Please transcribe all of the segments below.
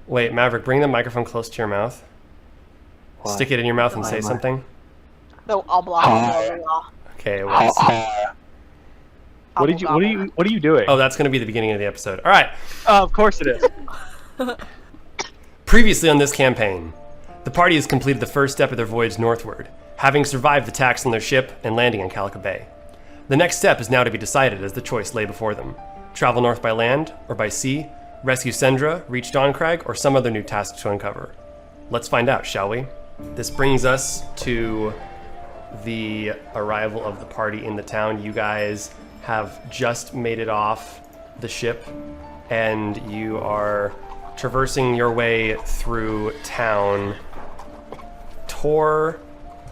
Wait, Maverick, bring the microphone close to your mouth. What? Stick it in your mouth and say something. No, I'll block it. Okay, it works. What are you doing? Oh, that's going to be the beginning of the episode. All right. Of course it is. Previously on this campaign, the party has completed the first step of their voyage northward, having survived the attacks on their ship and landing in Callica Bay. The next step is now to be decided as the choice lay before them. Travel north by land or by sea, rescue Sendra, reach Dawncrag, or some other new task to uncover. Let's find out, shall we? This brings us to the arrival of the party in the town. You guys have just made it off the ship, and you are traversing your way through town. Tor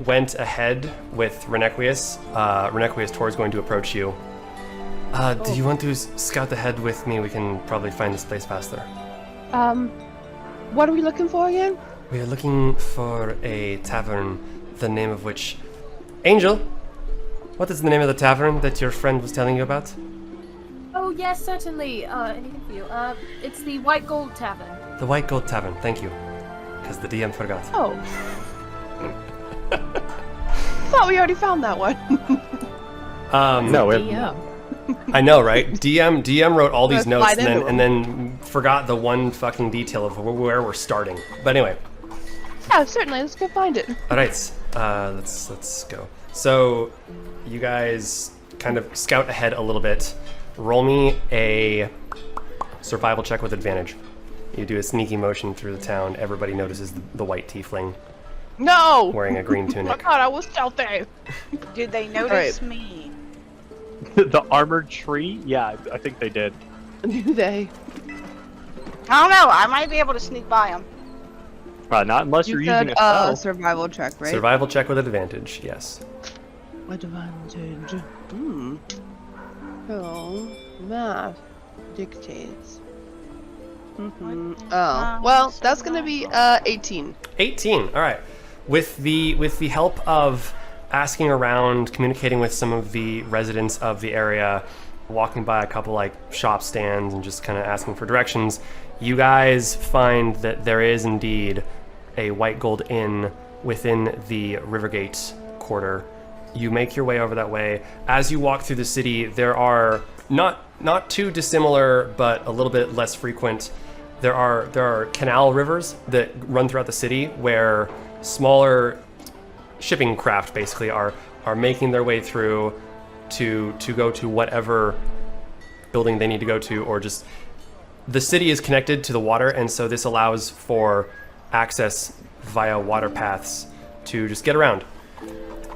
went ahead with Renequius. Tor is going to approach you. Do you want to scout ahead with me? We can probably find this place faster. What are we looking for again? We are looking for a tavern, the name of which... Angel, what is the name of the tavern that your friend was telling you about? Oh, yes, certainly. Anything for you. It's the White Gold Tavern. The White Gold Tavern, thank you. Because the DM forgot. Oh. Thought we already found that one. No, I know, right? DM wrote all these notes Slide into and then forgot the one fucking detail of where we're starting. But anyway. Yeah, certainly. Let's go find it. All right, let's go. So, you guys kind of scout ahead a little bit. Roll me a survival check with advantage. You do a sneaky motion through the town. Everybody notices the white tiefling No! wearing a green I tunic. thought I was stealthy. Did they notice me? the armored tree? Yeah, I think they did. Do they? I don't know. I might be able to sneak by them. Not unless You you're using said a spell. survival check, right? Survival check with advantage, yes. Advantage. So, math dictates. Oh, well, that's gonna be 18. 18. All right. With the help of asking around, communicating with some of the residents of the area, walking by a couple like shop stands and just kind of asking for directions, you guys find that there is indeed a White Gold Inn within the Rivergate quarter. You make your way over that way. As you walk through the city, there are not too dissimilar, but a little bit less frequent. There are canal rivers that run throughout the city where smaller shipping craft basically are making their way through to go to whatever building they need to go to, or just the city is connected to the water, and so this allows for access via water paths to just get around.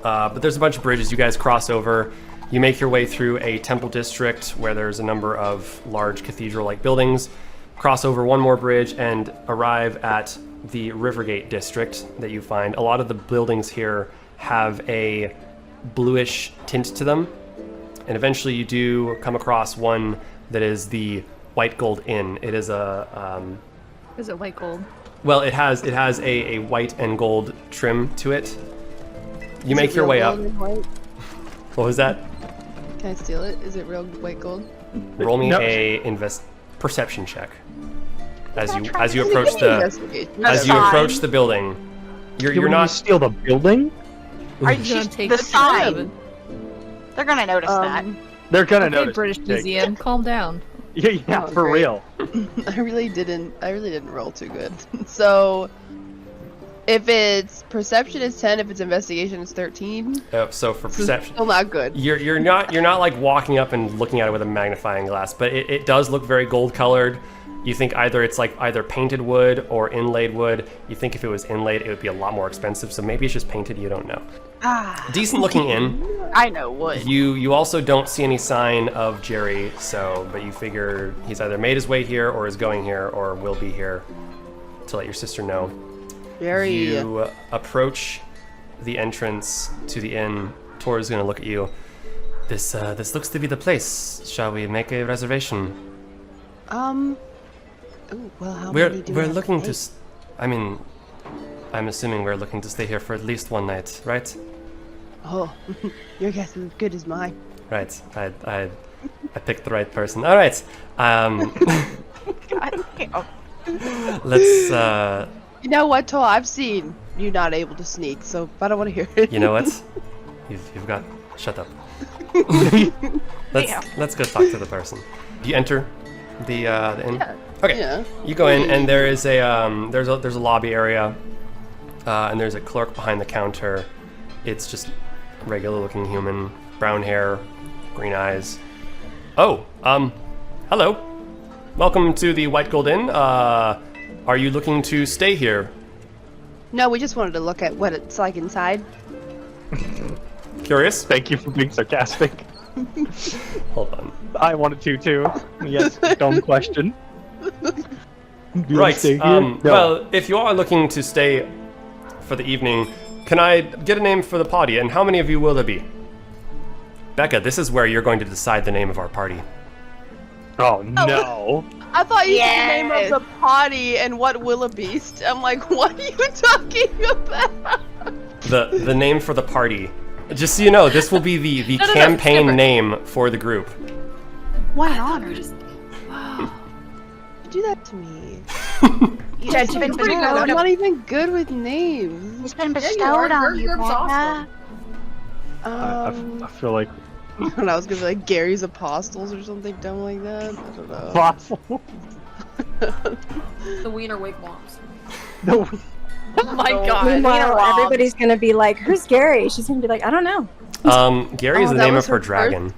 But there's a bunch of bridges you guys cross over. You make your way through a temple district where there's a number of large cathedral-like buildings, cross over one more bridge, and arrive at the Rivergate district that you find. A lot of the buildings here have a bluish tint to them, and eventually you do come across one that is the White Gold Inn. It is a... Is it white gold? Well, it has a white and gold trim to it. You make your way up. What was that? Can I steal it? Is it real white gold? Roll me No. a perception check. As you approach Give me investigation. as you approach the building. You're not steal the building? Are You gonna take the the sign? They're gonna notice that. They're gonna Okay, notice. British Jake. Museum, calm down. Yeah, Oh, for great. real. I really didn't roll too good. So, if it's perception, it's 10. If it's investigation, it's 13. so for perception. Still not good. You're not like walking up and looking at it with a magnifying glass, but it does look very gold colored. You think it's either painted wood or inlaid wood. You think if it was inlaid, it would be a lot more expensive. So maybe it's just painted. You don't know. Decent looking inn. I know wood. You also don't see any sign of Jerry. But you figure he's either made his way here or is going here or will be here to let your sister know. Very. You approach the entrance to the inn. Tor is going to look at you. This looks to be the place. Shall we make a reservation? Ooh, well, how many do we We're have looking to to. I'm assuming we're looking to stay here for at least one night, right? Oh, your guess is as good as mine. Right. I picked the right person. All right. God damn. Let's. You know what, Toll? I've seen you not able to sneak, so I don't want to hear it. You know what? You've got. Shut up. Let's go talk to the person. You enter the inn. Yeah. Okay. Yeah. You go in, and there is a there's a lobby area, and there's a clerk behind the counter. It's just a regular-looking human, brown hair, green eyes. Oh, hello. Welcome to the White Gold Inn. Are you looking to stay here? No, we just wanted to look at what it's like inside. Curious? Thank you for being sarcastic. Hold on. I wanted to too. Yes, dumb question. Do you wanna Right. stay here? No. Well, if you are looking to stay for the evening, can I get a name for the party? And how many of you will there be? Becca, this is where you're going to decide the name of our party. Oh no. I thought you said the name Yes. of the party and what wildebeest. I'm like, what are you talking about? The name for the party. Just so you know, this will be the No, campaign skipper. name for the group. What honor? Wow. Do that to me. It's been I'm bestowed, not even good with names. it's been you are. bestowed on Your you, group's Becca. I feel like And I was gonna be like Gary's Apostles or something dumb like that. I don't know. fossil. The Wiener Wigwams. No. Oh my god. Meanwhile, everybody's gonna be like, "Who's Gary?" She's gonna be like, "I don't know." Gary is Oh, the that name was of her her birth- dragon.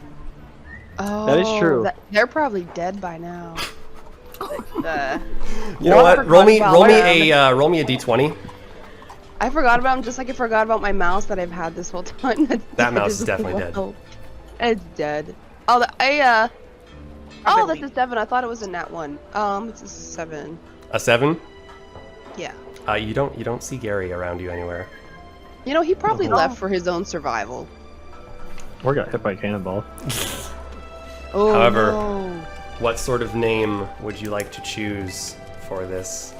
Oh, That is true. They're probably dead by now. You know I what? forgot Roll me about them. roll me a d20. I forgot about them just like I forgot about my mouse that I've had this whole time. That mouse is definitely dead. It's dead. Oh, oh, that's a 7. I thought it was a nat 1. It's a 7. A 7? Yeah. You don't see Gary around you anywhere. You know, he probably left for his own survival. Or got hit by a cannonball. Oh, However- no. What sort of name would you like to choose for this?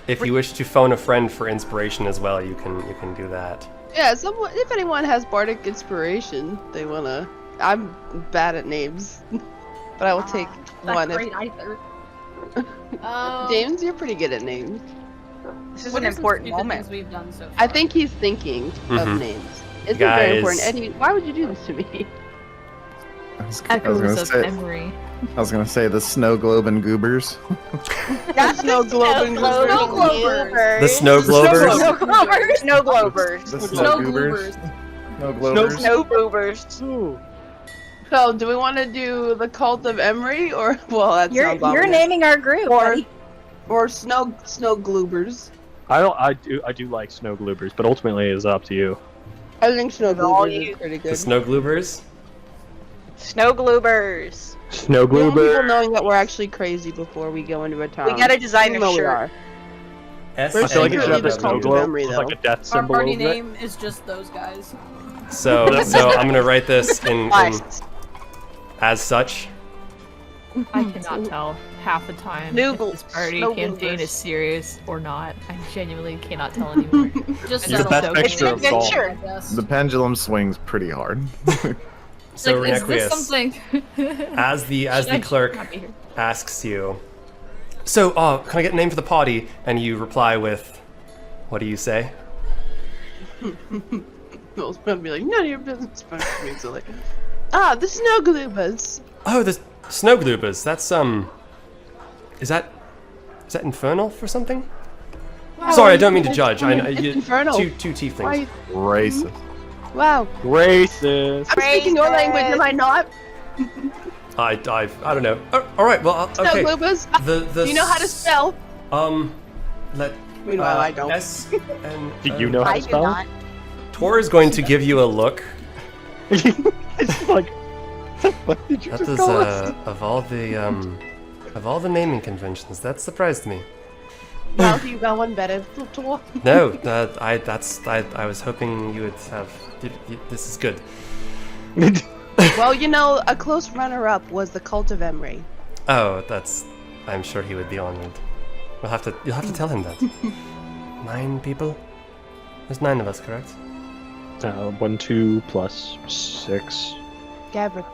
If you wish to phone a friend for inspiration as well, you can do that. Yeah, if anyone has bardic inspiration, they wanna. I'm bad at names, but I will take Not one. great either. James, you're pretty good at names. This is What an are some important stupid moment. things we've done so far? I think he's thinking of Mhm. names. It's very Guys. important. Eddie, why would you do this to me? I was Echoes gonna of say, memory. I was gonna say the snow globe and goobers. That's no globe and Snowgloobers. The Snowgloobers? Snowgloobers. Snowgloobers. The Snow goobers. Snow Snow- globers. Snowgloobers. Ooh. So, do we want to do the Cult of Emery, or well, that You're sounds ominous. naming our group. Or- buddy. or Snowgloobers? I do like Snowgloobers, but ultimately it's up to you. I think all Snowgloobers you. is pretty The good. Snowgloobers? Snowgloobers. We want people Snowgloober. knowing that we're actually crazy before we go into a town. We gotta design Even a though we shirt. are. I feel like it should have the Just snow call it globe memory, with though. like a death Our symbol party over it. name is just those guys. So I'm gonna write this in as such. I cannot tell half the time if this party campaign is serious or not. I genuinely cannot tell anymore. Just It's the settle best it. mixture of salt. I guess. The pendulum swings pretty hard. So like, is this Renequius, something? as the Should I clerk not be here? asks you, so can I get a name for the party? And you reply with, what do you say? I was gonna be like, none of your business. But I mean, so like, the Snowgloobers. Oh, the Snowgloobers. That's is that infernal for something? Sorry, I don't mean to judge. I know It's you, infernal. two tieflings. Why? Racist. Wow. Racist. I'm speaking your language, am I not? I don't know. Oh, all right, well, okay. Snowgloobers. The Do you know how to spell? Let Meanwhile, I don't. S and Do you know how I to do spell? not. Tor is going to give you a look. It's like, what did you That just is call us? of all the naming conventions, that surprised me. Well, you got one better. Tor. No, I was hoping you would have. This is good. Well, you know, a close runner-up was the Cult of Emery. Oh, I'm sure he would be honored. You'll have to tell him that. 9 people? There's 9 of us, correct? 1, 2 plus 6. Gabrick.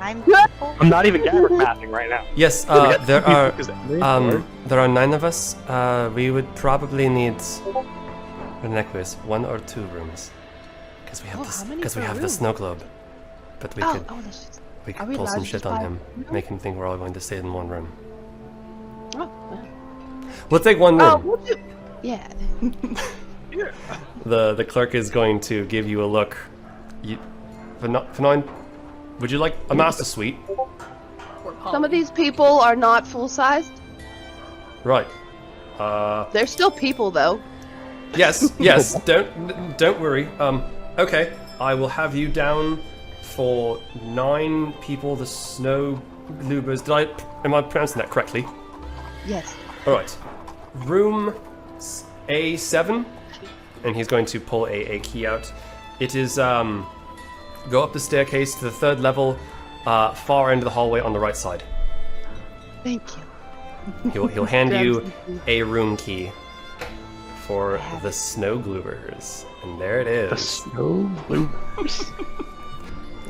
I'm I'm not even Gabrick mathing right now. Yes, there are 9 of us. We would probably need Renequis, 1 or 2 rooms, because we have the snow globe. But we could Are we pull allowed some to shit just on buy him, rooms? make him think we're all going to stay in one room. Oh, We'll take one oh, room. we'll do. Yeah. The clerk is going to give you a look. Fanoin, would you like a master suite? Some of these people are not full sized. Right. They're still people, though. Yes. Don't worry. Okay. I will have you down for 9 people. The Snowgloobers. Am I pronouncing that correctly? Yes. All right. Room A7, and he's going to pull a key out. It is go up the staircase to the 3rd level, far end of the hallway on the right side. Thank you. He'll hand you a room key for the Snowgloobers, and there it is. The Snowgloobers.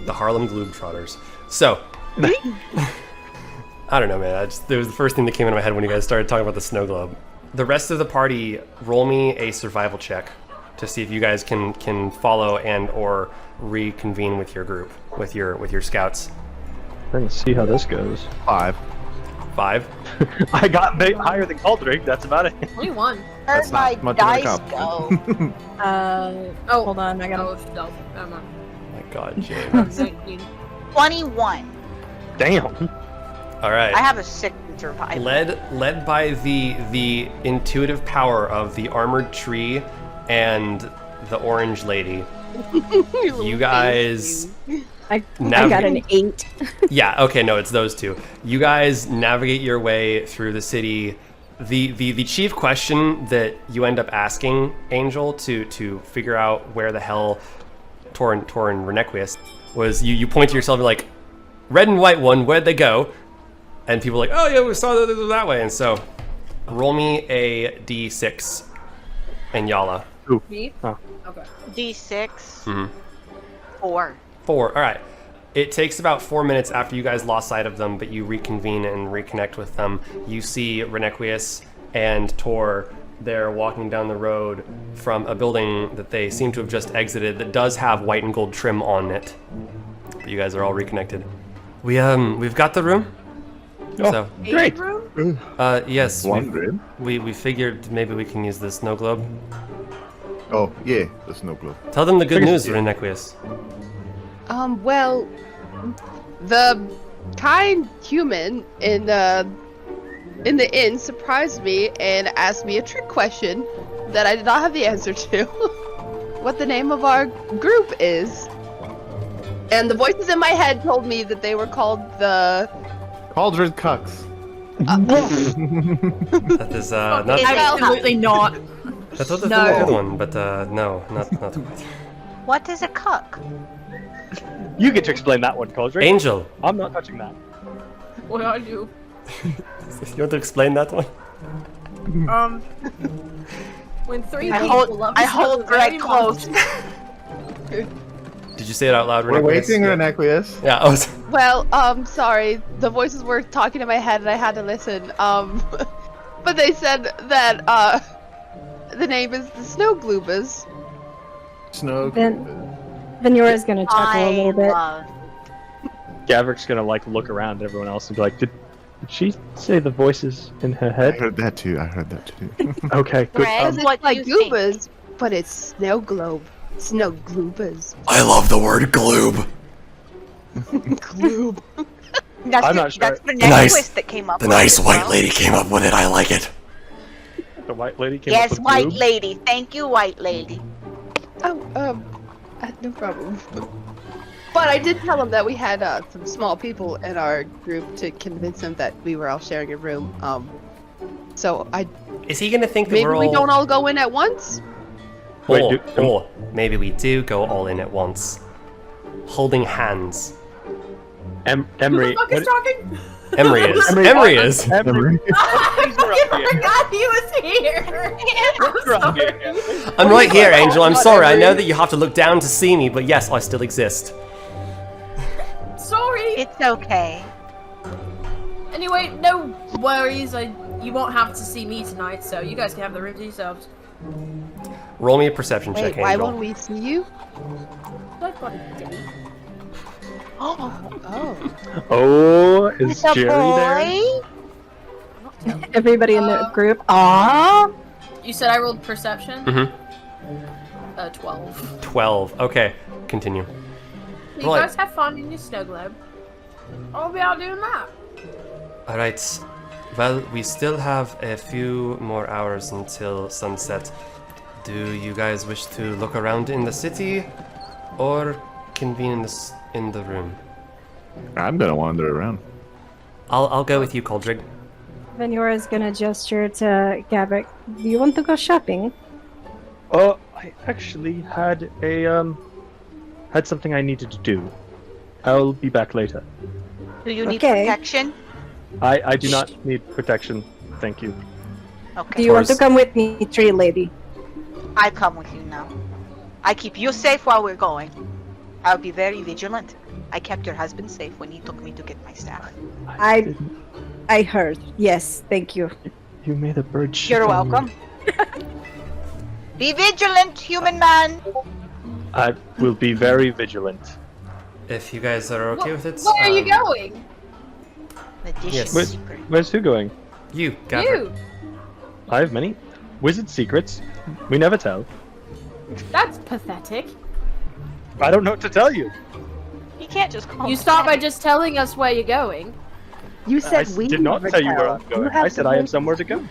The Harlem Globetrotters. So, I don't know, man. It was the first thing that came into my head when you guys started talking about the snow globe. The rest of the party, roll me a survival check to see if you guys can follow and or reconvene with your group, with your scouts. We're gonna see how this goes. 5. 5. I got higher than Caldrick. That's about it. 21. That's Where'd my not much of a dice comp. go? Hold on, I gotta. Oh, no. Never mind. My God, James. 21. Damn. All right. I have a 6 in survival. Led by the intuitive power of the armored tree and the orange lady. You guys I got an 8. Yeah, okay, no, it's those two. You guys navigate your way through the city. The chief question that you end up asking Angel to figure out where the hell Torin Renequius was, you point to yourself and like, red and white one, where'd they go? And people are like, oh yeah, we saw that way. And so, roll me a d6, and Yala. Me? Oh. Okay. D6. Mhm. 4. 4. All right. It takes about 4 minutes after you guys lost sight of them, but you reconvene and reconnect with them. You see Renequius and Tor. They're walking down the road from a building that they seem to have just exited that does have white and gold trim on it. But you guys are all reconnected. We've got the room. Oh, So, great. Room? yes, Wondering. we figured maybe we can use the snow globe. Oh, yeah, the snow globe. Tell them the good Figures- news, Renequius. Well, the kind human in the inn surprised me and asked me a trick question that I did not have the answer to. What the name of our group is. And the voices in my head told me that they were called the... Cauldron Cucks. That is not. Absolutely not. I thought that No. was a good one, but no, not quite. What is a cuck? You get to explain that one, Caldrick. Angel, I'm not touching that. What do I do? you want to explain that one? When 3 I people hold, love I each other hold very Greg close. much. Did you say it out loud, We're Renequius? waiting, Renequius. Yeah. Oh, Well, sorry. The voices were talking in my head and I had to listen. But they said that, the name is the Snowgloobers. Snow Then- globe. Venura's gonna chuckle a little bit. Gavrick's gonna like look around at everyone else and be like, did she say the voices in her I head? heard that too. Okay, good. Greg? It's What do like you think? goobas, but it's snow globe. Snowgloobers. I love the word gloob. Gloob. That's I'm the, not sure. That's the nice- Nequist that came up The with nice it, white bro. lady came up with it. I like it. The white lady came up Yes, with white glue. lady. Thank you, white lady. Oh, no problem. But I did tell him that we had some small people in our group to convince them that we were all sharing a room. So Is he gonna think that maybe we're we all? don't all go in at once. Wait, Or maybe we do go all in at once, holding hands. Who Emery. the fuck is talking? Emery is. Emery- Emery is. Emery. I forgot he was here. I'm sorry. I'm right here, Angel. I'm sorry. I know that you have to look down to see me, but yes, I still exist. Sorry. It's okay. Anyway, no worries. You won't have to see me tonight, so you guys can have the room to yourselves. Roll me a perception Wait, check, why Angel. won't we see you? I've got a date. Oh. Oh, is The Jerry there? boy? Everybody in the group. Aww. You said I rolled perception? Mm-hmm. 12. 12. Okay, continue. So you Right. guys have fun in your snow globe. I'll be out doing that. All right. Well, we still have a few more hours until sunset. Do you guys wish to look around in the city, or convene in the room? I'm gonna wander around. I'll go with you, Coldrig. Venura is gonna gesture to Gabrick. Do you want to go shopping? Oh, I actually had had something I needed to do. I'll be back later. Do you need Okay. protection? I do not need protection, thank you. Okay. Do you want to Taurus. come with me, tree lady? I come with you now. I keep you safe while we're going. I'll be very vigilant. I kept your husband safe when he took me to get my staff. I heard. Yes, thank you. You made a bird shit You're on me. welcome. Be vigilant, human man. I will be very vigilant. If you guys are okay with it. Where are you going? The dish Yes. is secret. Where's who going? You, Gavrik. You! I have many. Wizard secrets. We never tell. That's pathetic. I don't know what to tell you. You can't just call You me start by daddy. just telling us where you're going. You I said we did not never tell you where tell. I'm going. You have I said the I have voice. somewhere to go.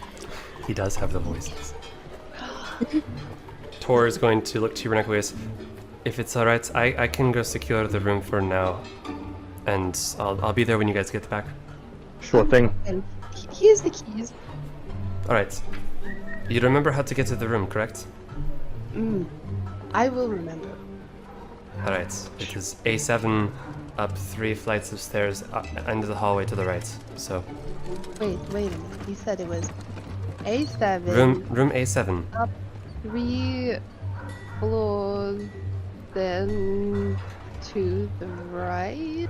He does have the voices. Tor is going to look to you, Renequius. If it's alright, I can go secure the room for now. And I'll be there when you guys get back. Sure thing. And here's the keys. Alright. You remember how to get to the room, correct? I will remember. Alright. It is A7, up 3 flights of stairs, end of the hallway to the right. So, Wait a minute. You said it was A7. room A7. 3 floors, then to the right.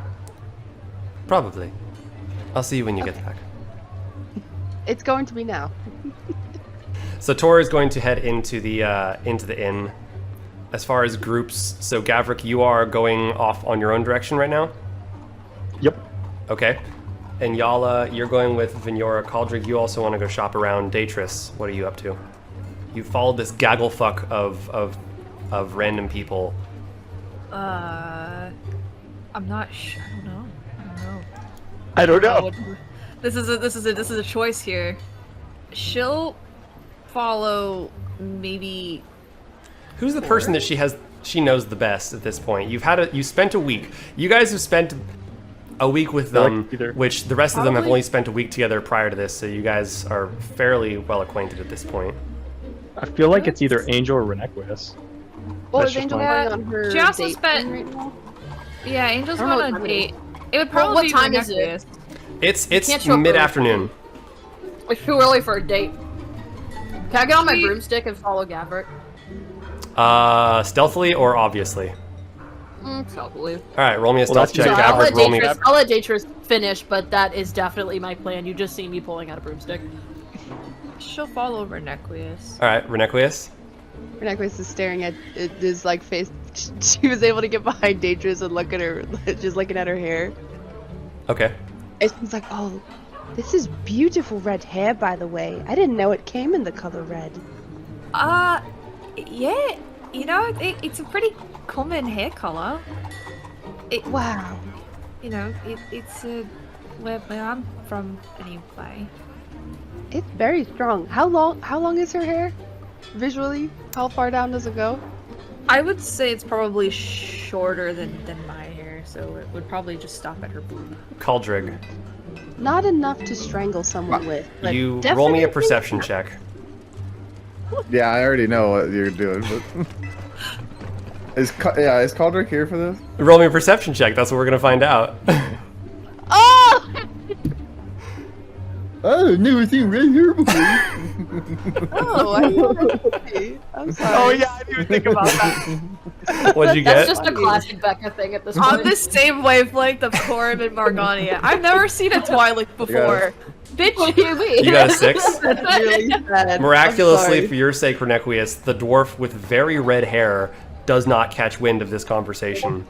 Probably. I'll see you when you get back. It's going to be now. So Tor is going to head into the inn. As far as groups, so Gavrik, you are going off on your own direction right now? Yep. Okay. And Yala, you're going with Venura. Caldrig, you also want to go shop around. Datris, what are you up to? You followed this gaggle fuck of random people. I'm not sure. I don't know. I don't know. This is a choice here. She'll follow maybe. Who's the person that she knows the best at this point? You spent a week. You guys have spent a week with them, which the rest of them have Probably- only spent a week together prior to this, so you guys are fairly well acquainted at this point. I feel like it's either Angel or Renequius. Well, That's is just Angel fine. going on her She also date spent- thing right now? Yeah, Angel's I don't know going what on a time it date. It would Well, probably what be time is it? Renequius. It's can't show up mid-afternoon. It's too early for a date. Can I get on my Sweet. broomstick and follow Gavrik? Stealthily or obviously? Probably. All right, roll me a stealth that's check. easy. Gavrik, roll me. I'll let Datris finish, but that is definitely my plan. You just see me pulling out a broomstick. She'll follow Renequius. All right, Renequius. Renequius is staring at his like face. She was able to get behind Datris and look at her, just looking at her hair. Okay. And she's like, "Oh, this is beautiful red hair, by the way. I didn't know it came in the color red." Yeah, you know, it's a pretty common hair color. Wow. You know, it's where I'm from anyway. It's very strong. How long is her hair? Visually, how far down does it go? I would say it's probably shorter than my hair, so it would probably just stop at her boob. Caldrig, Not enough to strangle someone with. But you roll me a definitely- perception check. Yeah, I already know what you're doing, but is Caldric here for this? Roll me a perception check. That's what we're gonna find out. Oh! I've never seen red hair before. Oh, I know. I'm sorry. Oh yeah, I didn't even think about that. What'd you That's get? just a classic Becca thing at this On point. the same wavelength of Corum and Margania. I've never seen a Twilight before. Bitch, What do you mean? You got a 6? That's really sad. Miraculously, I'm for your sake, Renequius, the dwarf with very red hair does not catch wind of this conversation.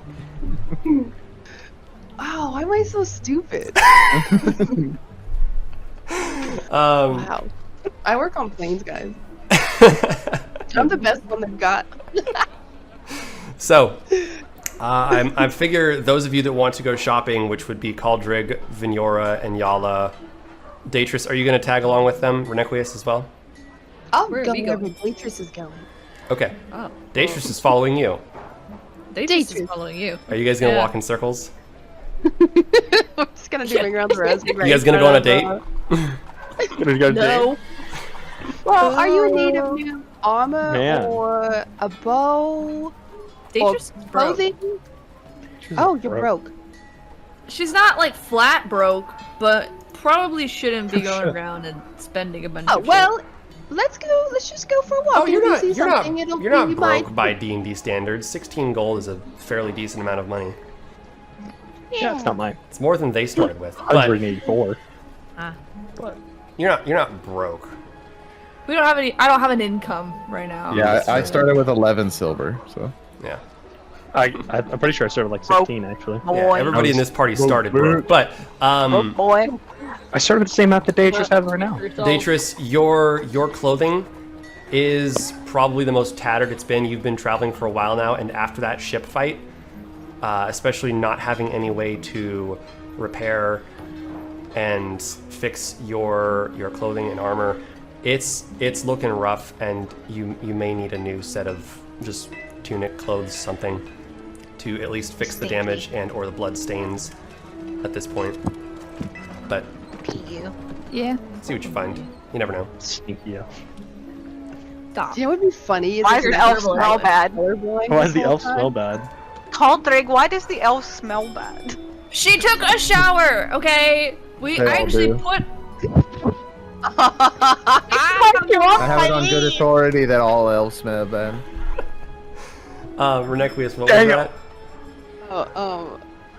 Oh, why am I so stupid? Wow. I work on planes, guys. I'm the best one they've got. So, I figure those of you that want to go shopping, which would be Caldrig, Vignora, and Yala, Datrus, are you going to tag along with them? Renequius as well? I'll Where are go we where going? Beatrice is going. Okay. Oh. Datrus is following you. They just is following you. Are you guys going to Yeah. walk in circles? I'm just gonna do ring around the rosy. You guys going to go on a date? Gonna go No. Well, are you in need of new armor Man. or a bow They or just broke. clothing? Oh, you're broke. She's not like flat broke, but probably shouldn't be going around and spending a bunch Oh of well, let's go. Let's just go for a walk. Oh, you're If not, you see you're not, something, it'll you're not be broke mine. by D&D standards. 16 gold is a fairly decent amount of money. Yeah, it's not mine. It's more than they started with. But 184. you're not broke. We don't have any. I don't have an income right now. Yeah, I started with 11 silver, so. Yeah. I'm pretty sure I started with like 16 actually. Yeah, Boy. everybody in this party started broke. But, Oh boy. I started with the same amount that Datrus has right now. Datrus, your clothing is probably the most tattered it's been. You've been traveling for a while now, and after that ship fight, especially not having any way to repair and fix your clothing and armor, it's looking rough, and you may need a new set of just tunic, clothes, something to at least fix the damage and or the blood stains at this point. But PU. Yeah. see what you find. You never know. Sneaky elf. Stop. You know what would be funny? Is Why if does you're the elf terrible smell at bad? colorblind Why this does the whole elf time. smell bad? Caldrig, why does the elf smell bad? She took a shower. Okay. They all actually do. put. I have it on good authority that all elves smell bad. Renequius, what was Dang it. that?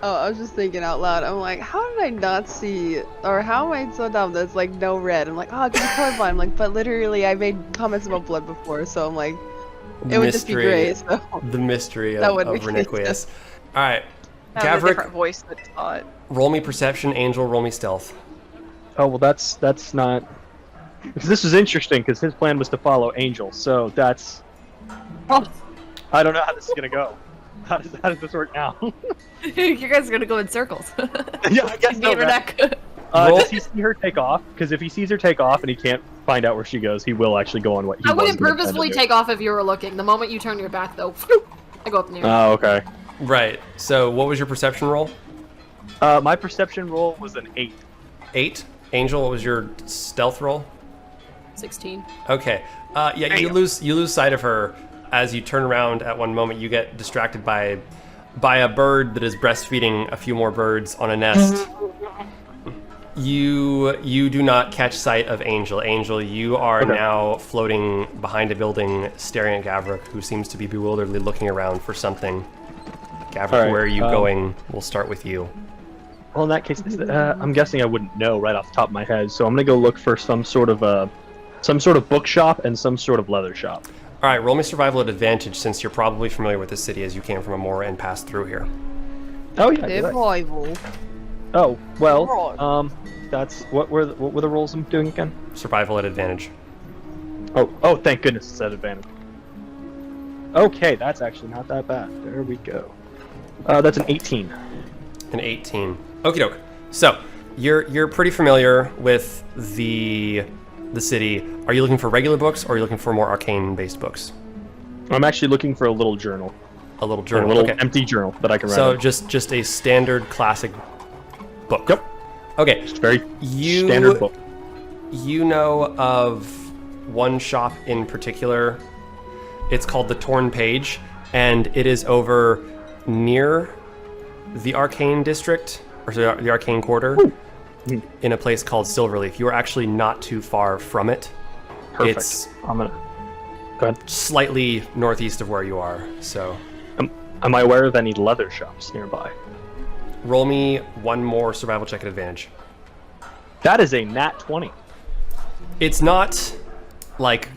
I was just thinking out loud. I'm like, how did I not see, or how am I so dumb that's like no red? I'm like, oh, because colorblind. I'm like, but literally, I made comments about blood before, so I'm like, it would just be gray. So The mystery of, That would of make Renequius. All right, That was a Gavric, different voice that saw it. roll me perception. Angel, roll me stealth. Oh well, that's not. Because this is interesting because his plan was to follow Angel, so that's. I don't know how this is gonna go. How does this work now? You guys are gonna go in circles. Yeah, I guess so, Gain right? Renek. Roll- Does he see her take off? Because if he sees her take off and he can't find out where she goes, he will actually go on what he I was wouldn't gonna plan to purposefully do. take off if you were looking. The moment you turn your back, though, I go up in the air. Oh, okay. Right. So, what was your perception roll? My perception roll was an 8. 8. Angel, what was your stealth roll? 16. Okay. Yeah, you lose sight of her as you turn around. At one moment, you get distracted by a bird that is breastfeeding a few more birds on a nest. You do not catch sight of Angel. Angel, you are Okay. now floating behind a building, staring at Gavric, who seems to be bewilderedly looking around for something. Gavric, All right, where are you going? We'll start with you. Well, in that case, I'm guessing I wouldn't know right off the top of my head, so I'm gonna go look for some sort of bookshop and some sort of leather shop. All right, roll me survival at advantage since you're probably familiar with the city as you came from Amora and passed through here. Oh yeah. I did that. Survival. Oh well. Right. That's what were the rolls I'm doing again? Survival at advantage. Oh, thank goodness it's at advantage. Okay, that's actually not that bad. There we go. That's an 18. An 18. Okie doke. So, you're pretty familiar with the city. Are you looking for regular books or are you looking for more arcane-based books? I'm actually looking for a little journal. A little A journal. little Okay. empty journal that I can write. So in. just a standard classic book. Yep. Okay. Just very You standard book. You know of one shop in particular. It's called the Torn Page, and it is over near the Arcane District, or the Arcane Quarter. in a place called Silverleaf. You are actually not too far from it. Perfect. It's I'm gonna go ahead. slightly northeast of where you are. So Am I aware of any leather shops nearby? roll me one more survival check at advantage. That is a nat 20. It's not like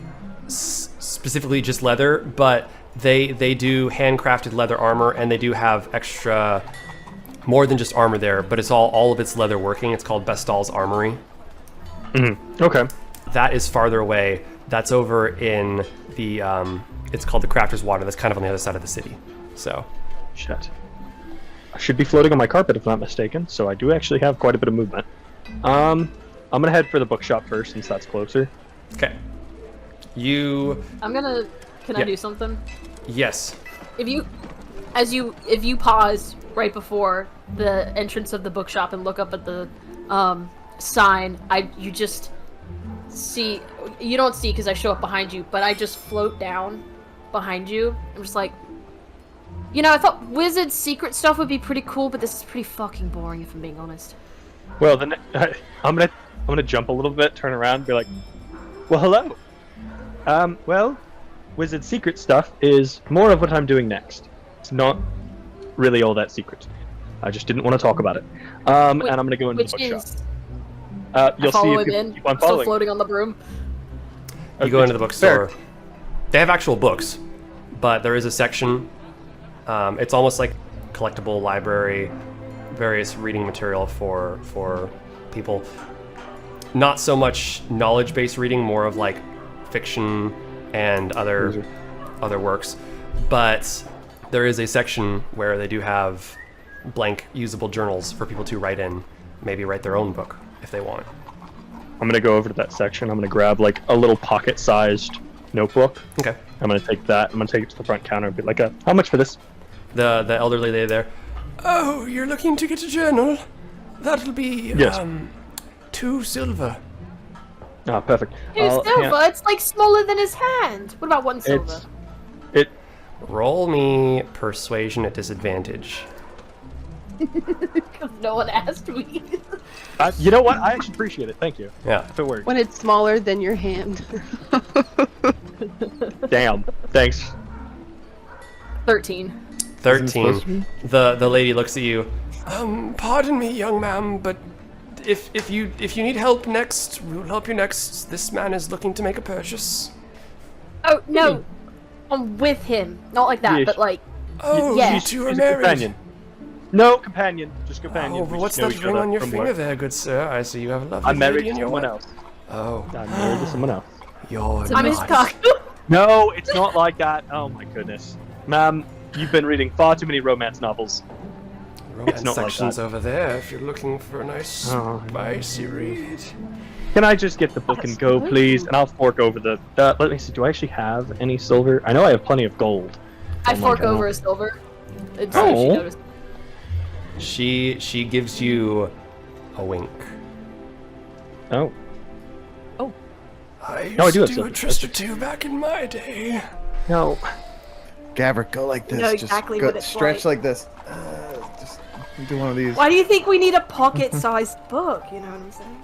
specifically just leather, but they do handcrafted leather armor, and they do have extra, more than just armor there, but it's all of its leather working. It's called Bestal's Armory. Okay. That is farther away. That's over in the it's called the Crafter's Water. That's kind of on the other side of the city. So Shit. I should be floating on my carpet if I'm not mistaken, so I do actually have quite a bit of movement. I'm gonna head for the bookshop first since that's closer. okay, I'm gonna. Can Yeah. I do something? yes. If you pause right before the entrance of the bookshop and look up at the sign, you just see. You don't see because I show up behind you, but I just float down behind you. I'm just like, I thought wizard secret stuff would be pretty cool, but this is pretty fucking boring if I'm being honest. Well, then I'm gonna jump a little bit, turn around, and be like, "Well, hello. Well, wizard secret stuff is more of what I'm doing next. It's not really all that secret. I just didn't want to talk about it. And I'm gonna go into the Which bookshop. is You'll see follow if him you in. keep on Still following. floating on the broom. You go into the bookstore. They have actual books, but there is a section. It's almost like collectible library, various reading material for people. Not so much knowledge-based reading, more of like fiction and other works. But there is a section where they do have blank usable journals for people to write in, maybe write their own book if they want. I'm gonna go over to that section. I'm gonna grab like a little pocket-sized notebook. Okay. I'm gonna take that. I'm gonna take it to the front counter and be like, "How much for this?" The elderly lady there. Oh, you're looking to get a journal? That'll be Yes. 2 silver. Ah, perfect. 2 silver? It's like smaller than his hand. What about 1 silver? Roll me persuasion at disadvantage. Because no one asked me. You know what? I actually appreciate it. Thank you. Yeah. If it works. When it's smaller than your hand. Damn. Thanks. 13. 13. The lady looks at you. Pardon me, young ma'am, but if you need help next, we'll help you next. This man is looking to make a purchase. Oh, no. I'm with him. Not like that, Yes. but like... Oh, Yeah. you two are He's a married. companion. No, companion. Just companion. Oh, We but what's just know that each ring other on your from finger work. there, good sir? I see you have a lovely I'm married lady to in your someone wife. else. Oh. I'm married to someone else. You're I'm his nice. cock. No, it's not like that. Oh my goodness. Ma'am, you've been reading far too many romance novels. Romance not like section's that. over there if you're looking for a nice Oh. spicy read. Can I just get the book and go, please? And I'll fork over the... let me see, do I actually have any silver? I know I have plenty of gold. I Oh my fork God. over a silver. It's Oh. she noticed. She gives you a wink. Oh. I used No, I do to have do a silver. tryst or two back in my day. No. Gavrick, go like this. know Just exactly go, what it's stretch like this. Just do one of these. Why do you think we need a pocket-sized book? You know what I'm saying?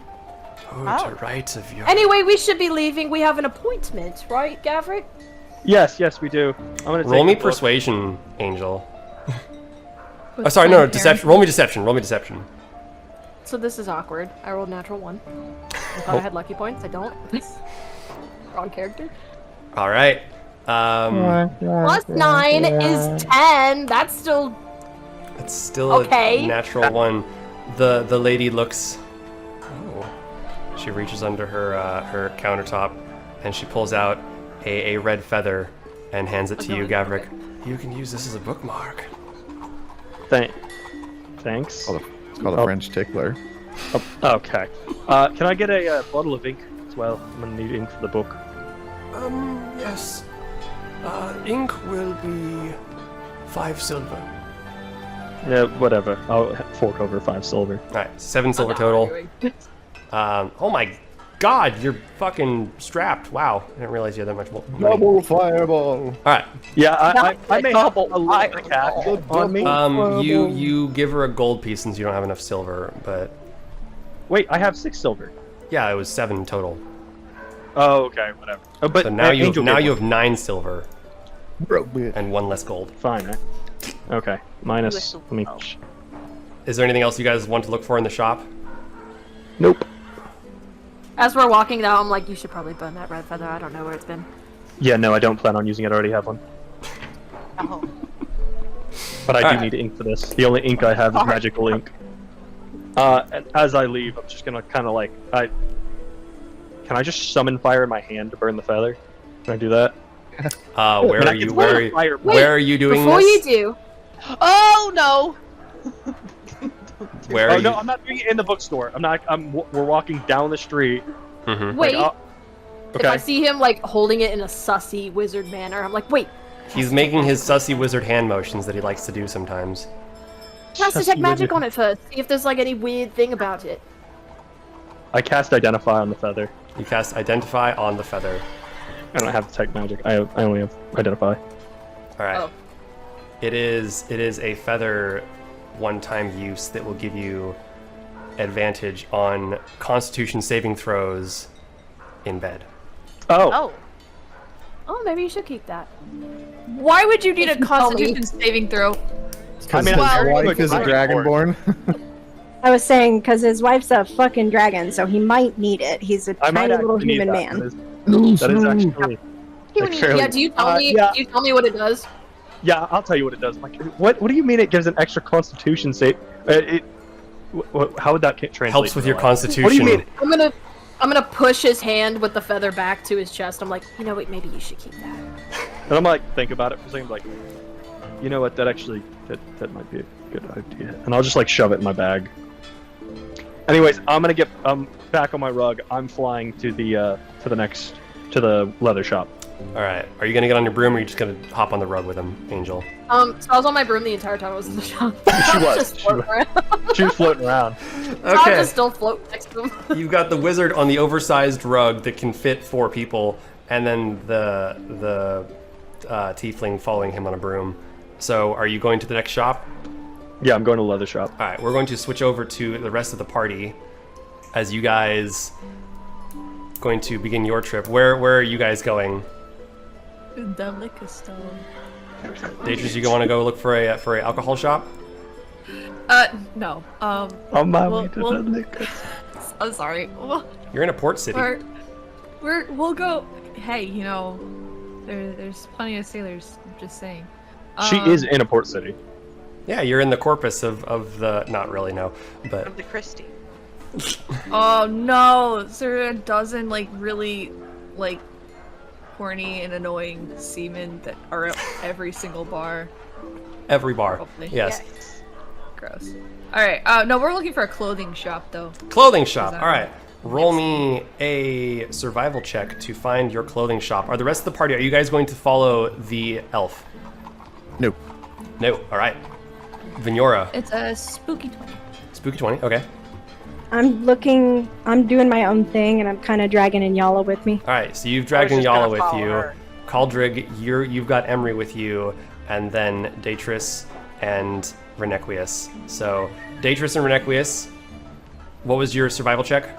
Oh, to right of your... Anyway, we should be leaving. We have an appointment, right, Gavrick? Yes, we do. I'm gonna Roll take me the book. persuasion, Angel. Oh, sorry, no, deception. Roll me deception. Roll me deception. So this is awkward. I rolled natural 1. I thought I had lucky points. I don't. Wrong character. All right. Plus 9 is 10. That's still... It's still Okay. a natural 1. The lady looks. Oh. She reaches under her countertop, and she pulls out a red feather and hands it to you, Gavrick. You can use this as a bookmark. Thanks. It's called a French tickler. Oh, okay. Can I get a bottle of ink as well? I'm gonna need ink for the book. Yes. Ink will be 5 silver. Yeah, whatever. I'll fork over 5 silver. All right, 7 silver total. Oh my God, you're fucking strapped. Wow, I didn't realize you had that much more money. Double fireball. All right. Yeah, I may have a little bit of cash on me. You give her a gold piece since you don't have enough silver, but Wait, I have 6 silver. Yeah, it was 7 total. Oh, okay, whatever. Oh, but So now you Angel now gave you one. have 9 silver Bro, weird. and 1 less gold. Fine, right? Okay, minus. Whistle. Let me. Oh. Is there anything else you guys want to look for in the shop? Nope. As we're walking down, I'm like, you should probably burn that red feather. I don't know where it's been. Yeah, no, I don't plan on using it. I already have one. Oh. But I do Alright. need ink for this. The only ink I have is magical ink. And as I leave, I'm just gonna kind of like Can I just summon fire in my hand to burn the feather? Can I do that? Where And I are can you? throw Where the are you, fire- where are you doing Before this? you do, Oh no! Where Oh are no, you? I'm not doing it in the bookstore. I'm not. We're walking down the street. Mhm. wait. Like, If I okay. see him like holding it in a sussy wizard manner, I'm like, wait. He's making his sussy wizard hand motions that he likes to do sometimes. Cast Sussy detect magic wizard. on it first. See if there's like any weird thing about it. I cast identify on the feather. You cast identify on the feather. I don't have detect magic. I only have identify. All right. Oh. It is a feather one-time use that will give you advantage on Constitution saving throws in bed. Oh. Oh. Oh, maybe you should keep that. Why would you need If a you tell me. Constitution saving throw? Because I mean, his well, wife is a dragonborn. I was saying because his wife's a fucking dragon, so he might need it. He's a I might tiny little actually need human that. man. That is actually. Like, fairly- Yeah, do you tell me? yeah. Do you tell me what it does? Yeah, I'll tell you what it does. I'm like, what do you mean it gives an extra Constitution save? How would that translate? Helps with to your life? Constitution. What do you mean? I'm gonna push his hand with the feather back to his chest. I'm like, you know what? Maybe you should keep that. And I'm like, think about it for a second. Like, you know what? That actually, that might be a good idea. And I'll just like shove it in my bag. Anyways, I'm gonna get back on my rug. I'm flying to the leather shop. All right. Are you gonna get on your broom, or are you just gonna hop on the rug with him, Angel? So I was on my broom the entire time I was in the shop. She was. Just She floating was. around. She was floating around. So I'll just still float next to him. You've got the wizard on the oversized rug that can fit 4 people, and then the tiefling following him on a broom. So, are you going to the next shop? Yeah, I'm going to the leather shop. All right, we're going to switch over to the rest of the party as you guys going to begin your trip. Where are you guys going? The liquor store. Datris, you want to go look for a alcohol shop? No. On my Well- way to well- the liquor. I'm sorry. You're in a port city. We'll go. Hey, you know, there's plenty of sailors. I'm just saying. She is in a port city. Yeah, you're in the corpus of the not really no, but Of the Christie. Oh no, is there a dozen like really like horny and annoying seamen that are at every single bar? every bar. Probably. Yes. Gross. All right. No, we're looking for a clothing shop though. Clothing shop. that All right. Roll me a survival check to find your clothing shop. Are the rest of the party, are you guys going to follow the elf? Nope. No. All right. Vignora. It's a spooky 20. Spooky 20. Okay. I'm doing my own thing, and I'm kind of dragging Inyala with me. All right. So you've dragged I was just Nyala gonna with follow you. her. Caldrig, you've got Emery with you, and then Datris and Renequius. So Datris and Renequius, what was your survival check?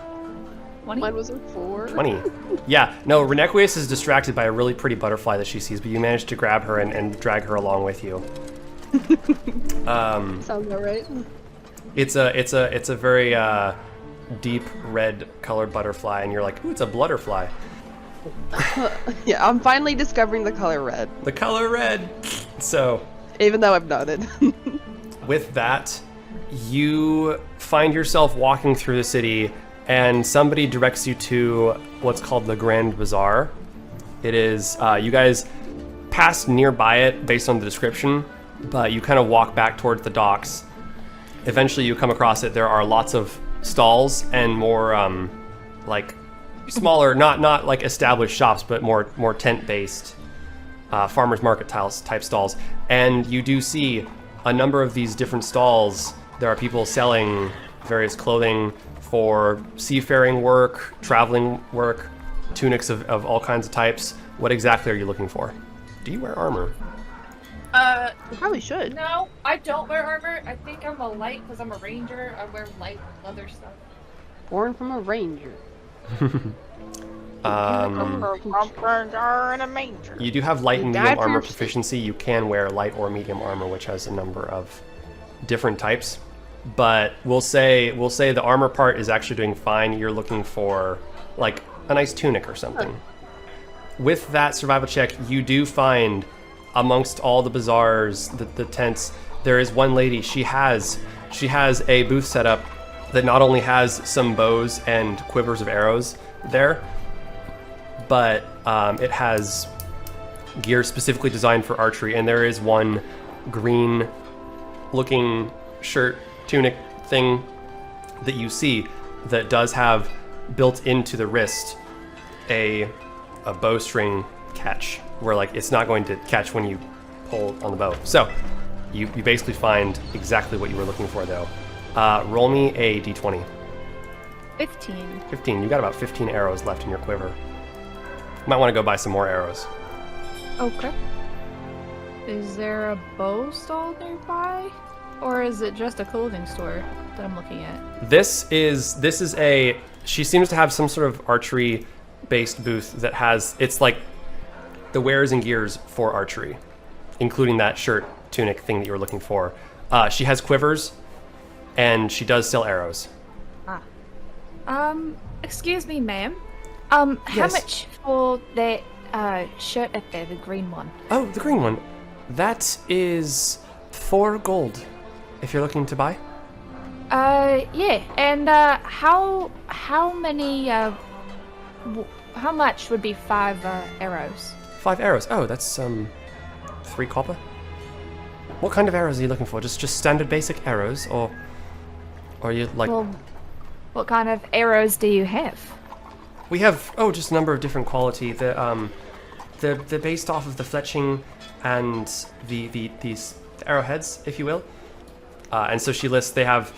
20? Mine was a 4. 20. Yeah, no, Renequius is distracted by a really pretty butterfly that she sees, but you managed to grab her and drag her along with you. Sounds about right. It's a very deep red colored butterfly, and you're like, ooh, it's a blutterfly. Yeah, I'm finally discovering the color red, The color red. So even though I've known it. with that, you find yourself walking through the city, and somebody directs you to what's called the Grand Bazaar. It is, you guys passed nearby it based on the description, but you kind of walk back towards the docks. Eventually you come across it. There are lots of stalls and more, like, smaller, not like established shops, but more tent-based farmers market type stalls. And you do see a number of these different stalls. There are people selling various clothing for seafaring work, traveling work, tunics of all kinds of types. What exactly are you looking for? Do you wear armor? You probably should. No, I don't wear armor. I think I'm a light because I'm a ranger. I wear light leather stuff. Born from a ranger. Are in a manger. You do have light and You medium died for armor your sake. proficiency. You can wear light or medium armor, which has a number of different types. But we'll say the armor part is actually doing fine. You're looking for like a nice tunic or something. With that survival check, you do find amongst all the bazaars, the tents, there is one lady. She has a booth set up that not only has some bows and quivers of arrows there, but it has gear specifically designed for archery, and there is one green-looking shirt, tunic thing that you see that does have built into the wrist a bowstring catch, where like it's not going to catch when you pull on the bow. So you basically find exactly what you were looking for, though. Roll me a d20. 15. 15. You got about 15 arrows left in your quiver. Might want to go buy some more arrows. Okay. Is there a bow stall nearby? Or is it just a clothing store that I'm looking at? This is she seems to have some sort of archery based booth that has, it's like the wares and gears for archery, including that shirt tunic thing that you were looking for. She has quivers and she does sell arrows. Excuse me, ma'am. How Yes. much for that shirt up there, the green one? Oh, the green one. That is 4 gold if you're looking to buy. Yeah. And how many how much would be 5 arrows? 5 arrows. Oh, that's 3 copper. What kind of arrows are you looking for? Just standard basic arrows, or you like? Well, what kind of arrows do you have? We have just a number of different quality. They're based off of the fletching and these arrowheads, if you will. And so she lists, they have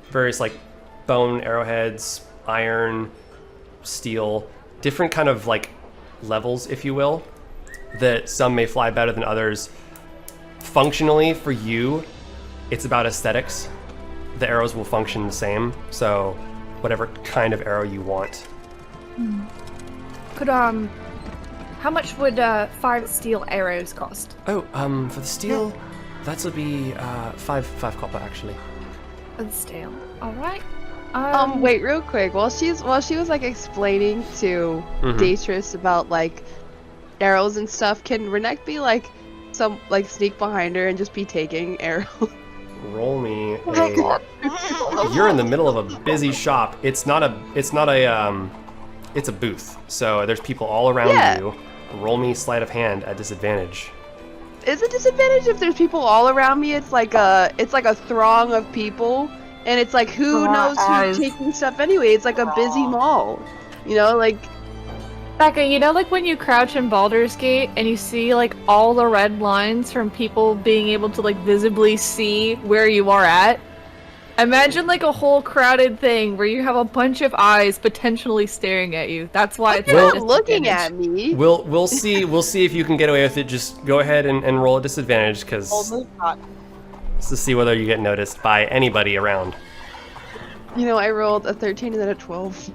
various like bone arrowheads, iron, steel, different kind of like levels, if you will, that some may fly better than others. Functionally, for you, it's about aesthetics. The arrows will function the same, so whatever kind of arrow you want. Could how much would 5 steel arrows cost? Oh, for the steel, that would be 5 copper actually. For the steel. All right. Wait, real quick. While she was like explaining to Daetrys about like arrows and stuff, can Renek be like sneak behind her and just be taking arrows? Roll me a. You're in the middle of a busy shop. It's a booth. So there's people all around you. Roll me sleight of hand at disadvantage. Is it disadvantage if there's people all around me? It's like a throng of people, and it's like who knows who's taking stuff anyway. It's like a busy mall, you know, like. Becca, you know, like when you crouch in Baldur's Gate and you see like all the red lines from people being able to like visibly see where you are at? Imagine like a whole crowded thing where you have a bunch of eyes potentially staring at you. That's why it's They're not not looking at me. We'll see if you can get away with it. Just go ahead and roll a disadvantage, because to see whether you get noticed by anybody around. You know, I rolled a 13 and then a 12.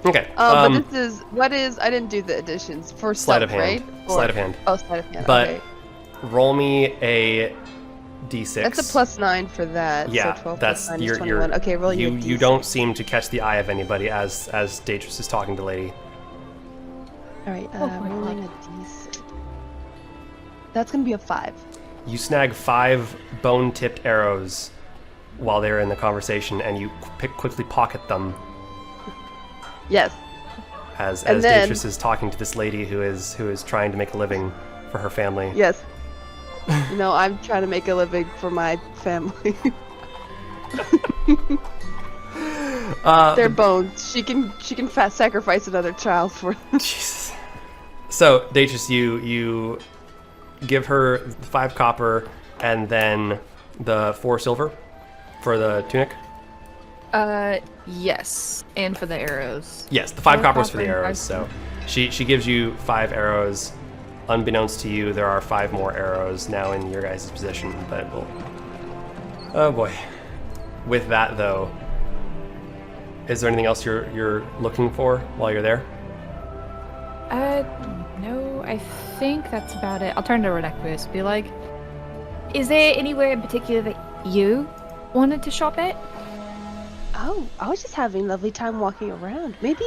Okay. But what is? I didn't do the additions for sleight of stuff, hand. right? Sleight of hand. Oh, sleight of hand. But okay. roll me a d6. That's a +9 for that. Yeah, so 12 that's plus 9 is you're 21. Okay, roll your you D6. don't seem to catch the eye of anybody as Daetrys is talking to Lady. All right, Oh my rolling a D6. That's gonna be a 5. You snag 5 bone-tipped arrows while they're in the conversation, and you quickly pocket them Yes. as And then- Daetrys is talking to this lady who is trying to make a living for her family. Yes. No, I'm trying to make a living for my family. Their bones. She can sacrifice another child for them. Jesus. So, Daetrys, you give her 5 copper and then the 4 silver for the tunic? Yes, and for the arrows. Yes, the 5 5 coppers for the copper and arrows. 5 So she gives you 5 arrows. Unbeknownst to you, there are 5 more arrows now in your guys' possession, but we'll... Oh boy. With that, though, Is there anything else you're looking for while you're there? No, I think that's about it. I'll turn to Renequus, be like, is there anywhere in particular that you wanted to shop at? Oh, I was just having a lovely time walking around. Maybe,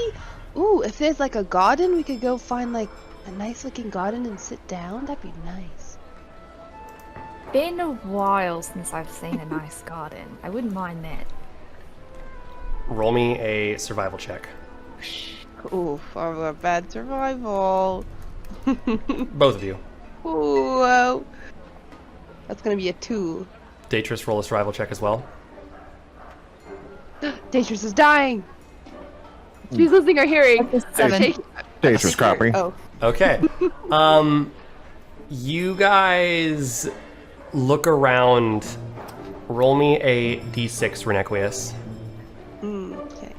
ooh, if there's like a garden, we could go find like a nice looking garden and sit down. That'd be nice. Been a while since I've seen a nice garden. I wouldn't mind that. Roll me a survival check. Ooh, for a bad survival. Both of you. Ooh, that's gonna be a 2. Datris, roll a survival check as well. Datris is dying. She's losing her hearing. 7. Datris copy. Oh, Okay. You guys look around. Roll me a d6, Renequius. okay.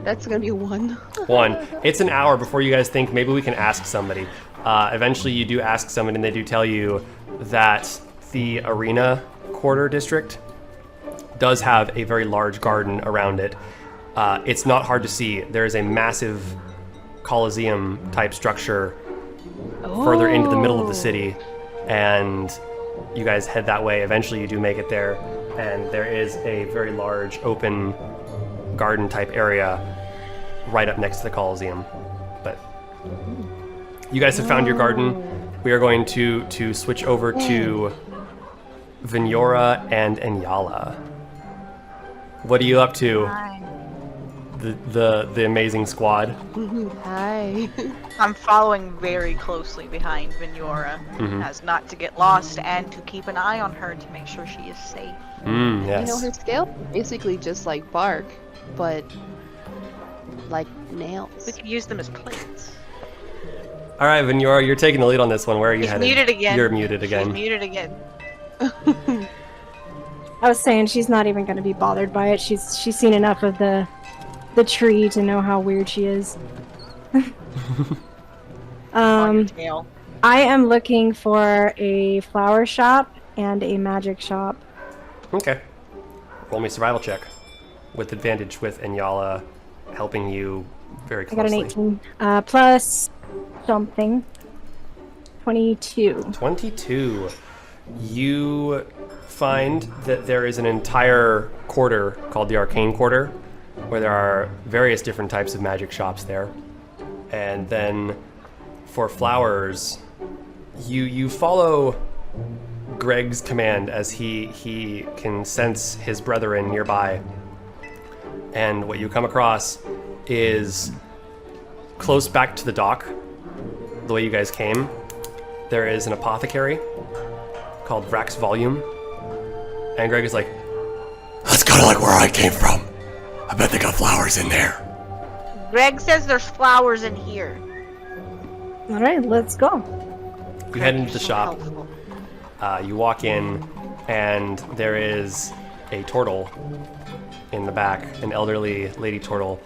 That's gonna be a 1. 1. It's an hour before you guys think maybe we can ask somebody. Eventually you do ask somebody and they do tell you that the arena quarter district does have a very large garden around it. It's not hard to see. There is a massive Colosseum type structure further into the middle of the city, and you guys head that way. Eventually you do make it there, and there is a very large open garden type area right up next to the Colosseum. But you guys have found your garden. We are going to switch over to Vignora and Enyala. What are you up to? The amazing squad. Hi. I'm following very closely behind Vignora, as not to get lost and to keep an eye on her to make sure she is safe. Yes. You know, her scale basically just like bark, but like nails. We could use them as plates. All right, Vignora, you're taking the lead on this one. Where are you She's headed? muted again. You're muted She's again. muted again. I was saying she's not even going to be bothered by it. She's seen enough of the tree to know how weird she is. On your tail. I am looking for a flower shop and a magic shop. Okay. Roll me a survival check with advantage with Enyala helping you very I got closely. an 18 plus something. 22. 22. You find that there is an entire quarter called the Arcane Quarter, where there are various different types of magic shops there. And then for flowers, you follow Greg's command as he can sense his brethren nearby. And what you come across is close back to the dock, the way you guys came, there is an apothecary called Vrax Volume. And Greg is like, that's kind of like where I came from. I bet they got flowers in there. Greg says there's flowers in here. All right, let's go. You head into the shop. You walk in, and there is a turtle in the back, an elderly lady turtle,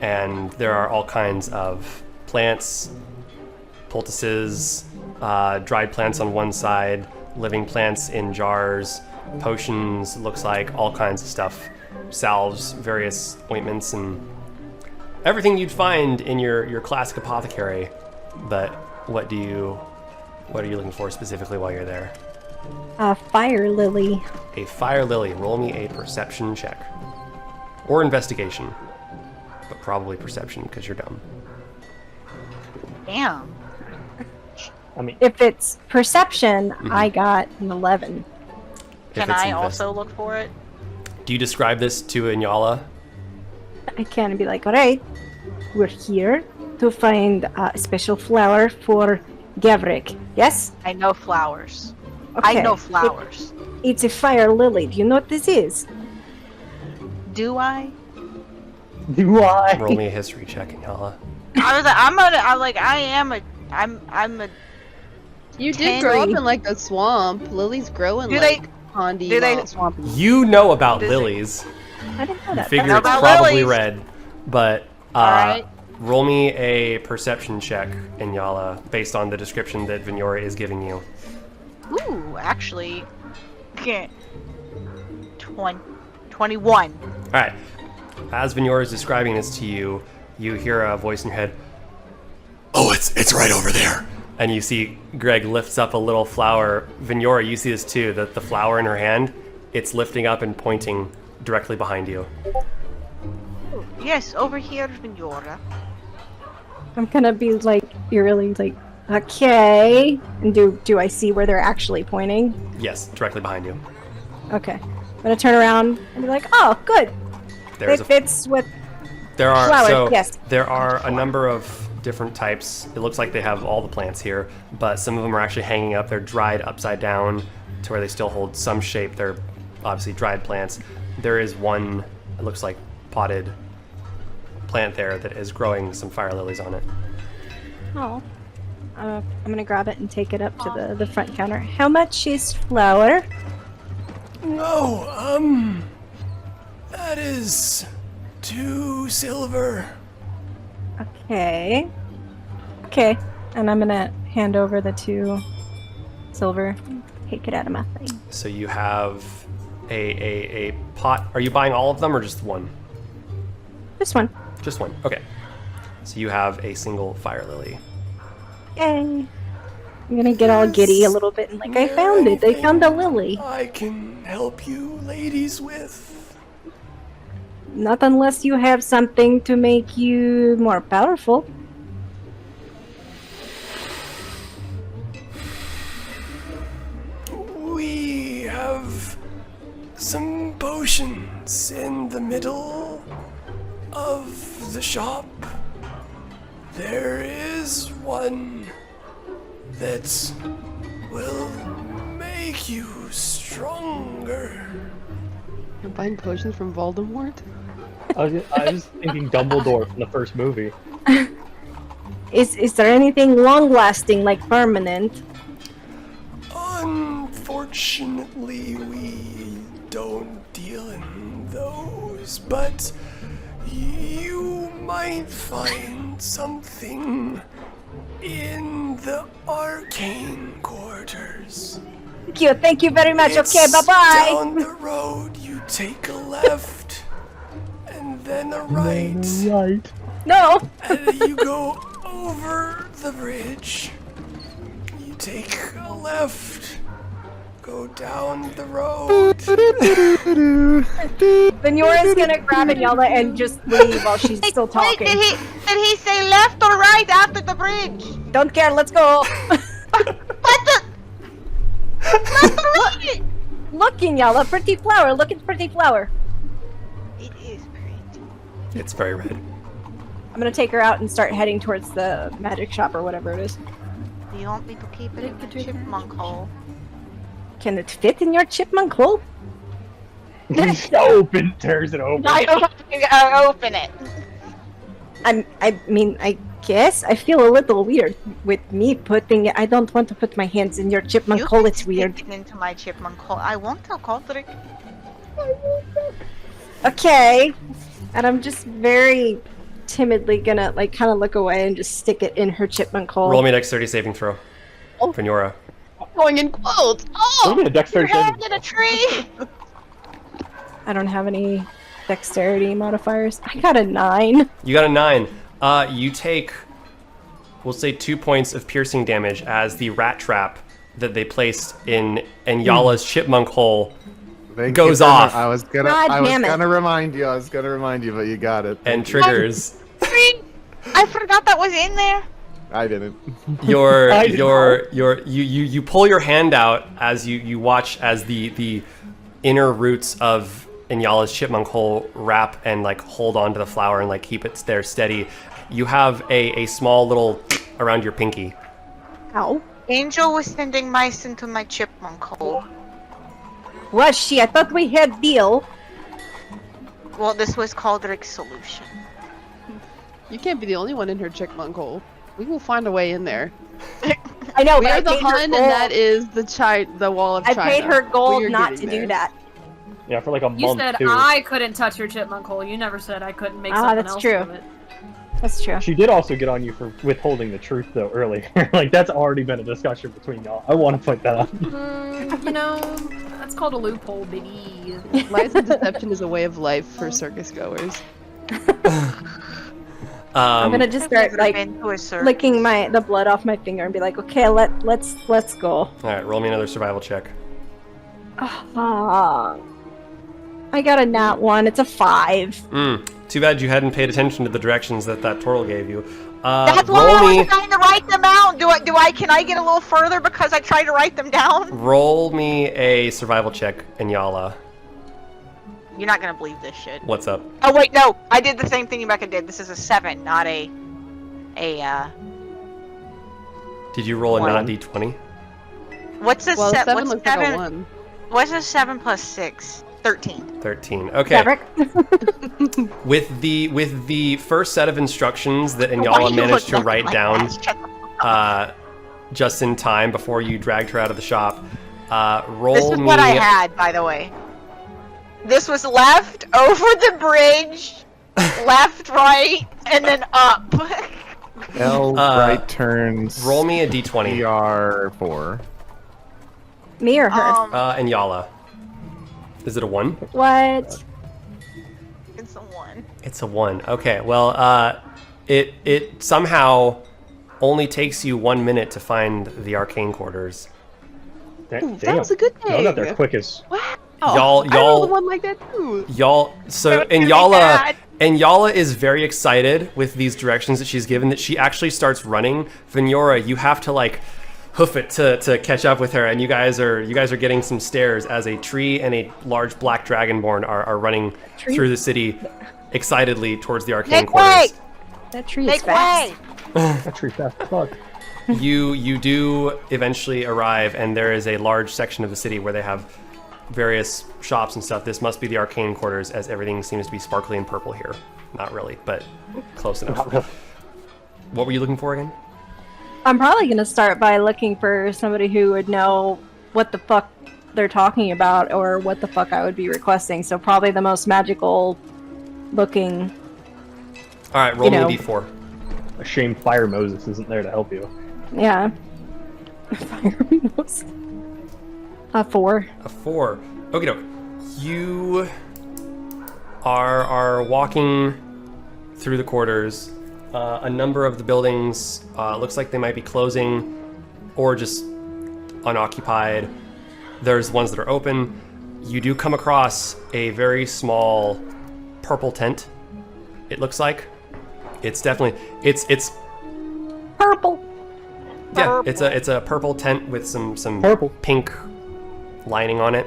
and there are all kinds of plants, poultices, dried plants on one side, living plants in jars, potions, looks like, all kinds of stuff, salves, various ointments, and everything you'd find in your classic apothecary. But what are you looking for specifically while you're there? A fire lily. A fire lily. Roll me a perception check. Or investigation. But probably perception, because you're dumb. Damn. I mean, If it's perception, I got an 11. Can it's I also look for it? Do you describe this to Enyala? I can be like, all right, we're here to find a special flower for Gavrik. Yes? I know flowers. Okay. I know flowers. It's a fire lily. Do you know what this is? Do I? do I? Roll me a history check, Enyala. I'm a You did grow up Tangy. in like a swamp. Lilies grow in Do they- like pondy, do they- swampy. You know about Does it- lilies. I didn't know that. Figure know it's about probably lilies. red. But Alright. roll me a perception check, Enyala, based on the description that Vignora is giving you. Ooh, actually, okay. 21. Alright. as Vignora is describing this to you, you hear a voice in your head. Oh, it's right over there. And you see Greg lifts up a little flower. Vignora, you see this too, that the flower in her hand, it's lifting up and pointing directly behind you. Yes, over here, Vignora. I'm gonna be like, eerily like, okay. And do I see where they're actually pointing? Yes, directly behind you. Okay. I'm gonna turn around and be like, oh, good. There's It fits with There are flowers, so yes. there are a number of different types. It looks like they have all the plants here, but some of them are actually hanging up. They're dried upside down to where they still hold some shape. They're obviously dried plants. There is one, it looks like potted plant there that is growing some fire lilies on it. Oh. I'm gonna grab it and take it up to the front counter. How much is flour? Oh, that is 2 silver. Okay. Okay. And I'm gonna hand over the 2 silver. Take it out of my thing. So you have a pot. Are you buying all of them or just one? This one. Just one. Okay. So you have a single fire lily. Yay. I'm gonna get all giddy a little bit and like, I found it. I found a lily. I can help you ladies with. Not unless you have something to make you more powerful. We have some potions in the middle of the shop. There is one that will make you stronger. You're buying potions from Voldemort? I was thinking Dumbledore from the first movie. Is there anything long-lasting, like permanent? Unfortunately, we don't deal in those, but you might find something in the arcane quarters. Thank you very much. It's Okay, bye-bye. down the road, you take a left, and then a right, Right. No. and you go over the bridge. You take a left, go down the road. Vignora's gonna grab Inyala and just leave while she's still Wait, talking. did he say left or right after the bridge? Don't care, let's go. Left or right? Look, Inyala, pretty flower. Look at the pretty flower. It is pretty. It's very red. I'm gonna take her out and start heading towards the magic shop or whatever it is. Do you want me to keep it in the chipmunk hole? Can it fit in your chipmunk hole? Tears it open. I open it. I mean, I guess I feel a little weird with me putting it. I don't want to put my hands in your chipmunk You hole. can It's weird. stick it into my chipmunk hole. I won't tell Caldric. Okay. And I'm just very timidly gonna like kind of look away and just stick it in her chipmunk hole. Roll me a dexterity saving throw. Oh. Vignora. Going in quotes. Look Oh! at a dexterity Your saving hand in a tree. I don't have any dexterity modifiers. I got a 9. You got a 9. You take, we'll say 2 points of piercing damage as the rat trap that they placed in Enyala's chipmunk hole Thank goes you for- off. I was gonna God damn it. remind you. but you got it. and triggers. I forgot that was in there. I didn't. You pull your hand out as you watch as the inner roots of Enyala's chipmunk hole wrap and like hold onto the flower and like keep it there steady. You have a small little around your pinky. Ow. Angel was sending mice into my chipmunk hole. Was she? I thought we had deal. Well, this was Caldric's solution. You can't be the only one in her chipmunk hole. We will find a way in there. I know, We but are I the paid her Hun, and gold. that is the wall of I China. paid her We gold are not getting to there. do that. Yeah, for like a You month said too. I couldn't touch your chipmunk hole. You never said I couldn't make Ah, something that's else true. of it. That's true. She did also get on you for withholding the truth though earlier. Like that's already been a discussion between y'all. I want to point that out. You know, that's called a loophole, baby. Lies and deception is a way of life for circus goers. I'm gonna just start Never like been to a circus. licking the blood off my finger and be like, okay, let's go. All right, roll me another survival check. Ah, I got a nat 1. It's a 5. Too bad you hadn't paid attention to the directions that Torl gave you. That's why I was trying to write them out. Can I get a little further because I tried to write them down? Roll me a survival check, Inyala. You're not gonna believe this shit. What's up? Oh wait, no, I did the same thing Rebecca did. This is a 7, not a. Did you roll a One. not d20? What's a Well, 7? 7 What's looks like a 7? 1. What's a 7 plus 6? 13. 13. Okay. Maverick? With the first set of instructions that Why Inyala you managed to look write like down that? Shut the fuck up. just in time before you dragged her out of the shop, roll This is me. what I had, by the way. This was left, over the bridge, left, right, and then up. L right turns. Roll me a d20. PR4. Me or her? Inyala. Is it a 1? What? It's a 1. It's a 1. Okay, well, it somehow only takes you 1 minute to find the arcane quarters. Damn. That was a good Y'all got there thing. quick as. Wow. Y'all- I rolled one like that too. So Don't do that. Inyala is very excited with these directions that she's given that she actually starts running. Vignora, you have to like hoof it to catch up with her, and you guys are getting some stares as a tree and a large black dragonborn are running through the city excitedly towards the arcane Make quarters. way! That tree is Make fast. way! That tree fast as fuck. You do eventually arrive, and there is a large section of the city where they have various shops and stuff. This must be the arcane quarters, as everything seems to be sparkly and purple here. Not really, but close enough. What were you looking for again? I'm probably gonna start by looking for somebody who would know what the fuck they're talking about or what the fuck I would be requesting. So probably the most magical looking. All right, roll me know. a d4. A shame Fire Moses isn't there to help you. Yeah. A 4. A 4. Okie doke. You are walking through the quarters. A number of the buildings looks like they might be closing or just unoccupied. There's ones that are open. You do come across a very small purple tent. It looks like it's definitely it's Purple. yeah, it's a purple tent with some Purple. pink lining on it,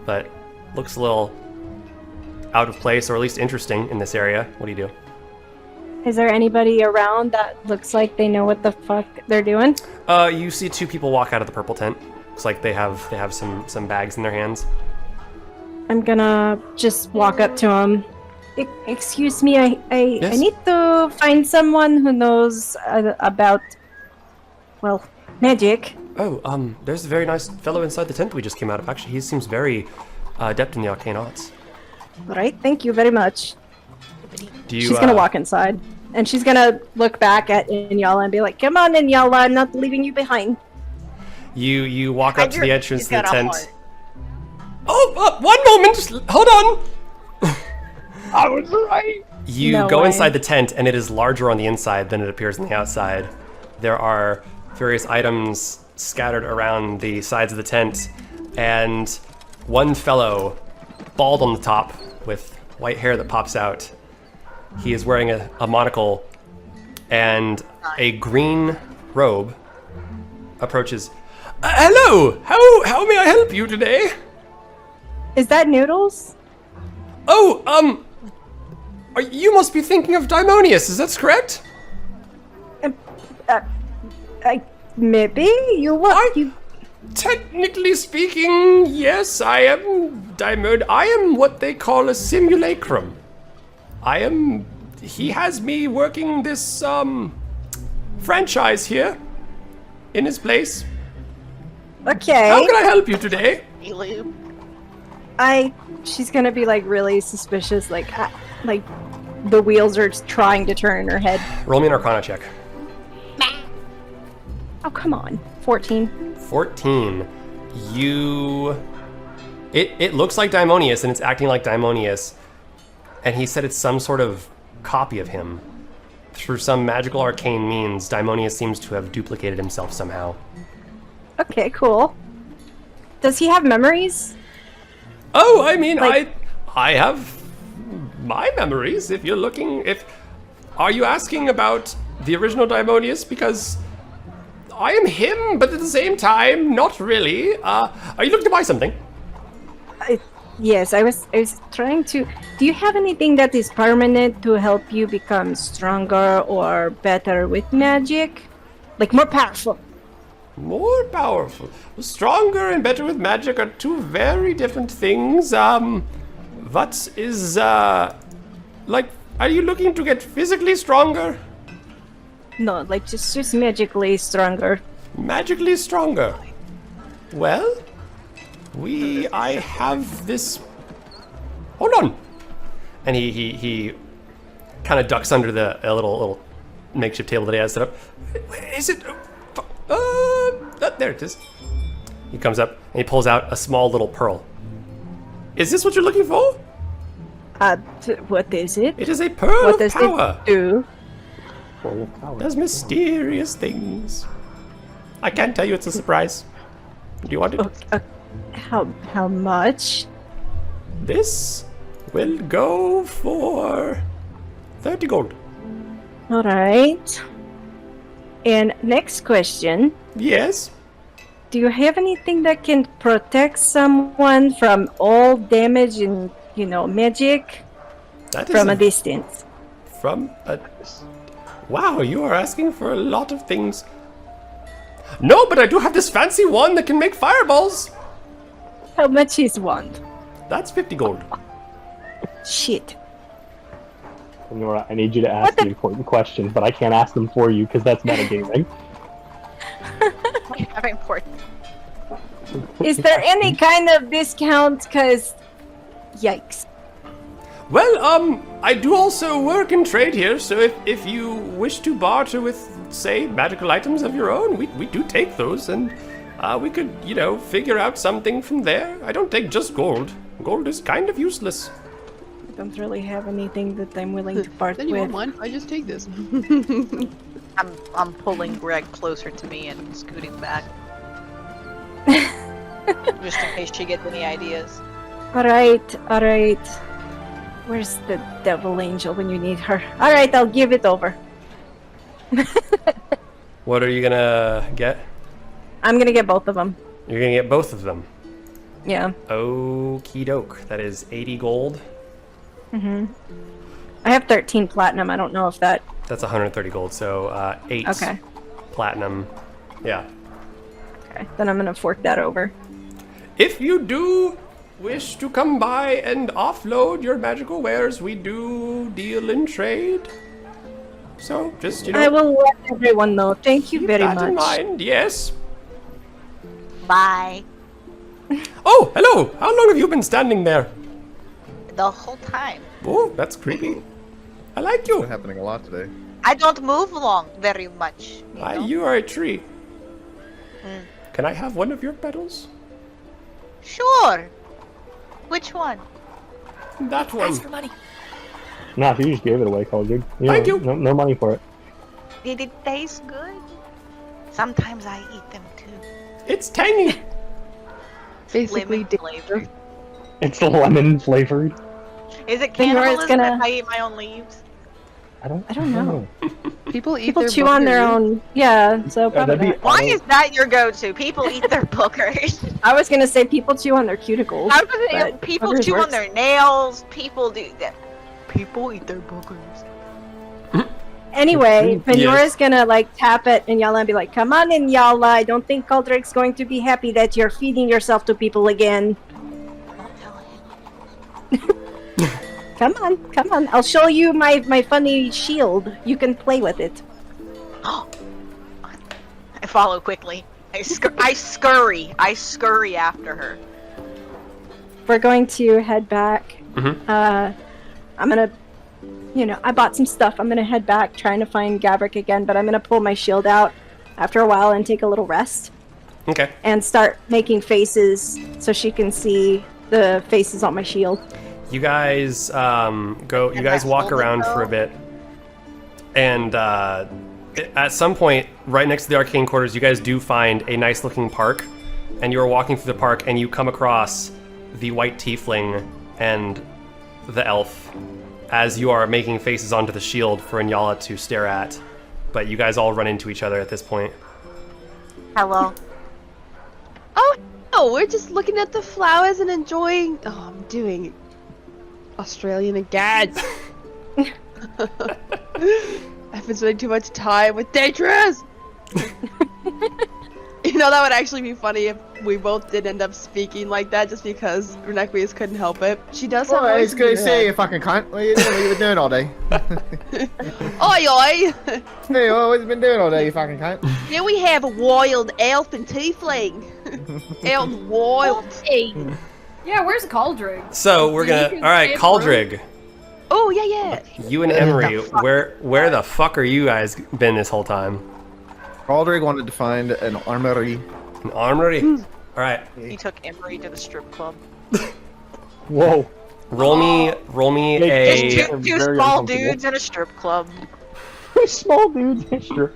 but looks a little out of place, or at least interesting in this area. What do you do? Is there anybody around that looks like they know what the fuck they're doing? You see 2 people walk out of the purple tent. Looks like they have some bags in their hands. I'm gonna just walk up to them. Excuse me, I Yes? need to find someone who knows about, well, magic. Oh, there's a very nice fellow inside the tent we just came out of. Actually, he seems very adept in the arcane arts. All right, thank you very much. Do you? She's gonna walk inside, and she's gonna look back at Inyala and be like, "Come on, Inyala, I'm not leaving you behind." You walk up to the entrance She's to the got a tent. heart. Oh, 1 moment, just hold on. I was right. You No go way. inside the tent, and it is larger on the inside than it appears on the outside. There are various items scattered around the sides of the tent, and one fellow, bald on the top, with white hair that pops out. He is wearing a monocle and a green robe. Approaches. Hello! How may I help you today? Is that Noodles? Oh, you must be thinking of Daimonius, is that correct? Maybe you what? You Technically speaking, yes, I am Daimon. I am what they call a simulacrum. He has me working this, franchise here, in his place. okay? How can I help you today? Elude. She's gonna be like really suspicious, like the wheels are just trying to turn in her head. Roll me an Arcana check. Oh come on, 14. 14. It looks like Daimonius, and it's acting like Daimonius. and he said it's some sort of copy of him. Through some magical arcane means, Daimonius seems to have duplicated himself somehow. Okay, cool. Does he have memories? Oh, I mean, Like- I have my memories. If you're looking, are you asking about the original Daimonius? Because I am him, but at the same time, not really. Are you looking to buy something? Yes, I was trying to. Do you have anything that is permanent to help you become stronger or better with magic? Like more powerful? More powerful. Stronger and better with magic are two very different things. What is, like, are you looking to get physically stronger? No, like just magically stronger. Magically stronger. Well, I have this. Hold on. And he kind of ducks under a little makeshift table that he has set up. Is it? There it is. He comes up and he pulls out a small little pearl. Is this what you're looking for? What is it? It is a pearl What of does power. it do? Does mysterious things. I can't tell you, it's a surprise. Do you want it? How much? This will go for 30 gold. All right. And next question. Yes. Do you have anything that can protect someone from all damage and, magic That is from a distance? from a... Wow, you are asking for a lot of things. No, but I do have this fancy wand that can make fireballs. How much is one? That's 50 gold. Shit. Nora, I need you to ask the important question, but I can't ask them for you because that's metagaming. Very important. Is there any kind of discount? Cause, yikes. Well, I do also work and trade here, so if you wish to barter with, say, magical items of your own, we do take those, and we could, figure out something from there. I don't take just gold. Gold is kind of useless. I don't really have anything that I'm willing to part Then you want with. one? I just take this. I'm pulling Greg closer to me and scooting back. Just in case she gets any ideas. Alright. Where's the devil angel when you need her? Alright, I'll give it over. What are you gonna get? I'm gonna get both of them. You're gonna get both of them. Yeah. Okie doke. That is 80 gold. I have 13 platinum. I don't know if that... That's 130 gold, so 8 Okay. platinum. Yeah. Okay. Then I'm gonna fork that over. If you do wish to come by and offload your magical wares, we do deal in trade. So, just, I will let everyone know. Thank you keep very that in much. mind, yes. Bye. Oh, hello! How long have you been standing there? The whole time. Oh, that's creepy. I like you. It's happening a lot today. I don't move along very much. You know? You are a tree. Can I have one of your petals? Sure. Which one? That one. Ask for money. Nah, if you just gave it away, Cole, dude. Thank you. No money for it. Did it taste good? Sometimes I eat them too. It's tangy. Basically, Lemon flavored. It's lemon flavored. Is it Then Nora's cannibalism gonna- if I eat my own leaves? I don't know. people eat People their chew on their boogers. own. Yeah, so probably that'd be- not. Why is that your go-to? People eat their boogers. I was gonna say people chew on their cuticles. I was gonna say, but people boogers chew on works. their nails. People do that. People eat their boogers. Anyway, Yes. Penora's gonna tap it and Yala and be like, "Come on in, Yala. I don't think Caldric's going to be happy that you're feeding yourself to people again. Don't tell him. Come on. I'll show you my funny shield. You can play with it." I follow quickly. I scurry after her. We're going to head back. Mhm. I'm gonna, I bought some stuff. I'm gonna head back, trying to find Gavrik again, but I'm gonna pull my shield out after a while and take a little rest Okay. and start making faces so she can see the faces on my shield. You guys go. You And guys that's walk holding around for a though? bit, and at some point, right next to the arcane quarters, you guys do find a nice-looking park, and you are walking through the park, and you come across the white tiefling and the elf as you are making faces onto the shield for Inyala to stare at. But you guys all run into each other at this point. Hello. Oh, no, we're just looking at the flowers and enjoying. Oh, I'm doing Australian again. I've been spending too much time with Daedras. You know, that would actually be funny if we both did end up speaking like that, just because Renequius couldn't help it. She does have. Well, voice it's in good her to see head. you, fucking cunt. What you been doing all day? Oi, oi! Hey, what you been doing all day, you fucking cunt? Here we have a wild elf and tiefling. Elf wild. Yeah, where's Caldrig? So we're Did he gonna. All right, stay in the room? Caldrig, Oh yeah, yeah. you and Emery, where the fuck are you guys been this whole time? Aldrich wanted to find an armory. An armory. All right, He took Emery to the strip club. Whoa. roll me Yeah, a. Just I'm two very small uncomfortable. dudes in a strip club. Small dudes. Sure.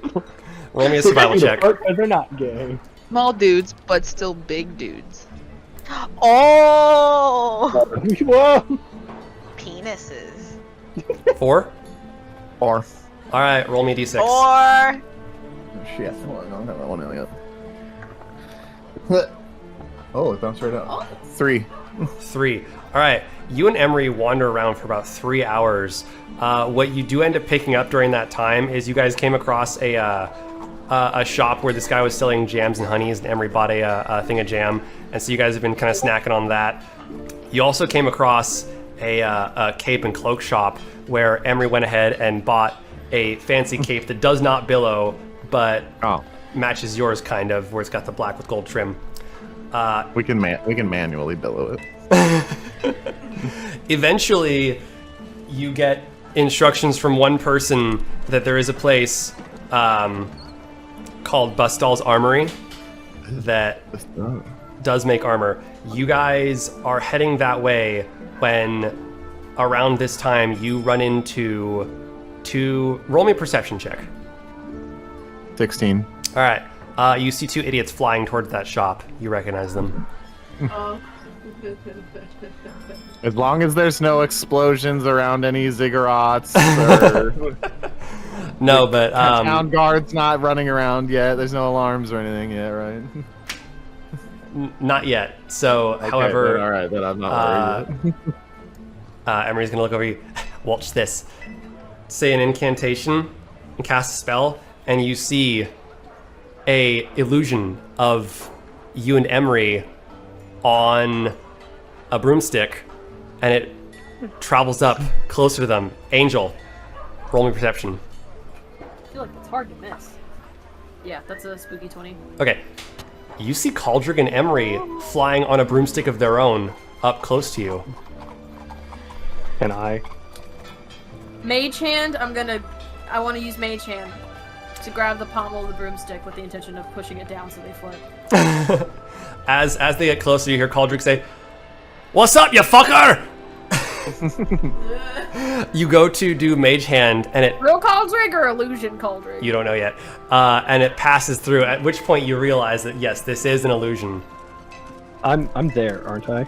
Roll me a survival check. They're not gay. Small dudes, but still big dudes. Oh! Whoa. Penises. 4. Or. All right, roll me a d6. Or Shit. Hold on, I don't have that one yet. Oh, it bounced right out. 3. 3. All right, you and Emery wander around for about 3 hours. What you do end up picking up during that time is you guys came across a shop where this guy was selling jams and honeys, and Emery bought a thing of jam, and so you guys have been kind of snacking on that. You also came across a cape and cloak shop where Emery went ahead and bought a fancy cape that does not billow, but matches yours kind of, where it's got the black with gold trim. We can manually billow it. Eventually, you get instructions from one person that there is a place called Bustal's Armory that does make armor. You guys are heading that way when, around this time, you run into roll me a perception check. 16. All right. You see 2 idiots flying towards that shop. You recognize them. As long as there's no explosions around any ziggurats or No, but town guards not running around yet. There's no alarms or anything yet, right? not yet. So, Okay, however, then, all right, then I'm not worried. Emery's gonna look over you. Watch this. Say an incantation and cast a spell, and you see a illusion of you and Emery on a broomstick, and it travels up closer to them. Angel, roll me perception. I feel like it's hard to miss. Yeah, that's a spooky 20. Okay. You see Caldrig and Emery flying on a broomstick of their own up close to you. Can I? Mage Hand, I want to use Mage Hand to grab the pommel of the broomstick with the intention of pushing it down so they flip. As they get closer, you hear Caldrig say, "What's up, you fucker?" You go to do Mage Hand, and it Real Caldrig or illusion Caldrig? you don't know yet, and it passes through. At which point you realize that yes, this is an illusion. I'm there, aren't I?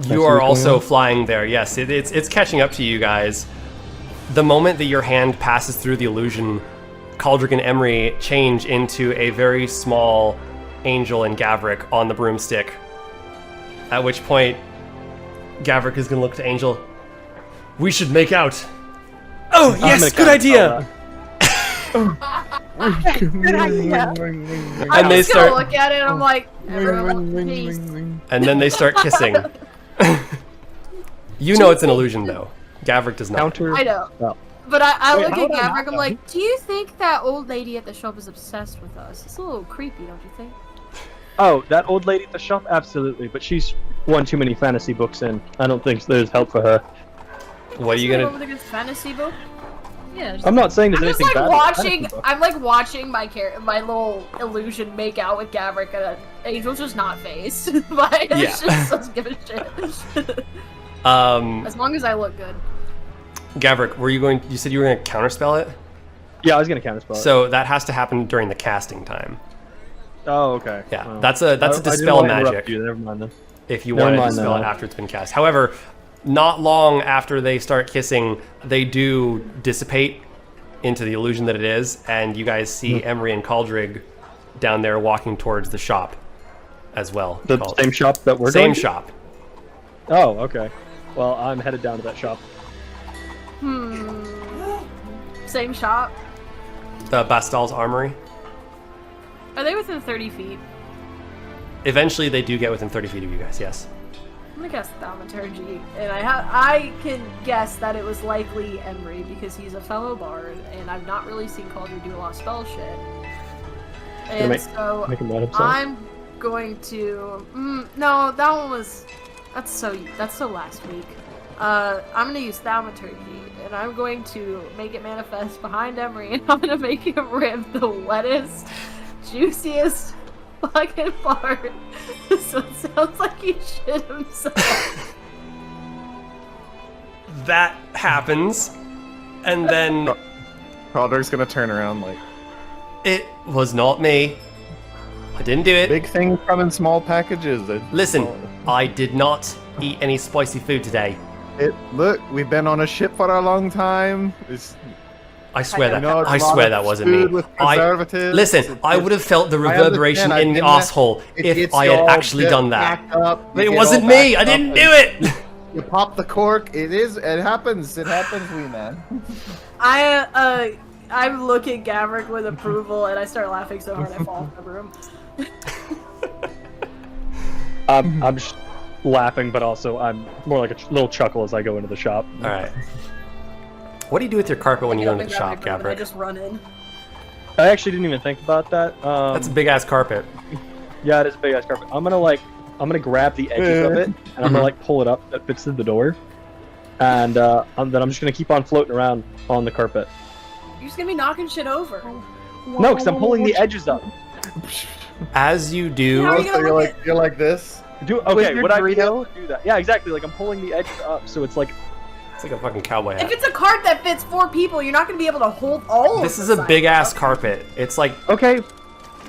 You are also flying there. Yes, it's catching up to you guys. The moment that your hand passes through the illusion, Caldrig and Emery change into a very small Angel and Gavrik on the broomstick. At which point, Gavrik is going to look to Angel. We should make out. Oh, yes, good idea. good idea. I'm And they just gonna start, look at it and I'm like, everyone, peace. and then they start kissing. You know it's an illusion, though. Gavrik does not. Counter. I know. Oh. But I Wait, look how at would I Gavrik, not I'm know? like, do you think that old lady at the shop is obsessed with us? It's a little creepy, don't you think? Oh, that old lady at the shop? Absolutely, but she's one too many fantasy books in. I don't think there's help for her. What are you Over going to... the good fantasy book? Yeah. I'm not saying there's I'm just anything like bad. about watching. fantasy books. I'm like watching my little illusion make out with Gavrik, and Angel's just not phased. But Yeah. it's just doesn't give a shit. As long as I look good. Gavrik, you said you were going to counterspell it? Yeah, I was gonna counterspell it. So that has to happen during the casting time. Oh, okay. Yeah, Well, that's a I didn't dispel wanna interrupt magic. you, Never mind then. If you Never want to mind dispel it then. after it's been cast. However, not long after they start kissing, they do dissipate into the illusion that it is, and you guys see Emery and Caldrig down there walking towards the shop as well. The same shop that we're Same going to? shop. Oh, okay. Well, I'm headed down to that shop. Same shop. The Bastal's Armory. Are they within 30 feet? Eventually, they do get within 30 feet of you guys, yes. I'm gonna guess thaumaturgy, and I can guess that it was likely Emery because he's a fellow bard, and I've not really seen Calder do a lot of spell shit. And make him mad himself? I'm going to. No, that one was. That's so last week. I'm gonna use thaumaturgy, and I'm going to make it manifest behind Emery, and I'm gonna make him rip the wettest, juiciest fucking part. So it sounds like he shit himself. That happens, and then Calder's gonna turn around like, it was not me. I didn't do it. big things come in small packages. Listen, I did not eat any spicy food today. Look, we've been on a ship for a long time. I swear that. You know, it's I a lot swear of that wasn't food me. with preservatives. Listen, I would have felt the I reverberation understand, in the I've been asshole It if gets I had all actually get done that. backed up, But you it get wasn't all me. backed I didn't up, do and it. You pop the cork. It happens. It happens, wee man. I look at Gavrik with approval, and I start laughing so hard I fall off the room. I'm just laughing, but also I'm more like a little chuckle as I go into the shop. All right. What do you do with your carpet when you go into the Grab my shop, broom, and I Gavrik? just run in. I actually didn't even think about that. That's a big ass carpet. Yeah, it is a big ass carpet. I'm gonna grab the edges of it, and I'm gonna like pull it up that fits through the door, and then I'm just gonna keep on floating around on the carpet. You're just gonna be knocking shit over. No, because I'm pulling the edges up. As you do, How are you So gonna you're like this. Okay, your would I be burrito? able to do that? Yeah, exactly. Like I'm pulling the edges up, so it's like it's like a fucking cowboy If hat. it's a cart that fits 4 people, you're not gonna be able to hold all This of is the a sides big ass up. carpet. It's like okay,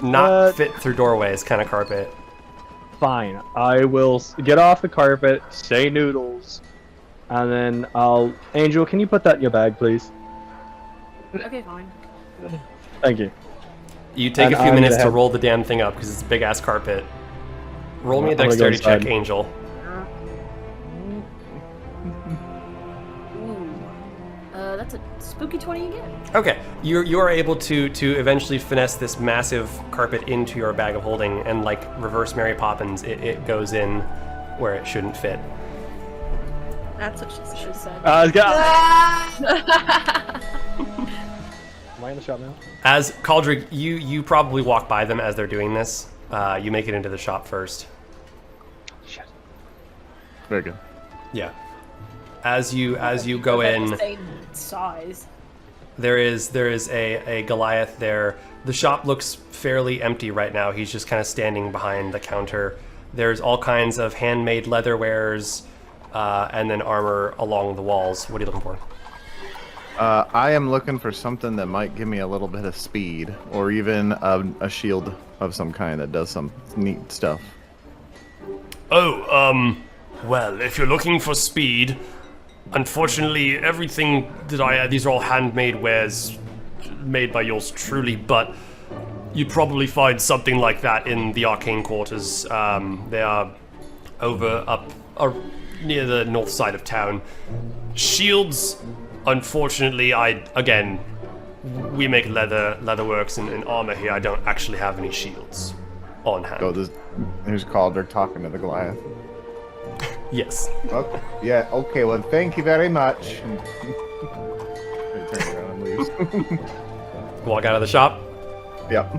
not fit through doorways kind of carpet. fine. I will get off the carpet, say noodles, and then Angel, can you put that in your bag, please? Okay, fine. Thank you. You take And a few I'm minutes gonna to have- roll the damn thing up because it's a big ass carpet. Roll me a I'm gonna go dexterity check, inside. Angel. Ooh. That's a spooky 20 again. Okay, you are able to eventually finesse this massive carpet into your bag of holding, and like reverse Mary Poppins, it goes in where it shouldn't fit. That's what she should have said. Am I in the shop now? As Caldrig, you probably walk by them as they're doing this. You make it into the shop first. Shit. Very good. Yeah. As you go in, Same size. there is a Goliath there. The shop looks fairly empty right now. He's just kind of standing behind the counter. There's all kinds of handmade leather wares, and then armor along the walls. What are you looking for? I am looking for something that might give me a little bit of speed, or even a shield of some kind that does some neat stuff. Oh, well, if you're looking for speed, unfortunately, everything that these are all handmade wares made by yours truly, but you'd probably find something like that in the arcane quarters. They are up near the north side of town. Shields, unfortunately, we make leatherworks and armor here. I don't actually have any shields on hand. Oh, here's Calder talking to the Goliath. Yes. Okay. Yeah, okay, well, thank you very much. He turns around and leaves. Walk out of the shop. Yep.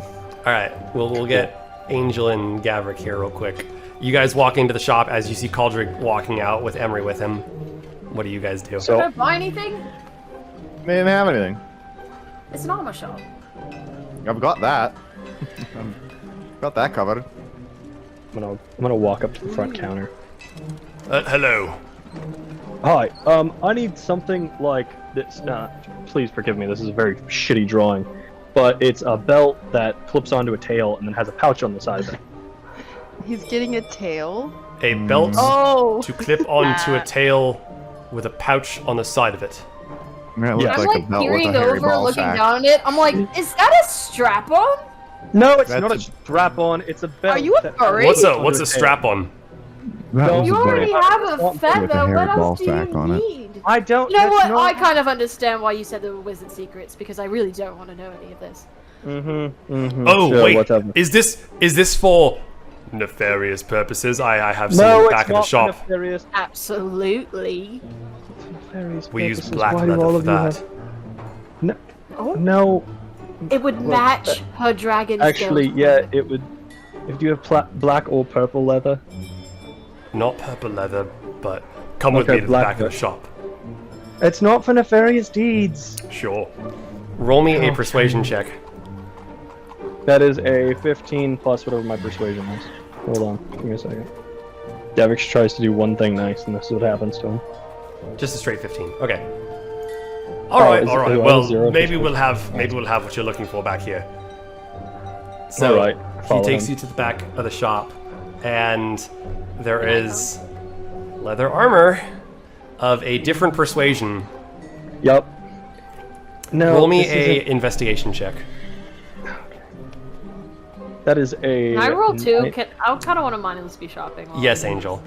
All right, we'll get Angel and Gavrik here real quick. You guys walk into the shop as you see Caldrig walking out with Emery with him. What do you guys do? Can So I buy anything? They didn't have anything. It's an armor shop. I've got that. Got that covered. I'm gonna walk up to the front counter. Hello. Hi. I need something like this. Please forgive me. This is a very shitty drawing, but it's a belt that clips onto a tail and then has a pouch on the side of it. He's getting a tail. A belt Oh. to clip onto a tail with a pouch on the side of it. It looks Yeah. I'm like a like belt with peering a hairy over, ball looking sack. down on it. I'm like, is that a strap-on? No, it's That's not a a- strap-on. It's a belt. Are you a that- furry? What's onto a tail. strap on? That Don't was You a already belt. have a With a feather. hairy What ball else do sack you on it. need? I don't. You know that's what? not- I kind of understand why you said there were wizard secrets because I really don't want to know any of this. Oh Sure, wait, whatever. is this for nefarious purposes? I have No, some it's back not of the shop. nefarious. Absolutely. Nefarious We use purposes. black Why do leather all for of you that. have- No, It would match her dragon's actually, goat. yeah, it would. If you have black or purple leather, Not purple leather, but come with Okay, me to the black back of the leather. shop. it's not for nefarious deeds. Sure. Roll me a persuasion check. That is a 15 plus whatever my persuasion is. Hold on, give me a second. Davix tries to do one thing nice, and this is what happens to him. Just a straight 15. Okay. All right. is it- All right. oh, Well, zero maybe persuasion. we'll have what you're looking for back here. So All right, he follow takes him. you to the back of the shop, and there is leather armor of a different persuasion. Yup. No. Roll me this a isn't- investigation check. That is a. Can I roll two? ni- I kind of want to mindlessly be shopping. while Yes, I'm- Angel.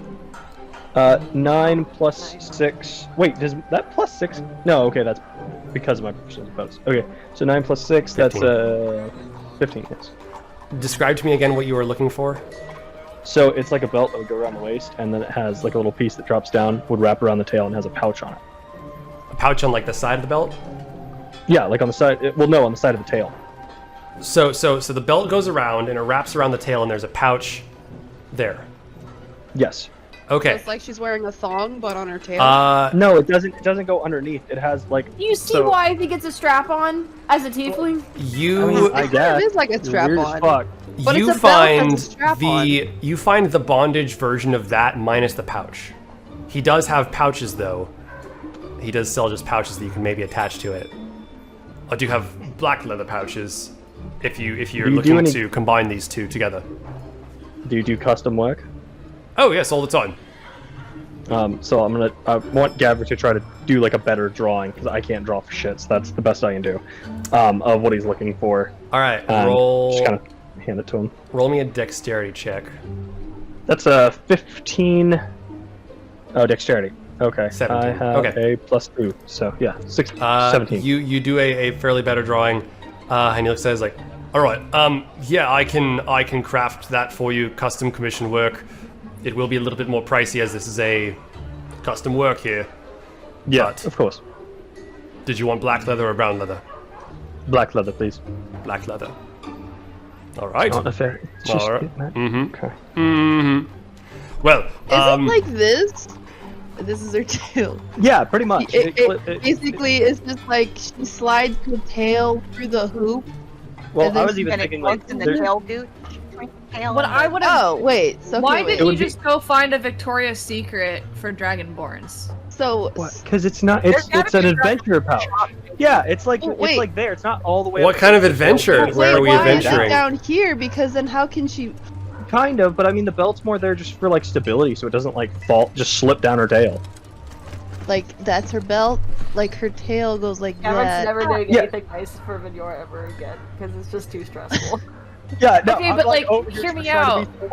9 plus Nice. 6. Wait, does that plus 6? No, okay, that's because of my percentage bonus. Okay, so 9 plus 6, 15. that's 15, yes. Describe to me again what you were looking for. So it's like a belt that would go around the waist, and then it has like a little piece that drops down, would wrap around the tail, and has a pouch on it. A pouch on like the side of the belt. Yeah, like on the side. Well, no, on the side of the tail. So the belt goes around and it wraps around the tail, and there's a pouch there. Yes. Okay. It's like she's wearing a thong, but on her tail. No, it doesn't. It doesn't go underneath. It has like. Do you see so- why I think it's a strap-on as a tiefling? You I guess. It is like a You're strap weird as on. fuck. But you it's a belt that's a find strap-on. you find the bondage version of that minus the pouch. He does have pouches though. He does sell just pouches that you can maybe attach to it. I do have black leather pouches if you're Do you do looking any- to combine these two together. Do you do custom work? Oh yes, all the time. So I want Gavin to try to do like a better drawing because I can't draw for shit. So that's the best I can do of what he's looking for. All right, Just roll kind of hand it to him. roll me a dexterity check. That's a 15. Oh, dexterity. Okay. 17. I have Okay. a plus 2. So yeah, 17. You do a fairly better drawing, and he looks at it like, all right, yeah, I can craft that for you, custom commission work. It will be a little bit more pricey as this is a custom work here. Yeah, but- of course. Did you want black leather or brown leather? Black leather, please. Black leather. All right. Not a fairy. It's just All right. Mm-hmm. Okay. Mm-hmm. Well, Is it like this? This is her tail. Yeah, pretty much. Basically, it's just like she slides her tail through the hoop. Well, and I then was even And it thinking like floats in the there- tail gooch. Tail What in I the- would have. Oh wait, so Why here, wait. didn't you would be- just go find a Victoria's Secret for Dragonborns? So Because it's not. It's There's it's an gotta be a adventure pouch. Yeah, it's like Oh, it's wait. like there. It's not all the way. what up kind to of the adventure? belt. Where are we why is adventuring? it down here? Because then how can she? Kind of, but I mean the belt's more there just for like stability, so it doesn't like fall, just slip down her tail. Like that's her belt. Like her tail goes like Cameron's that. never doing Yeah. anything nice for Venyor ever again because it's just too stressful. Yeah, no. Okay, I'm but, like, over here hear me trying to be-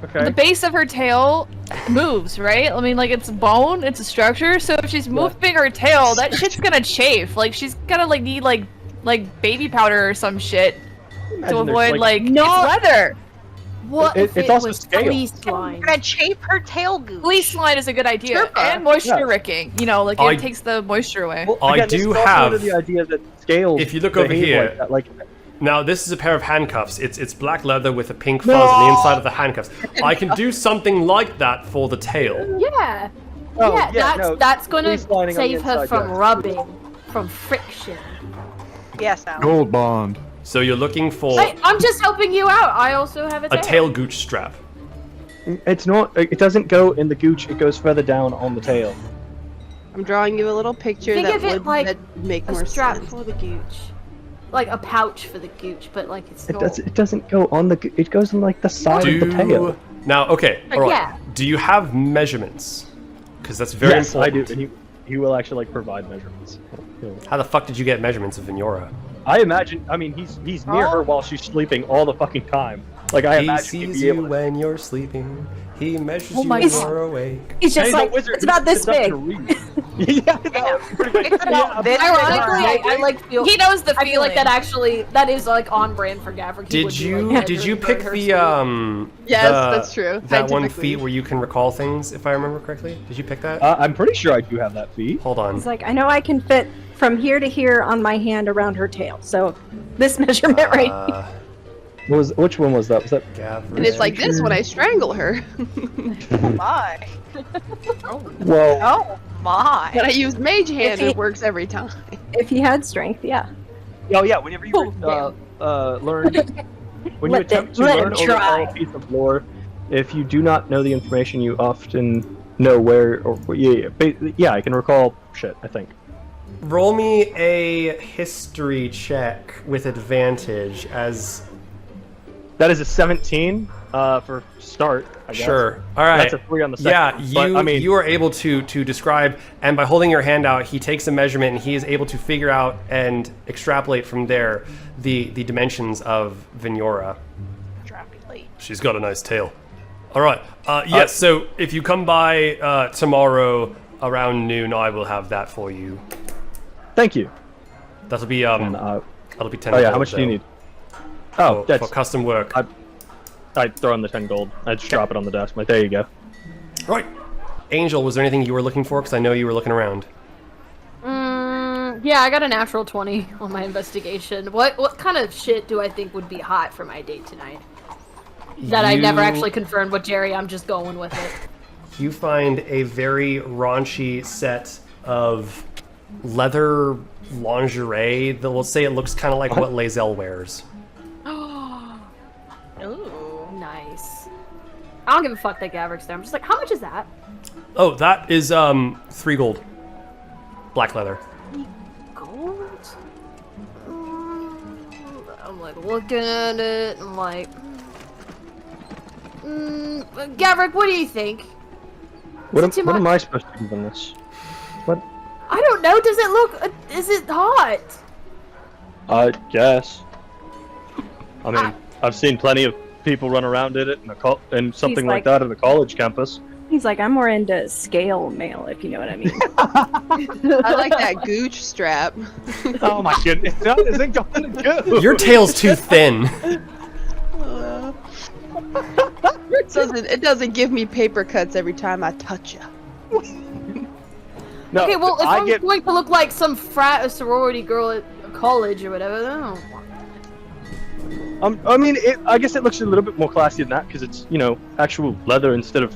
Okay. The base of her tail moves, right? I mean, like, it's bone, it's a structure, so if she's moving her tail, that shit's gonna chafe. Like, she's gonna, like, need, like baby powder or some shit to Imagine there's, avoid, like, No. it's leather! What It- if it's it also was scale. fleece line? Gonna chafe her tail gooch. Fleece line is a good idea. Sure. And moisture Yeah. wicking. You know, like, I- it takes the moisture away. Well, I again, this do is also have- under the idea that scales. If you look over behave here- like that, like Now this is a pair of handcuffs. It's black leather with a pink fuzz on the inside of the handcuffs. I can do something like that for the tail. Yeah. Oh, yeah, yeah, no, that's gonna fleece lining on the save her inside, from yes. rubbing, from friction. Yes, Alan. Gold bond. So you're looking for Hey, I'm just helping you out. I also have a a tail gooch strap. it's not. It doesn't go in the gooch. It goes further down on the tail. I'm drawing you a little picture Think that of it would like that'd make a more strap sense. for the gooch. Like a pouch for the gooch, but like it's It not. does. It doesn't go on the. It goes on like the side of the tail. Now, okay, all right. Yeah. Do you have measurements? Because that's very Yes, I important. do. And he will actually like provide measurements. How the fuck did you get measurements of Venora? I imagine. I mean, he's near her while she's sleeping all the fucking time. Like I He imagine he'd sees be able you to. when you're sleeping. He measures Oh you my when God. you're awake. He's just He's a like, wizard. it's about this It's up big. to read. Yeah, that's pretty much. It's about this big. Ironically, I like feel. He knows the I feel like feeling. that is like on brand for Gavrik. He would Did be, you like, did you burn pick her the sleep. Yes, that's true. That one Scientifically. feat where you can recall things, if I remember correctly? Did you pick that? I'm pretty sure I do have that feat. Hold on. He's like, I know I can fit from here to here on my hand around her tail. So this measurement right here. Which one was that? Was that? Gavrik. And it's like this when I strangle her. Oh my. Whoa. Oh my. But I use mage hand, he- it works every time. If he had strength, yeah. Oh yeah. Whenever you learn, when you Let attempt him- to let learn him or recall try. a piece of lore, if you do not know the information, you often know where. Or yeah. I can recall shit. I think. Roll me a history check with advantage as That is a 17 for start. I guess. sure. All right. That's a 3 on the second. Yeah, one, you but, I mean, you are able to describe, and by holding your hand out, he takes a measurement, and he is able to figure out and extrapolate from there the dimensions of Venora. Extrapolate. She's got a nice tail. All right. Yes. So if you come by tomorrow around noon, I will have that for you. Thank you. That'll be And, that'll be 10. oh yeah. How gold, much do you though, need? Oh, for that's. custom work? I'd throw in the 10 gold. I'd just drop it on the desk. I'm like, there you go. Right. Angel, was there anything you were looking for? Because I know you were looking around. Yeah, I got a natural 20 on my investigation. What kind of shit do I think would be hot for my date tonight? That I never You- actually confirmed with Jerry. I'm just going with it. You find a very raunchy set of leather lingerie that, let's say, it looks kind of like what Lae'zel wears. Ooh. Nice. I don't give a fuck that Gavrik's there. I'm just like, how much is that? Oh, that is 3 gold. Black leather. Gold? I'm like looking at it. I'm like, Gavrik, what do you think? What too am much? I supposed to do on this? What? I don't know. Does it look? Is it hot? I guess. I mean, I've seen plenty of people run around in it and something like like- that at a college campus. He's like, I'm more into scale mail, if you know what I mean. I like that gooch strap. Oh my goodness, that isn't going to go. Your tail's too thin. It doesn't give me paper cuts every time I touch you. No, Okay, well, if I I'm get. going to look like some frat or sorority girl at college or whatever, then I don't. I mean, I guess it looks a little bit more classy than that because it's actual leather instead of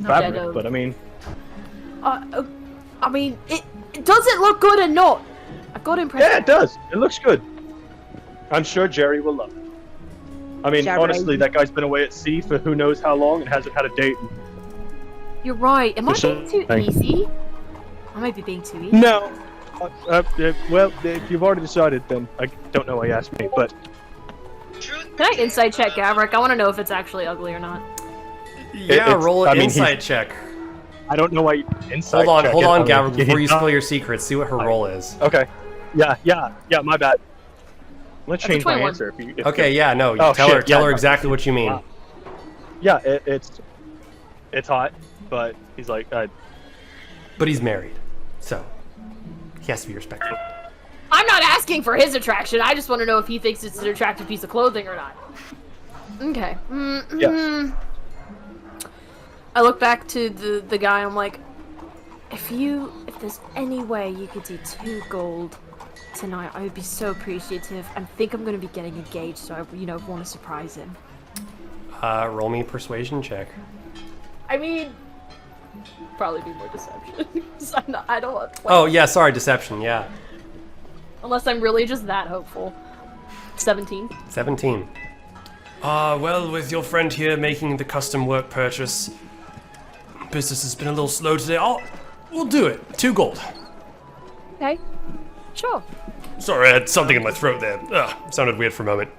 fabric. Dead. But I mean, Does it look good or not? I've got impression. yeah, it does. It looks good. I'm sure Jerry will love it. I mean, Jerry. honestly, that guy's been away at sea for who knows how long and hasn't had a date. You're right. Am I For being too something. easy? I might be being too easy. No. Well, if you've already decided, then I don't know why you asked me, but Can I insight check Gavrik? I want to know if it's actually ugly or not. Yeah, it's- roll I an mean, insight check. I don't know why you inside Hold check on, it. Gavrik, before you Yeah. spill your secrets. See what her roll is. Okay. Yeah, my bad. Let's That's a change my 21. answer. If Okay, yeah, no. Oh, tell shit, her. Tell yeah, her no. exactly what you mean. Wow. Yeah, it's hot, but he's like, But he's married, so he has to be respectful. I'm not asking for his attraction. I just want to know if he thinks it's an attractive piece of clothing or not. Okay. Yes. I look back to the guy. I'm like, if there's any way you could do 2 gold tonight, I would be so appreciative. I think I'm going to be getting engaged, so I want to surprise him. Roll me a persuasion check. I mean, probably be more deception. 'Cause I don't want Oh yeah, sorry, deception. Yeah, unless I'm really just that hopeful. 17. 17. Well, with your friend here making the custom work purchase, business has been a little slow today. We'll do it. 2 gold. Okay. Sure. Sorry, I had something in my throat there. Sounded weird for a moment.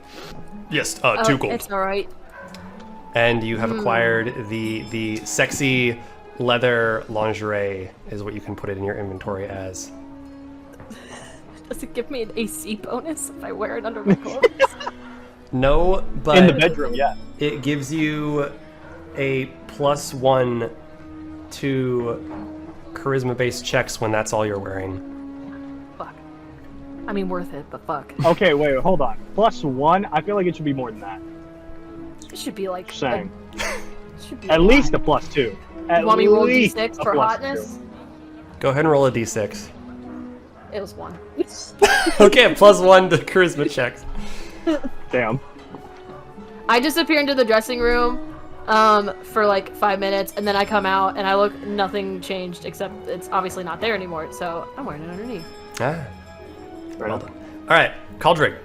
Yes, 2 gold. It's alright. And you have acquired the sexy leather lingerie is what you can put it in your inventory as. Does it give me an AC bonus if I wear it under my clothes? No, but In the bedroom, yeah. it gives you a +1 to charisma-based checks when that's all you're wearing. Fuck. I mean, worth it, but fuck. Okay, wait, hold on. +1? I feel like it should be more than that. It should be like... Saying. Should be At least a +2. You want me to roll least d6 a for +2. hotness? Go ahead and roll a d6. It was 1. Okay, +1 to charisma checks. Damn. I disappear into the dressing room for like 5 minutes, and then I come out and I look, nothing changed except it's obviously not there anymore, so I'm wearing it underneath. Ah, well done. All right, Caldric.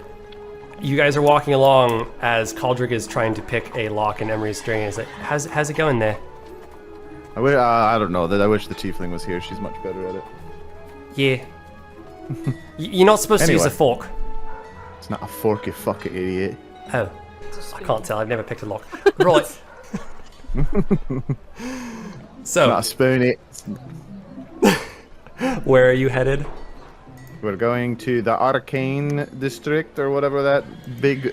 You guys are walking along as Caldric is trying to pick a lock in Emery's string. Is like, how's it going there? I don't know. I wish the tiefling was here. She's much better at it. Yeah. You're not supposed to use a Anyway. fork. It's not a fork, you fucking idiot. Oh, I can't tell. I've never picked a lock. Roll it. So, Not a spoon, it. where are you headed? We're going to the Arcane District, or whatever that big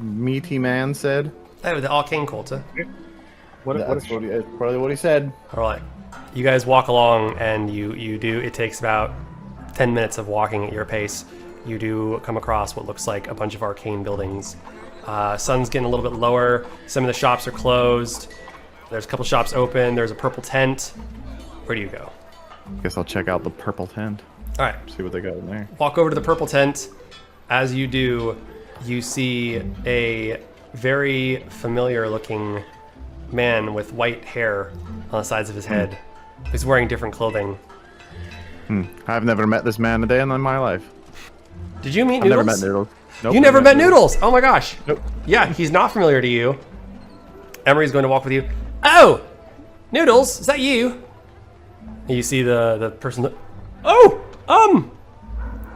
meaty man said. Oh, the Arcane Quarter. That's probably what he said. All right. You guys walk along, and you do. It takes about 10 minutes of walking at your pace. You do come across what looks like a bunch of arcane buildings. Sun's getting a little bit lower. Some of the shops are closed. There's a couple shops open. There's a purple tent. Where do you go? Guess I'll check out the purple tent. All right. See what they got in there. Walk over to the purple tent. As you do, you see a very familiar looking man with white hair on the sides of his head. He's wearing different clothing. I've never met this man a day in my life. Did you meet I've Noodles? never met Noodles. Nope, You never met Noodles? Oh my gosh. Nope. Yeah, he's not familiar to you. Emery's going to walk with you. Oh! Noodles, is that you? And you see the person that... Oh!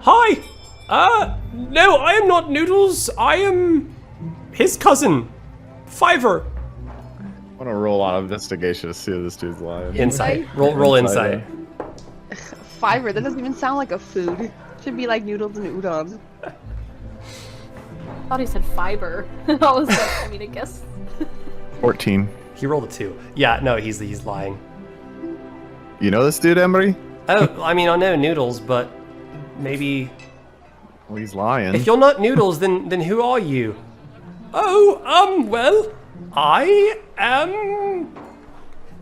Hi! No, I am not Noodles. I am his cousin. Fiver. I want to roll on investigation to see if this dude's lying. Insight. Roll insight. Fiber, that doesn't even sound like a food. Should be like noodles and udon. I thought he said fiber. I was like, I mean, I guess. 14. He rolled a 2. Yeah, no, he's lying. You know this dude, Emery? Oh, I mean, I know Noodles, but maybe... Well, he's lying. If you're not Noodles, then who are you? Oh, well, I am...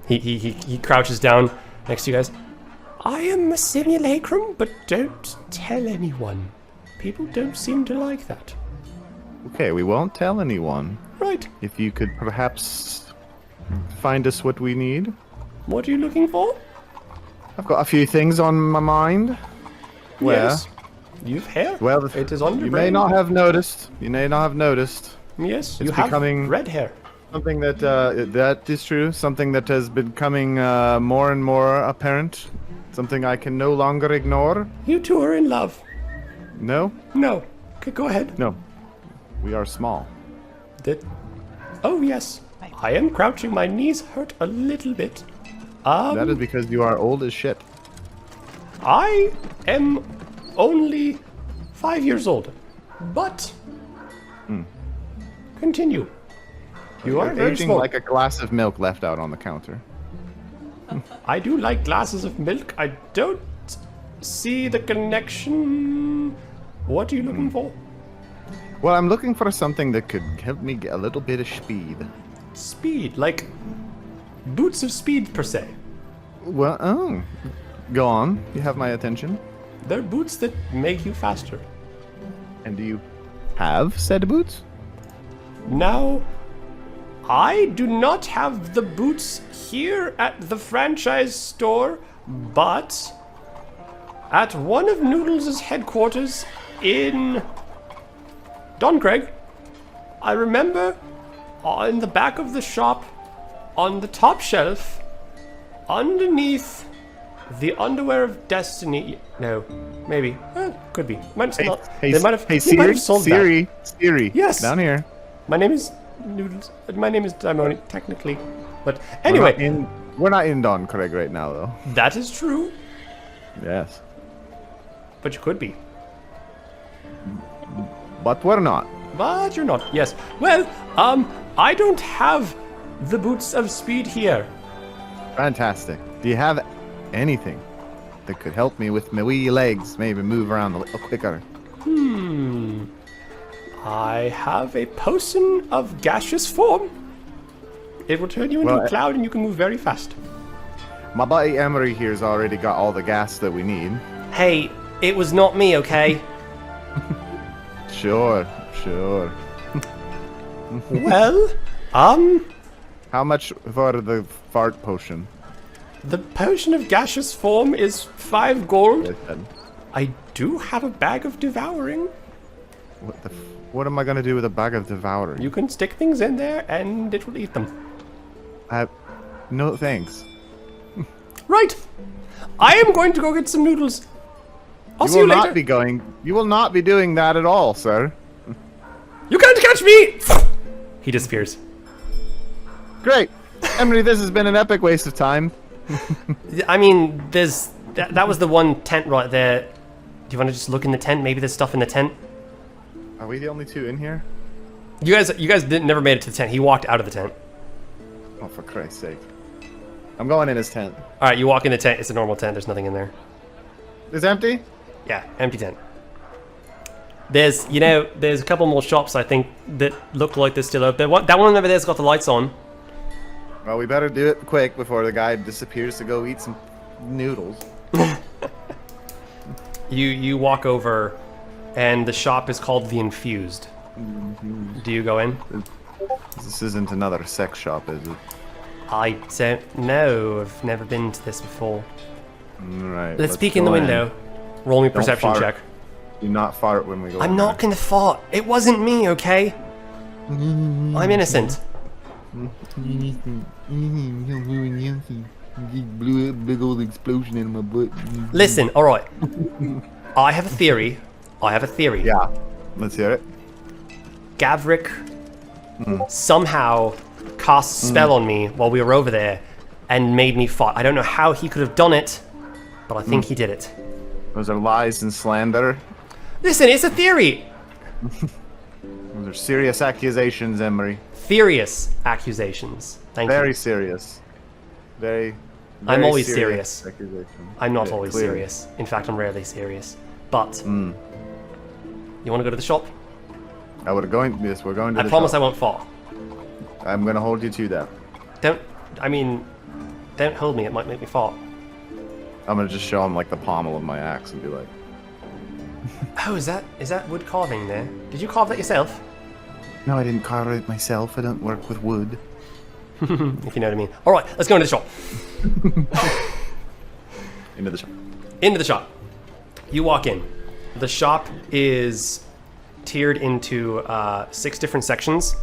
He crouches down next to you guys. I am a simulacrum, but don't tell anyone. People don't seem to like that. Okay, we won't tell anyone. Right. If you could perhaps find us what we need. What are you looking for? I've got a few things on my mind. Where? Yes. You've hair. Well, it is on your you brain. may not have noticed. You may not have noticed. Yes, you It's have becoming- red hair. Something that that is true. Something that has been becoming more and more apparent. Something I can no longer ignore. You two are in love. No, No. Okay, go ahead. no. We are small. Oh, yes. I am crouching. My knees hurt a little bit. That is because you are old as shit. I am only 5 years old. But... Continue. You are You're very aging small. like a glass of milk left out on the counter. I do like glasses of milk. I don't see the connection. What are you looking for? Well, I'm looking for something that could help me get a little bit of speed. Speed, like boots of speed per se. Well, oh. Go on. You have my attention. They're boots that make you faster. And do you have said boots? Now, I do not have the boots here at the franchise store, but at one of Noodles' headquarters in Doncraig, I remember in the back of the shop, on the top shelf, underneath The underwear of destiny. No, maybe. Could be. Might Hey, not. hey, They might have. hey they might Siri, have sold that. Siri. Yes. Down here. My name is Noodles. My name is Dimoni, technically. But anyway, We're not in Don Craig right now, though. that is true. Yes. But you could be. But we're not. But you're not. Yes. Well, I don't have the boots of speed here. Fantastic. Do you have anything that could help me with my wee legs? Maybe move around a little quicker. I have a potion of gaseous form. It will turn you into Well, a cloud and you can move very fast. My buddy Emery here's already got all the gas that we need. Hey, it was not me, okay? Sure. Well, How much for the fart potion? the potion of gaseous form is 5 gold. Listen, I do have a bag of devouring. What am I gonna do with a bag of devouring? You can stick things in there and it will eat them. No thanks. Right. I am going to go get some noodles. I'll see You you will later. not be going. You will not be doing that at all, sir. You can't catch me! He disappears. Great, Emery. This has been an epic waste of time. I mean, there's... That was the one tent right there. Do you want to just look in the tent? Maybe there's stuff in the tent? Are we the only two in here? You guys never made it to the tent. He walked out of the tent. Oh, for Christ's sake! I'm going in his tent. All right, you walk in the tent. It's a normal tent. There's nothing in there. It's empty. Yeah, empty tent. There's a couple more shops I think that look like they're still open. That one over there's got the lights on. Well, we better do it quick before the guy disappears to go eat some noodles. You walk over, and the shop is called the Infused. Do you go in? This isn't another sex shop, is it? I don't know. I've never been to this before. Right. Let's peek in the window. Roll me a perception fart. check. Do not fart when we go. I'm in not gonna fart. It wasn't me, okay? I'm innocent. Blew a big old explosion in my butt. Listen, alright. I have a theory. Yeah. Let's hear it. Gavrik somehow cast a spell on me while we were over there and made me fart. I don't know how he could have done it, but I think he did it. Those are lies and slander. Listen, it's a theory. Those are serious accusations, Emery. Furious accusations. Thank Very you. serious. Very. I'm very always serious. Accusation. I'm not Yeah, always clearly. serious. In fact, I'm rarely serious. But you want to go to the shop? I would have going. Yes, we're going to. I promise I won't fall. I'm gonna hold you to that. Don't hold me. It might make me fall. I'm gonna just show him like the pommel of my axe and be like, Oh, is that wood carving there? Did you carve that yourself? "No, I didn't carve it myself. I don't work with wood." If you know what I mean. All right, let's go into the shop. Into the shop. Into the shop. You walk in. The shop is tiered into 6 different sections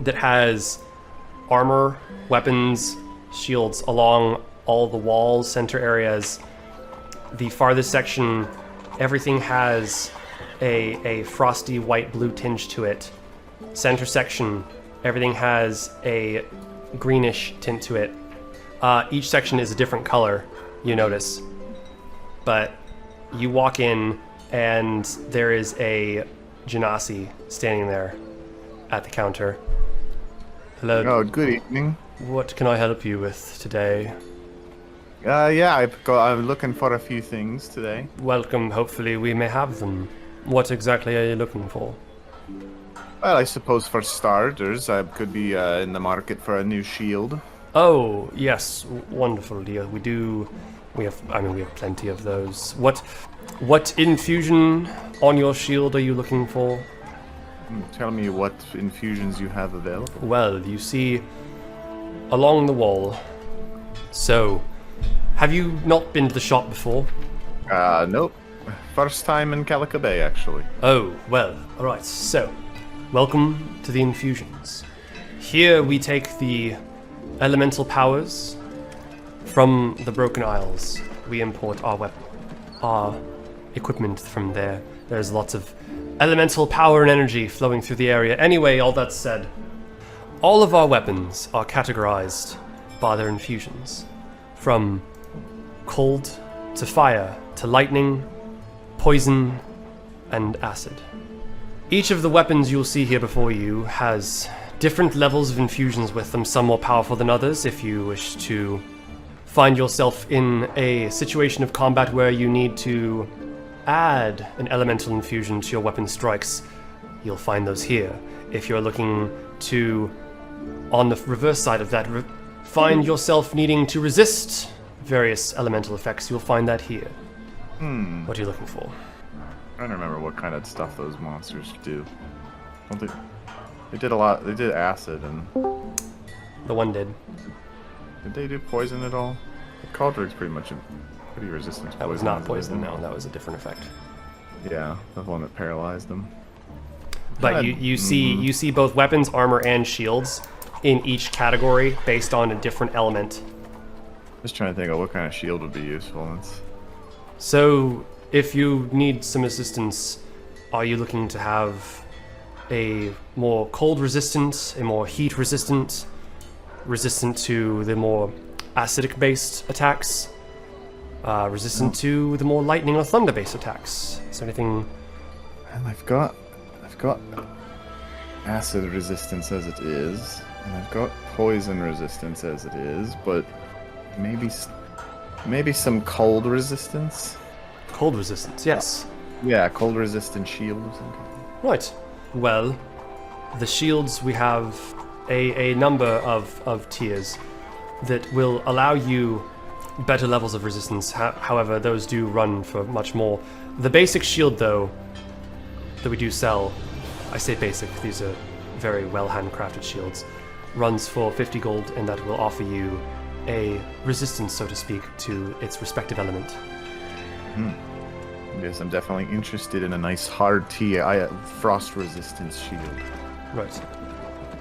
that has armor, weapons, shields along all the walls, center areas. The farthest section, everything has a frosty white blue tinge to it. Center section, everything has a greenish tint to it. Each section is a different color, you notice. But you walk in and there is a genasi standing there at the counter. Hello, Oh, good evening. what can I help you with today? Yeah, I'm looking for a few things today. Welcome, hopefully we may have them. What exactly are you looking for? Well, I suppose for starters, I could be in the market for a new shield. Oh, yes, wonderful deal. We have plenty of those. What infusion on your shield are you looking for? Tell me what infusions you have available. Well, you see, along the wall. So, have you not been to the shop before? Nope. First time in Callica Bay, actually. Oh, well, alright, so, welcome to the infusions. Here we take the elemental powers From the Broken Isles, we import our equipment from there. There's lots of elemental power and energy flowing through the area. Anyway, all that said, all of our weapons are categorized by their infusions. From cold to fire to lightning, poison, and acid. Each of the weapons you'll see here before you has different levels of infusions with them, some more powerful than others. If you wish to find yourself in a situation of combat where you need to add an elemental infusion to your weapon strikes, you'll find those here. If you're looking to, on the reverse side of that, find yourself needing to resist various elemental effects, you'll find that here. What are you looking for? I don't remember what kind of stuff those monsters do. They did a lot. They did acid, and The one did. did they do poison at all? The Cauldron's pretty much a pretty resistant to poison. That was not isn't it? poison, no. That was a different effect. Yeah, the one that paralyzed them. But you see both weapons, armor, and shields in each category based on a different element. Just trying to think of what kind of shield would be useful. So, if you need some assistance, are you looking to have a more cold resistant, a more heat resistant to the more acidic based attacks, resistant to the more lightning or thunder based attacks? Is there anything? And I've got acid resistance as it is, and I've got poison resistance as it is, but maybe some cold resistance. Cold resistance, yes. Yeah, cold resistant shield or something. Right. Well, the shields, we have a number of tiers that will allow you better levels of resistance. However, those do run for much more. The basic shield, though, that we do sell, I say basic, these are very well handcrafted shields, runs for 50 gold, and that will offer you a resistance, so to speak, to its respective element. Yes, I'm definitely interested in a nice hard tier, frost resistance shield. Right.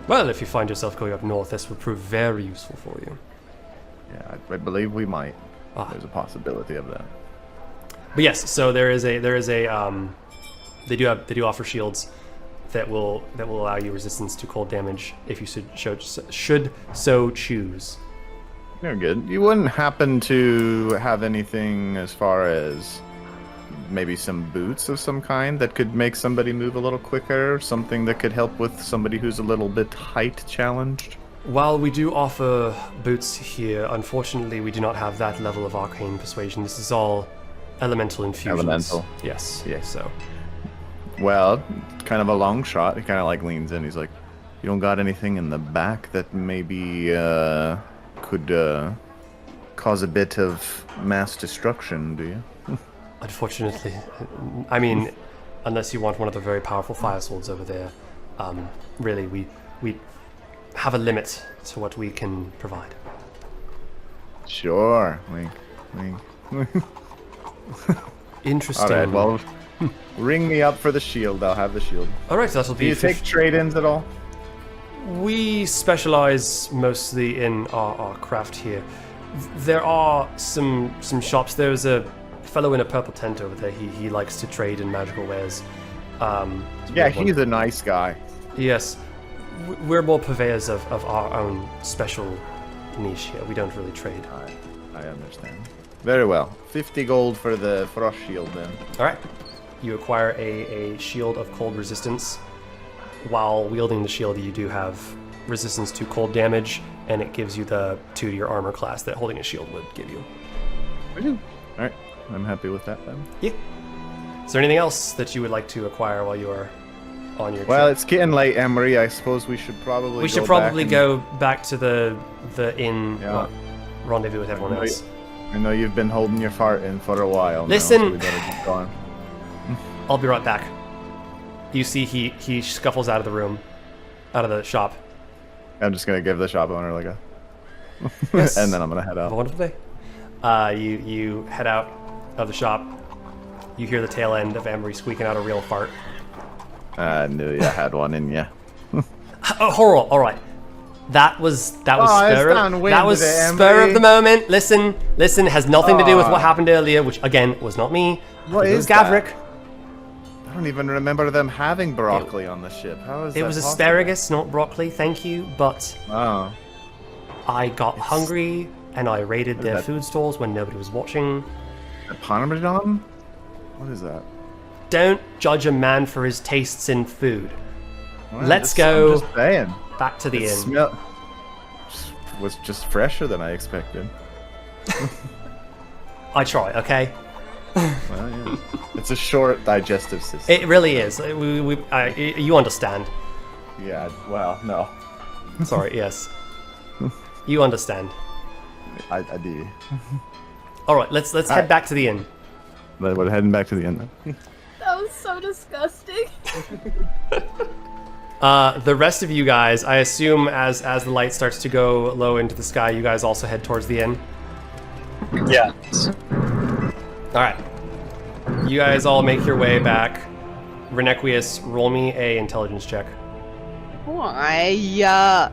Well, if you find yourself going up north, this will prove very useful for you. Yeah, I believe we might. Ah. There's a possibility of that. But yes, so there is a they do offer shields that will allow you resistance to cold damage if you should so choose. Very good. You wouldn't happen to have anything as far as maybe some boots of some kind that could make somebody move a little quicker? Something that could help with somebody who's a little bit height challenged? While we do offer boots here, unfortunately we do not have that level of arcane persuasion. This is all elemental infusions. Elemental. Yes. Yeah. So. Well, kind of a long shot. He kind of like leans in. He's like, "You don't got anything in the back that maybe could cause a bit of mass destruction, do you?" Unfortunately, I mean, unless you want one of the very powerful fire swords over there, really we have a limit to what we can provide. Sure. Wink. Interesting. All right. Well, ring me up for the shield. I'll have the shield. All right, that'll be. Do you take trade-ins at all? We specialize mostly in our craft here. There are some shops. There's a fellow in a purple tent over there. He likes to trade in magical wares. Yeah, he's a nice guy. Yes. We're more purveyors of our own special niche here. We don't really trade. I understand. Very well. 50 gold for the frost shield then. All right. You acquire a shield of cold resistance. While wielding the shield, you do have resistance to cold damage, and it gives you the 2 to your armor class that holding a shield would give you. All right. I'm happy with that then. Yeah. Is there anything else that you would like to acquire while you are on your Well, trip? it's getting late, Emery. I suppose we should probably go back to the inn. Yeah. Rendezvous with everyone else. I know you've been holding your fart in for a while. Listen. Now, so we better get going. I'll be right back. You see he scuffles out of the room, out of the shop. I'm just gonna give the shop owner like a, Yes. and then I'm gonna head Have a out. wonderful day. You head out of the shop. You hear the tail end of Emery squeaking out a real fart. I knew you had one in you. Oh, horror! All right. That was it's spur. downwind That was of it, spur of Emily. the moment. Listen. It has nothing to do with what happened earlier, which again was not me. What It was is that? Gavrik. I don't even remember them having broccoli on the ship. How is It that was possible? asparagus, not broccoli. Thank you, but Oh. I got hungry and I raided their that? food stalls when nobody was watching. Parmesan? What is that? Don't judge a man for his tastes in food. Well, Let's I'm go just saying. back to the It inn. was just fresher than I expected. I try, okay? Well, yeah. It's a short digestive system. It really is. You understand. Yeah, well, no. Sorry, yes. You understand. I do. All right, let's head back to the inn. But we're heading back to the end. That was so disgusting. The rest of you guys, I assume as the light starts to go low into the sky, you guys also head towards the inn. Yeah. All right. You guys all make your way back. Renequius, roll me a intelligence check. Why?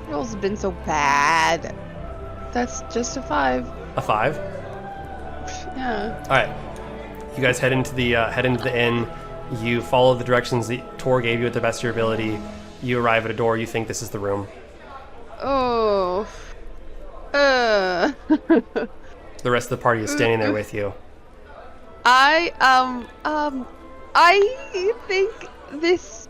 Rolls have been so bad. That's just a 5. A 5. Yeah. All right. You guys head into the inn. You follow the directions the Tor gave you at the best of your ability. You arrive at a door. You think this is the room. Oh. The rest of the party is standing there with you. I think this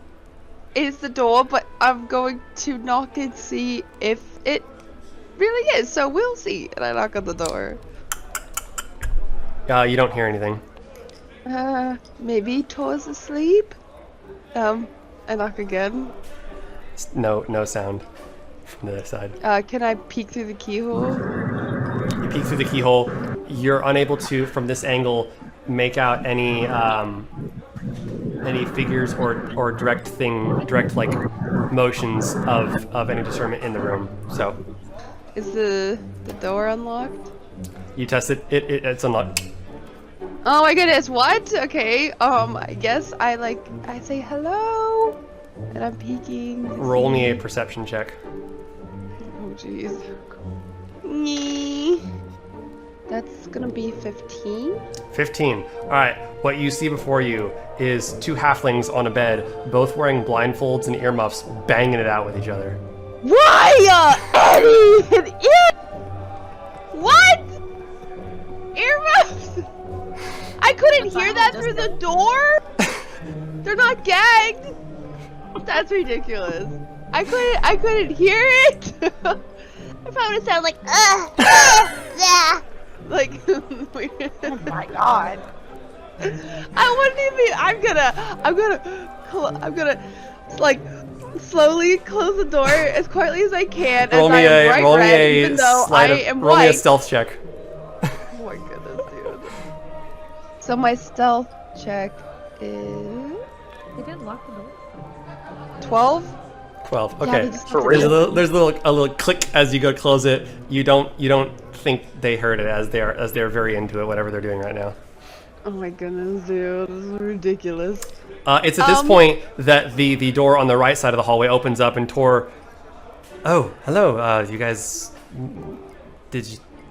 is the door, but I'm going to knock and see if it really is. So we'll see. And I knock on the door. You don't hear anything. Maybe Tor's asleep. I knock again. No sound from the other side. Can I peek through the keyhole? You peek through the keyhole. You're unable to, from this angle, make out any figures or direct motions of any discernment in the room. So Is the door unlocked? you test it. It's unlocked. Oh my goodness, what? Okay, I guess I say hello, and I'm peeking. Roll me a perception check. Oh jeez. Nee. That's gonna be 15. 15. All right. What you see before you is two halflings on a bed, both wearing blindfolds and earmuffs, banging it out with each other. Why, Eddie? An ear? What? Earmuffs? I couldn't hear that through the door? They're not gagged? That's ridiculous. I couldn't hear it? I probably would sound like, yeah. Like, Oh my god. I wouldn't even, I'm gonna, like, slowly close the door as quietly as I can, Roll as me I am a bright roll me red, a even though sleight I of, am roll me a white. stealth check. Oh my goodness, dude. So my stealth check is They didn't lock the door. 12. 12. Yeah, Okay. they just For locked There's it. a little click as you go to close it. You don't think they heard it as they're very into it, whatever they're doing right now. Oh my goodness, dude. This is ridiculous. It's at this point that the door on the right side of the hallway opens up and Tor. Oh, hello. You guys.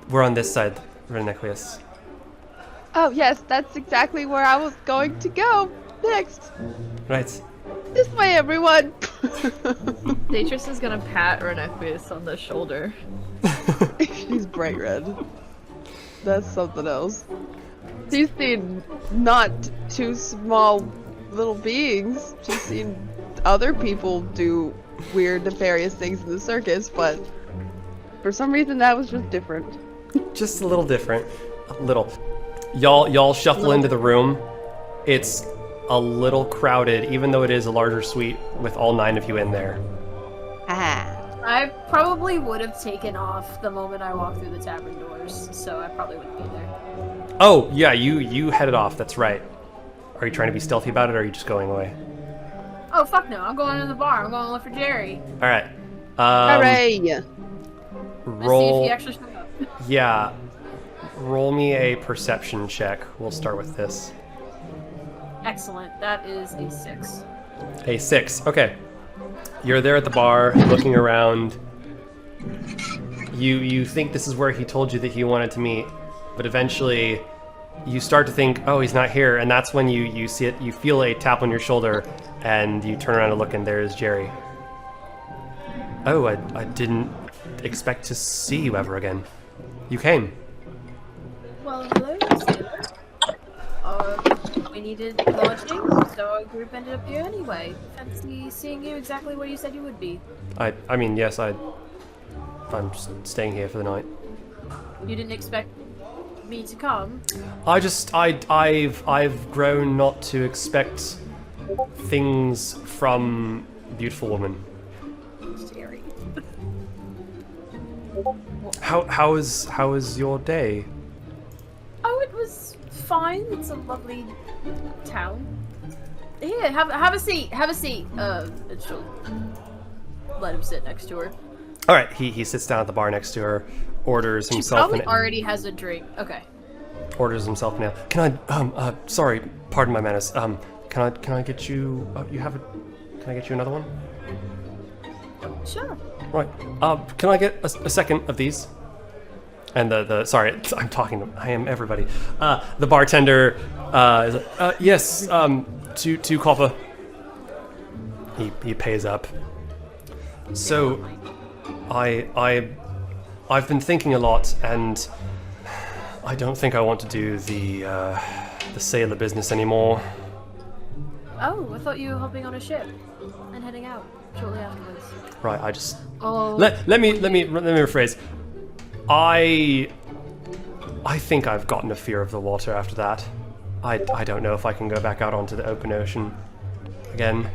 We're on this side, Renequius. Oh yes, that's exactly where I was going to go next. Right. This way, everyone. Beatrice is gonna pat Renequius on the shoulder. She's bright red. That's something else. She's seen not two small little beings. She's seen other people do weird, nefarious things in the circus, but for some reason that was just different. Just a little different. A little. Y'all shuffle into the room. It's a little crowded, even though it is a larger suite with all 9 of you in there. I probably would have taken off the moment I walked through the tavern doors, so I probably wouldn't be there. Oh, yeah, you headed off, that's right. Are you trying to be stealthy about it, or are you just going away? Oh, fuck no, I'm going to the bar. I'm going to look for Jerry. Alright. Hooray! Let's see Roll... if he actually showed up. Yeah. Roll me a perception check. We'll start with this. Excellent. That is a 6. A 6. Okay. You're there at the bar, looking around. You think this is where he told you that he wanted to meet, but eventually you start to think, oh, he's not here, and that's when you see it. You feel a tap on your shoulder, and you turn around and look, and there's Jerry. Oh, I didn't expect to see you ever again. You came. Well, hello, sailor. We needed lodging, so our group ended up here anyway. Fancy seeing you exactly where you said you would be. I mean, yes, I'm just staying here for the night. You didn't expect me to come? I've grown not to expect things from a beautiful woman. Jerry. How is your day? Oh, it was fine. It's a lovely town. Here, have a seat. Have a seat. And she'll let him sit next to her. All right, he sits down at the bar next to her, orders She himself probably an already has a drink. Okay. orders himself now. Can I sorry, pardon my manners. Can I get you can I get you another one? Sure. Right. Can I get a second of these? And sorry, I am everybody. The bartender is like, yes, two copper. He pays up. So, I've been thinking a lot, and I don't think I want to do the sailor business anymore. Oh, I thought you were hopping on a ship and heading out shortly afterwards. Right. I just Oh. let me rephrase. I think I've gotten a fear of the water after that. I don't know if I can go back out onto the open ocean again.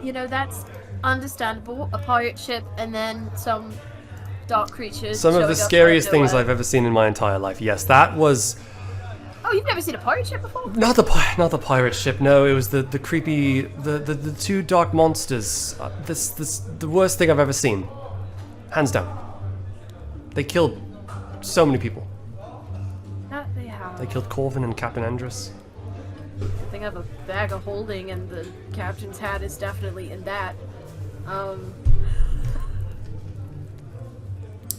You know, that's understandable. A pirate ship and then some dark creatures. Some of showing the up out scariest things nowhere. I've ever seen in my entire life. Yes, that was Oh, you've never seen a pirate ship before? not the pirate ship. No, it was the creepy the two dark monsters. The worst thing I've ever seen, hands down. They killed so many people. That they have. They killed Corvin and Captain Andrus. I think I have a bag of holding, and the captain's hat is definitely in that.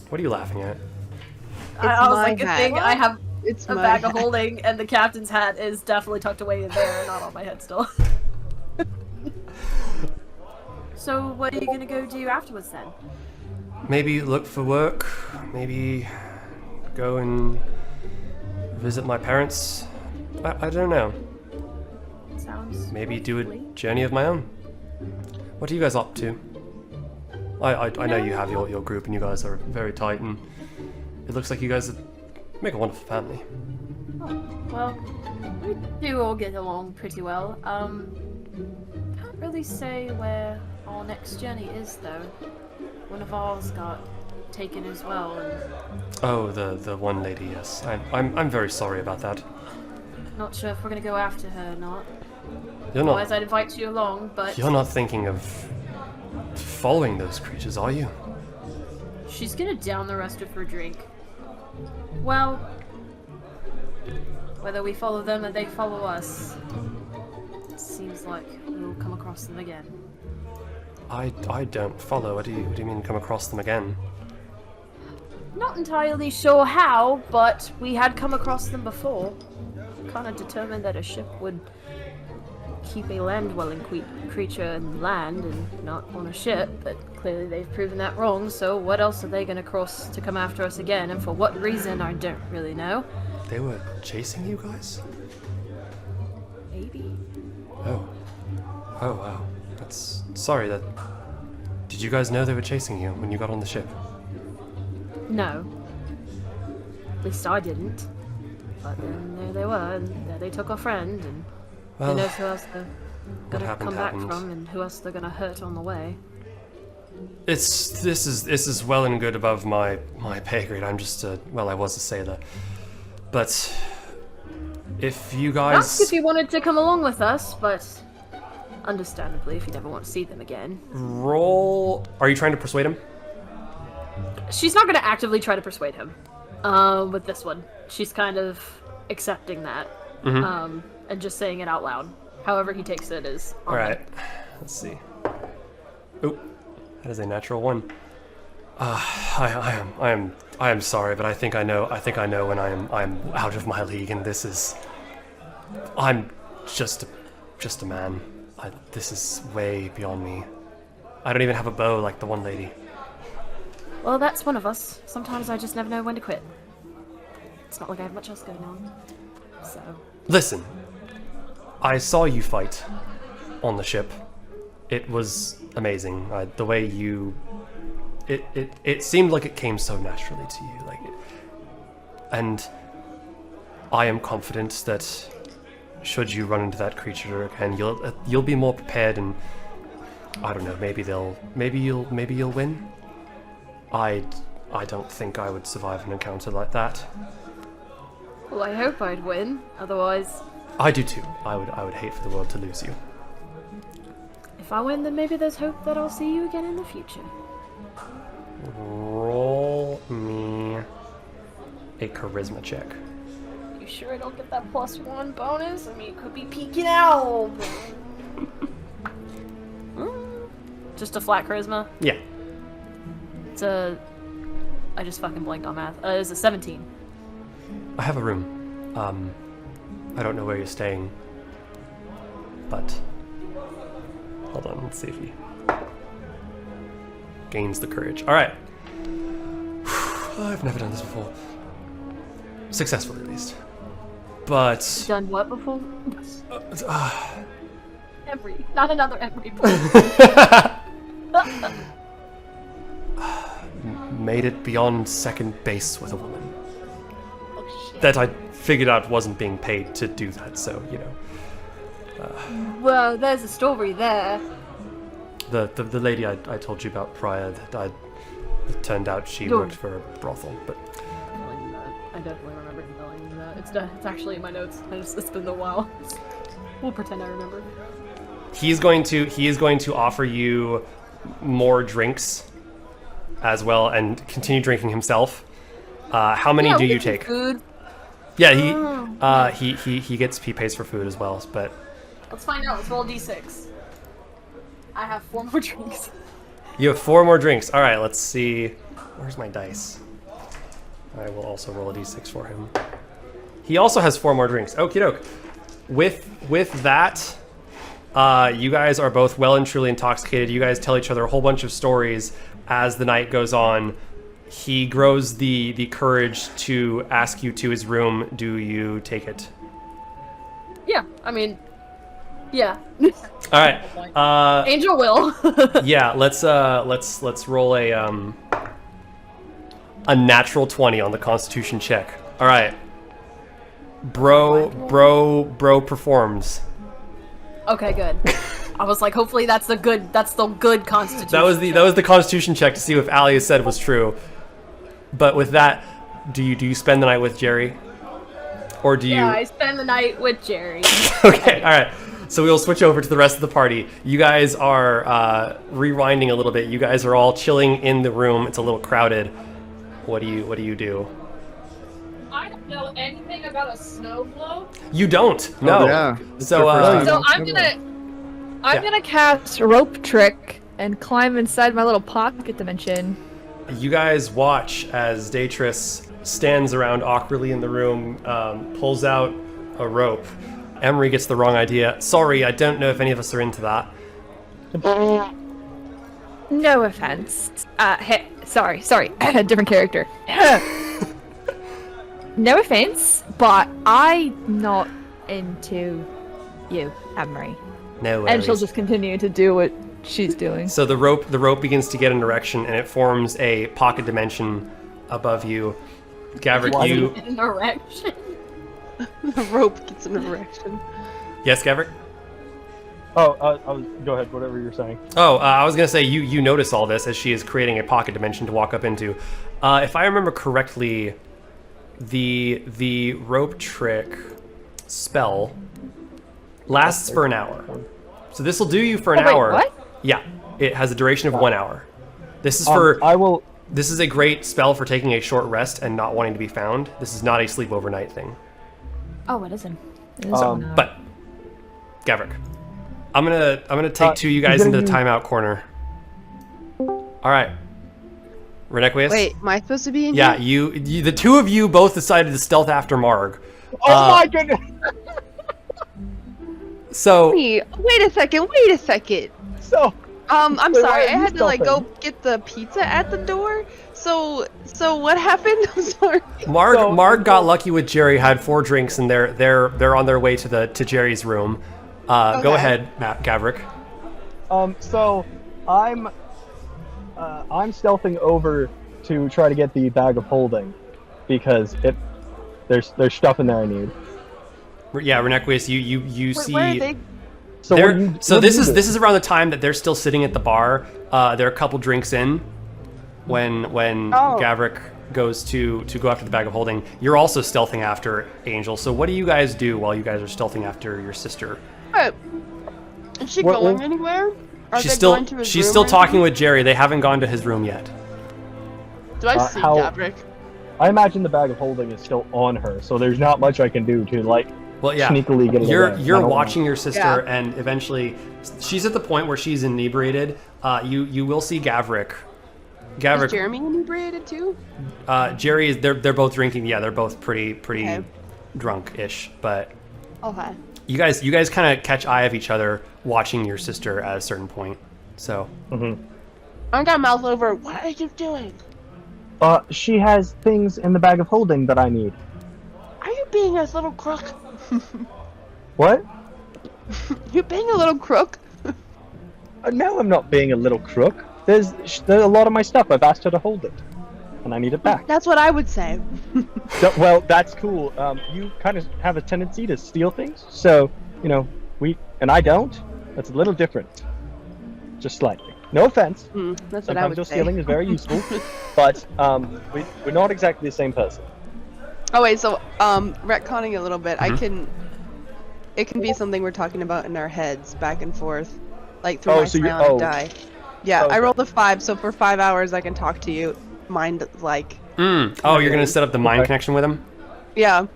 What are you laughing at? I was my like, good hat. thing I have It's a my bag of hat. holding, and the captain's hat is definitely tucked away in there, not on my head still. So, what are you gonna go do afterwards then? Maybe look for work. Maybe go and visit my parents. I don't know. Sounds. Maybe do a lovely. journey of my own. What are you guys up to? I know you have your group and you guys are very tight, and it looks like you guys make a wonderful family. Oh, well, we do all get along pretty well. Can't really say where our next journey is though. One of ours got taken as well, and Oh, the one lady, yes. I'm very sorry about that. not sure if we're gonna go after her or not. You're Otherwise, not I'd invite you along, but you're not thinking of following those creatures, are you? she's gonna down the rest of her drink. Well, whether we follow them or they follow us, it seems like we'll come across them again. I don't follow. What do you mean come across them again? Not entirely sure how, but we had come across them before. Kind of determined that a ship would keep a land-dwelling creature in land and not on a ship, but clearly they've proven that wrong, so what else are they going to cross to come after us again, and for what reason, I don't really know. They were chasing you guys? Maybe. Oh wow. That's sorry. Did you guys know they were chasing you when you got on the ship? No. At least I didn't. But then there they were, and there they took our friend, and who Well, knows who else they're gonna happened come back happened. from, and who else they're gonna hurt on the way. this is well and good above my pay grade. I'm just I was a sailor. But if you guys Asked if you wanted to come along with us, but understandably, if you never want to see them again. roll, are you trying to persuade him? She's not going to actively try to persuade him with this one. She's kind of accepting that and just saying it out loud. However he takes it is on All him. right. Let's see. Oop, that is a natural one. I am sorry, but I think I know when I'm out of my league, and this is. I'm just a man. This is way beyond me. I don't even have a bow like the one lady. Well, that's one of us. Sometimes I just never know when to quit. It's not like I have much else going on. So. Listen, I saw you fight on the ship. It was amazing. The way you... It seemed like it came so naturally to you. And I am confident that should you run into that creature again, you'll be more prepared, and I don't know, maybe you'll win. I don't think I would survive an encounter like that. Well, I hope I'd win. Otherwise, I do too. I would hate for the world to lose you. if I win, then maybe there's hope that I'll see you again in the future. Roll me a charisma check. You sure I don't get that +1 bonus? I mean, it could be peeking out. Just a flat charisma? Yeah. It's a... I just fucking blanked on math. It's a 17. I have a room. I don't know where you're staying, but hold on, let's see if he gains the courage. All right. I've never done this before. Successfully, at least. But Done what before? Emery. Not another Emery. made it beyond second base with a woman. Oh, shit. That I figured out wasn't being paid to do that, so, you know. Well, there's a story there. The lady I told you about prior, it turned out she Go. worked for a brothel, but I definitely remember him telling me that. It's actually in my notes. It's been a while. We'll pretend I remember. he is going to offer you more drinks as well and continue drinking himself. How many do you take? Food. Yeah, he pays for food as well, but Let's find out. Let's roll a d6. I have 4 more drinks. you have 4 more drinks. All right, let's see. Where's my dice? I will also roll a d6 for him. He also has 4 more drinks. Okie doke. With that, you guys are both well and truly intoxicated. You guys tell each other a whole bunch of stories as the night goes on. He grows the courage to ask you to his room. Do you take it? Yeah, I mean, yeah. All right. Angel will. Yeah, let's roll a natural 20 on the Constitution check. All right. Bro performs. Okay, good. I was like, hopefully that's the good Constitution. That was the Constitution check to see if Ali said was true. But with that, do you spend the night with Jerry, or do you? Yeah, I spend the night with Jerry. Okay, all right. So we'll switch over to the rest of the party. You guys are rewinding a little bit. You guys are all chilling in the room. It's a little crowded. What do you do? I don't know anything about a snow globe. You don't. No. Oh, yeah. So So I'm gonna cast rope trick and climb inside my little pocket dimension. you guys watch as Daetrys stands around awkwardly in the room, pulls out a rope. Emery gets the wrong idea. Sorry, I don't know if any of us are into that. No offense. Sorry, different character. No offense, but I'm not into you, Emery. No worries. And she'll just continue to do what she's doing. So the rope begins to get an erection, and it forms a pocket dimension above you. Gavrick, you... An erection. The rope gets an erection. Yes, Gavrick? Oh, go ahead. Whatever you're saying. Oh, I was going to say, you notice all this as she is creating a pocket dimension to walk up into. If I remember correctly, the rope trick spell lasts for an hour. So this will do you for an hour. What? Yeah, it has a duration of 1 hour. This is for... This is a great spell for taking a short rest and not wanting to be found. This is not a sleep overnight thing. Oh, it isn't. It is But Gavrick, I'm gonna take two of you guys into the timeout corner. All right. Renequius? Wait, am I supposed to be in Yeah, here? you, the two of you both decided to stealth after Marg. Oh my goodness! So, Wait a second. So, I'm Wait, sorry. why I are you had to like go stealthing? get the pizza at the door. So what happened? I'm sorry. Marg got lucky with Jerry, had 4 drinks, and they're on their way to Jerry's room. Go Okay. ahead, Gavrick. So I'm stealthing over to try to get the bag of holding because there's stuff in there I need. Yeah, Renequius, you see. Where are they? So They're- what do you, so what do this you is do? this is around the time that they're still sitting at the bar. They're a couple drinks in when Oh. Gavrick goes to go after the bag of holding. You're also stealthing after Angel. So what do you guys do while you guys are stealthing after your sister? What? Is she Well, going well- anywhere? Are She's they still going to his she's room still or talking anything? with Jerry. They haven't gone to his room yet. Do I see how- Gavrick? I imagine the bag of holding is still on her, so there's not much I can do to like Well, yeah. sneakily get it You're away. I you're don't watching your sister, Yeah. and eventually she's at the point where she's inebriated. You will see Gavrick. Is Gavrick, Jeremy inebriated too? Jerry is they're both drinking. Yeah, they're both pretty Okay. drunk-ish. But Okay. you guys kind of catch eye of each other watching your sister at a certain point. So I got mouth over. What are you doing? She has things in the bag of holding that I need. Are you being a little crook? What? You're being a little crook. No, I'm not being a little crook. There's a lot of my stuff. I've asked her to hold it, and I need it back. That's what I would say. Well, that's cool. You kind of have a tendency to steal things, so and I don't. That's a little different, just slightly. No offense. That's what I Sometimes would your say. stealing is very useful, but we're not exactly the same person. Oh wait, so retconning a little bit, it can be something we're talking about in our heads, back and forth, like through Oh, my so you- silent oh. die. Yeah, I Okay. rolled a 5, so for 5 hours I can talk to you, mind like. oh, you're gonna set up the mind Okay. connection with him. Yeah,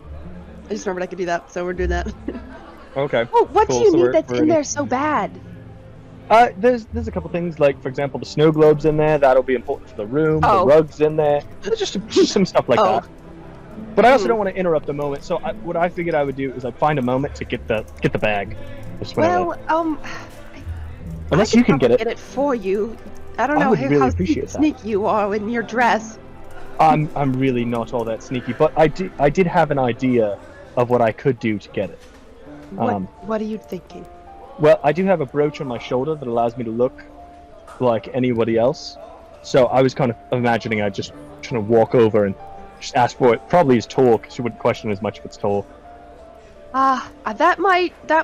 I just remembered I could do that, so we're doing that. Okay. Oh, what Cool, do you so need we're- that's we're in in it. there so bad? There's a couple things, like, for example, the snow globes in there. That'll be important for the room. Oh. The rugs in there. There's just some stuff like Oh. that. But I also don't want to interrupt the moment, so what I figured I would do is I'd find a moment to get the bag. Just whenever. Well, Unless I you can probably get it. get it for you. I don't I know would really how appreciate that. sneaky you are in your dress. I'm really not all that sneaky, but I did have an idea of what I could do to get it. What are you thinking? Well, I do have a brooch on my shoulder that allows me to look like anybody else. So I was kind of imagining I'd just trying to walk over and just ask for it. Probably his tall, because you wouldn't question as much if it's tall. That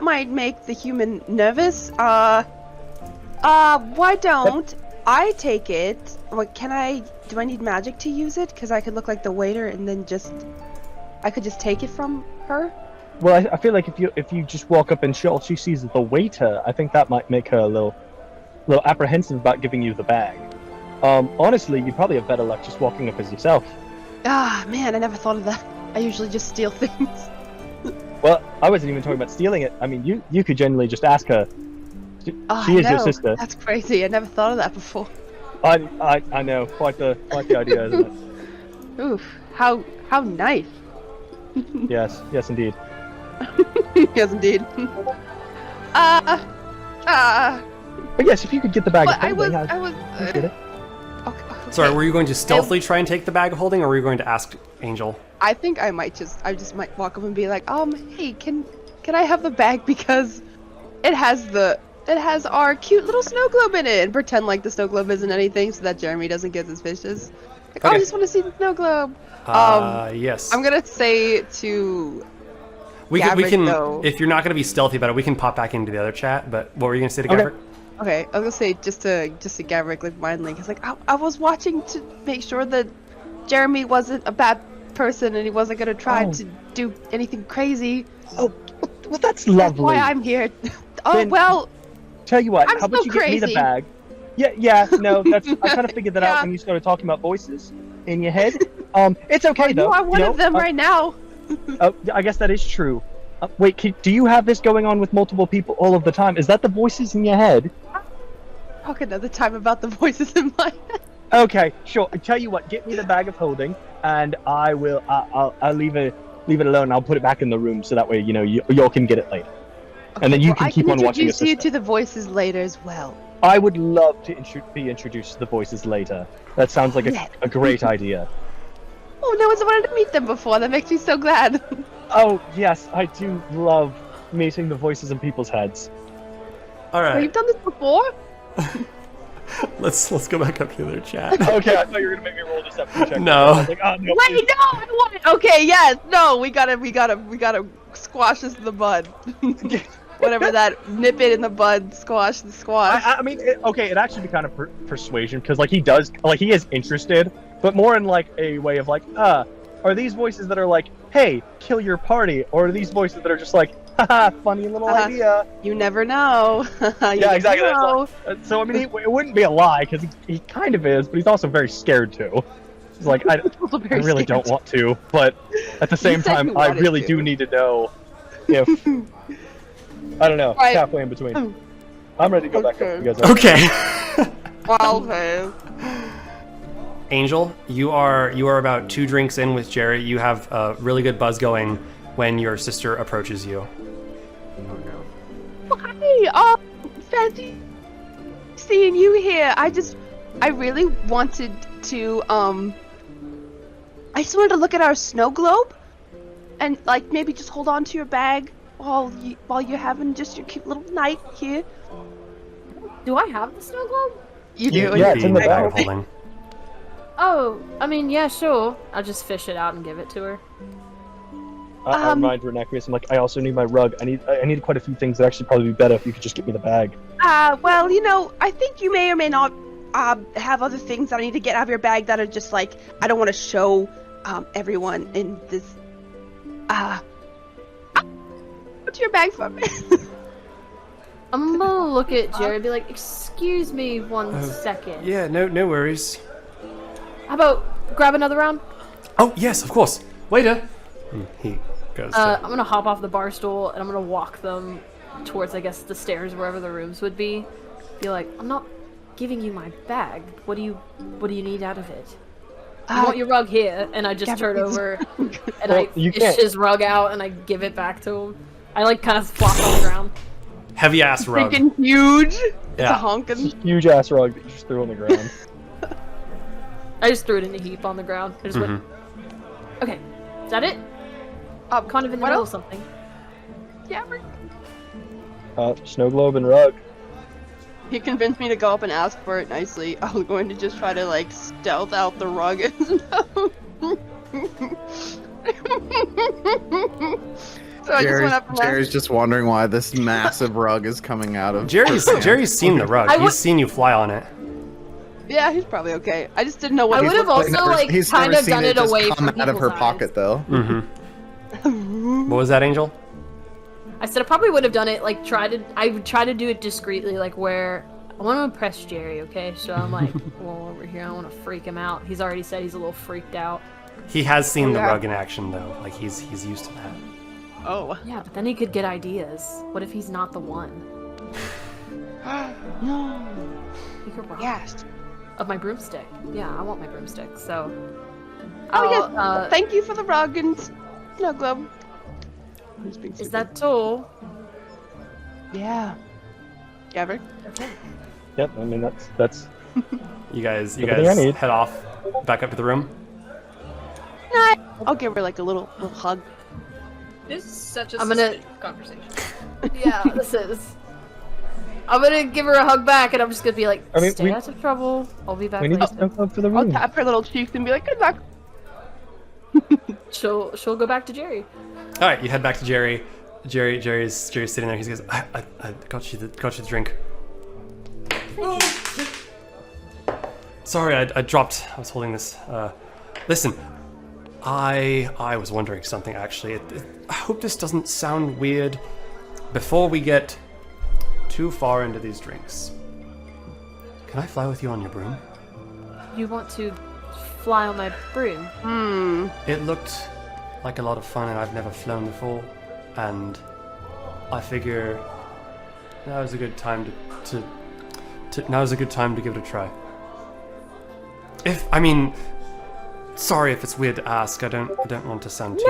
might make the human nervous. Why don't I take it? What do I need magic to use it? Because I could look like the waiter and then I could just take it from her? Well, I feel like if you just walk up and all she sees is the waiter, I think that might make her a little apprehensive about giving you the bag. Honestly, you'd probably have better luck just walking up as yourself. Man, I never thought of that. I usually just steal things. Well, I wasn't even talking about stealing it. I mean, you could genuinely just ask her. She I is your know. sister. That's crazy. I never thought of that before. I know, quite the idea, isn't it? Oof, how nice. Yes, indeed. Yes, indeed. But yes, if you could get the bag But of I holding, was. I'd appreciate it. Okay. Sorry, were you going to stealthily try and take the bag of holding, or were you going to ask Angel? I think I just might walk up and be like, hey, can I have the bag because it has our cute little snow globe in it, and pretend like the snow globe isn't anything so that Jeremy doesn't get suspicious. Like, I Okay. just want to see the snow globe. Yes. I'm gonna say to we Gavrick, can though. if you're not going to be stealthy about it, we can pop back into the other chat. But what were you going to say to Okay. Gavrick? Okay, I was gonna say just to Gavrick like blindly, because like I was watching to make sure that Jeremy wasn't a bad person and he wasn't gonna try to do anything crazy. Oh, well, that's That's lovely. why I'm here. Then- Well, Tell you what, I'm how about still you get me the crazy. bag? Yeah, no, that's I kind of figured that Yeah. out when you started talking about voices in your head. It's okay you though. are one of them right now. I guess that is true. Wait, do you have this going on with multiple people all of the time? Is that the voices in your head? talk another time about the voices in my head. Okay, sure. I tell you what, get me the bag of holding, and I will. I'll leave it alone. I'll put it back in the room so that way y'all can get it later, and then you can keep on watching. I can introduce you to the voices later as well. I would love to be introduced to the voices later. That sounds like a great idea. Oh, no one's wanted to meet them before. That makes me so glad. Oh yes, I do love meeting the voices in people's heads. All Well, right, you've done this before? let's go back up to their chat. Okay, I thought you were gonna make me roll a deception check. No. I was like, oh, no. Wait, no, I want it. Okay, yes, no, we gotta squash this in the bud. Whatever that, nip it in the bud, squash the squash. I mean, it'd actually be kind of persuasion because like he is interested, but more in like a way of like, are these voices that are like, hey, kill your party, or are these voices that are just like, haha, funny little idea? You never know. Yeah, exactly. So I mean, it wouldn't be a lie because he kind of is, but he's also very scared too. He's like, I really don't want to, but at the same time, I really do need to know if I don't know, Right. halfway in between. I'm ready to go back up. You guys are. Okay. Okay. Angel, you are about 2 drinks in with Jerry. You have a really good buzz going when your sister approaches you. Hi, fancy seeing you here. I really wanted to, I just wanted to look at our snow globe, and like maybe just hold on to your bag while you're having just your cute little night here. Do I have the snow globe? You do. Yeah, it's in the bag. Holding. Oh, I mean, yeah, sure. I'll just fish it out and give it to her. I remind Renacreus, I'm like, I also need my rug. I need quite a few things that actually probably be better if you could just get me the bag. Well, I think you may or may not have other things that I need to get out of your bag that are just like, I don't want to show everyone in this. What's your bag for me? I'm gonna look at Jerry and be like, excuse me 1 second. Yeah, no worries. How about grab another round? Oh, yes, of course. Waiter. He goes I'm gonna hop off the bar stool and I'm gonna walk them towards, I guess, the stairs wherever the rooms would be. Be like, I'm not giving you my bag. What do you need out of it? You want your rug here? And I just turn over and I fish his rug out and I give it back to him. I like kind of flop on the ground. heavy ass rug. Freaking huge. It's Yeah. a honkin'. Huge ass rug that you just threw on the ground. I just threw it in a heap on the ground. I just went. Okay, is that it? Kind of in the what middle else? of something. Yeah, Snow globe and rug. he convinced me to go up and ask for it nicely. I was going to just try to like stealth out the rug and stuff. So I just went up and Jerry's just wondering why this massive rug is coming out of. Jerry's seen the rug. He's seen you fly on it. Yeah, he's probably okay. I just didn't know what I would have also He's kind never of seen done it it just away come from out of her people's pocket, eyes. though. What was that, Angel? I said I probably would have done it like I would try to do it discreetly, like where I want to impress Jerry, okay? So I'm like, well, over here, I want to freak him out. He's already said he's a little freaked out. He has seen the rug in action, though. Like he's used to that. Oh. Yeah, but then he could get ideas. What if he's not the one? No. He could rob Yes. of my broomstick. Yeah, I want my broomstick. So. Oh yes. I'll, Thank you for the rug and snow globe. Is that all? Yeah. Gavin? Okay. Yep, I mean that's You guys Everything I need. head off back up to the room. I'll give her like a little hug. This is such a I'm gonna- suspicious conversation. Yeah, this is. I'm gonna give her a hug back, and I'm just gonna be like, I mean, "Stay we- out of trouble. I'll be back we need the later." snow globe for the I'll room. tap her little cheeks and be like, good luck. She'll go back to Jerry. All right, you head back to Jerry. Jerry's sitting there. He goes, I got you the drink. Sorry, I dropped. I was holding this. Listen, I was wondering something actually. I hope this doesn't sound weird. Before we get too far into these drinks, can I fly with you on your broom? You want to fly on my broom? It looked like a lot of fun, and I've never flown before, and I figure that was a good time to now's a good time to give it a try. Sorry if it's weird to ask. I don't want to sound too...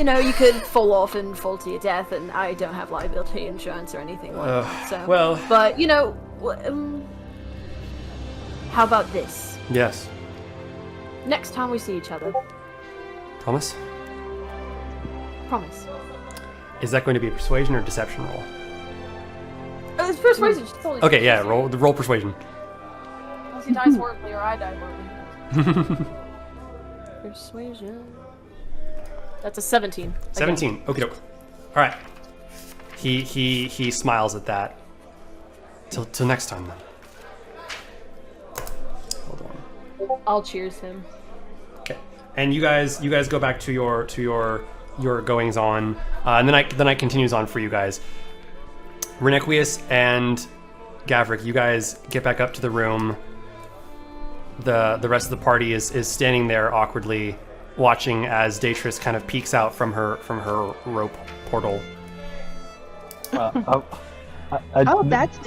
No, you could fall off and fall to your death, and I don't have liability insurance or anything like that. So. well... But, how about this? Yes. Next time we see each other, Promise? promise. Is that going to be a persuasion or deception roll? It's persuasion. She's totally Okay, yeah, roll persuasion. Unless he dies horribly or I die horribly. Persuasion. That's a 17. Again. 17. Okie doke. All right. He smiles at that. Till next time then. Hold on. I'll cheers him. Okay. And you guys go back to your goings on, and the night continues on for you guys. Renequius and Gavrik, you guys get back up to the room. The rest of the party is standing there awkwardly, watching as Daetrys kind of peeks out from her rope portal. That's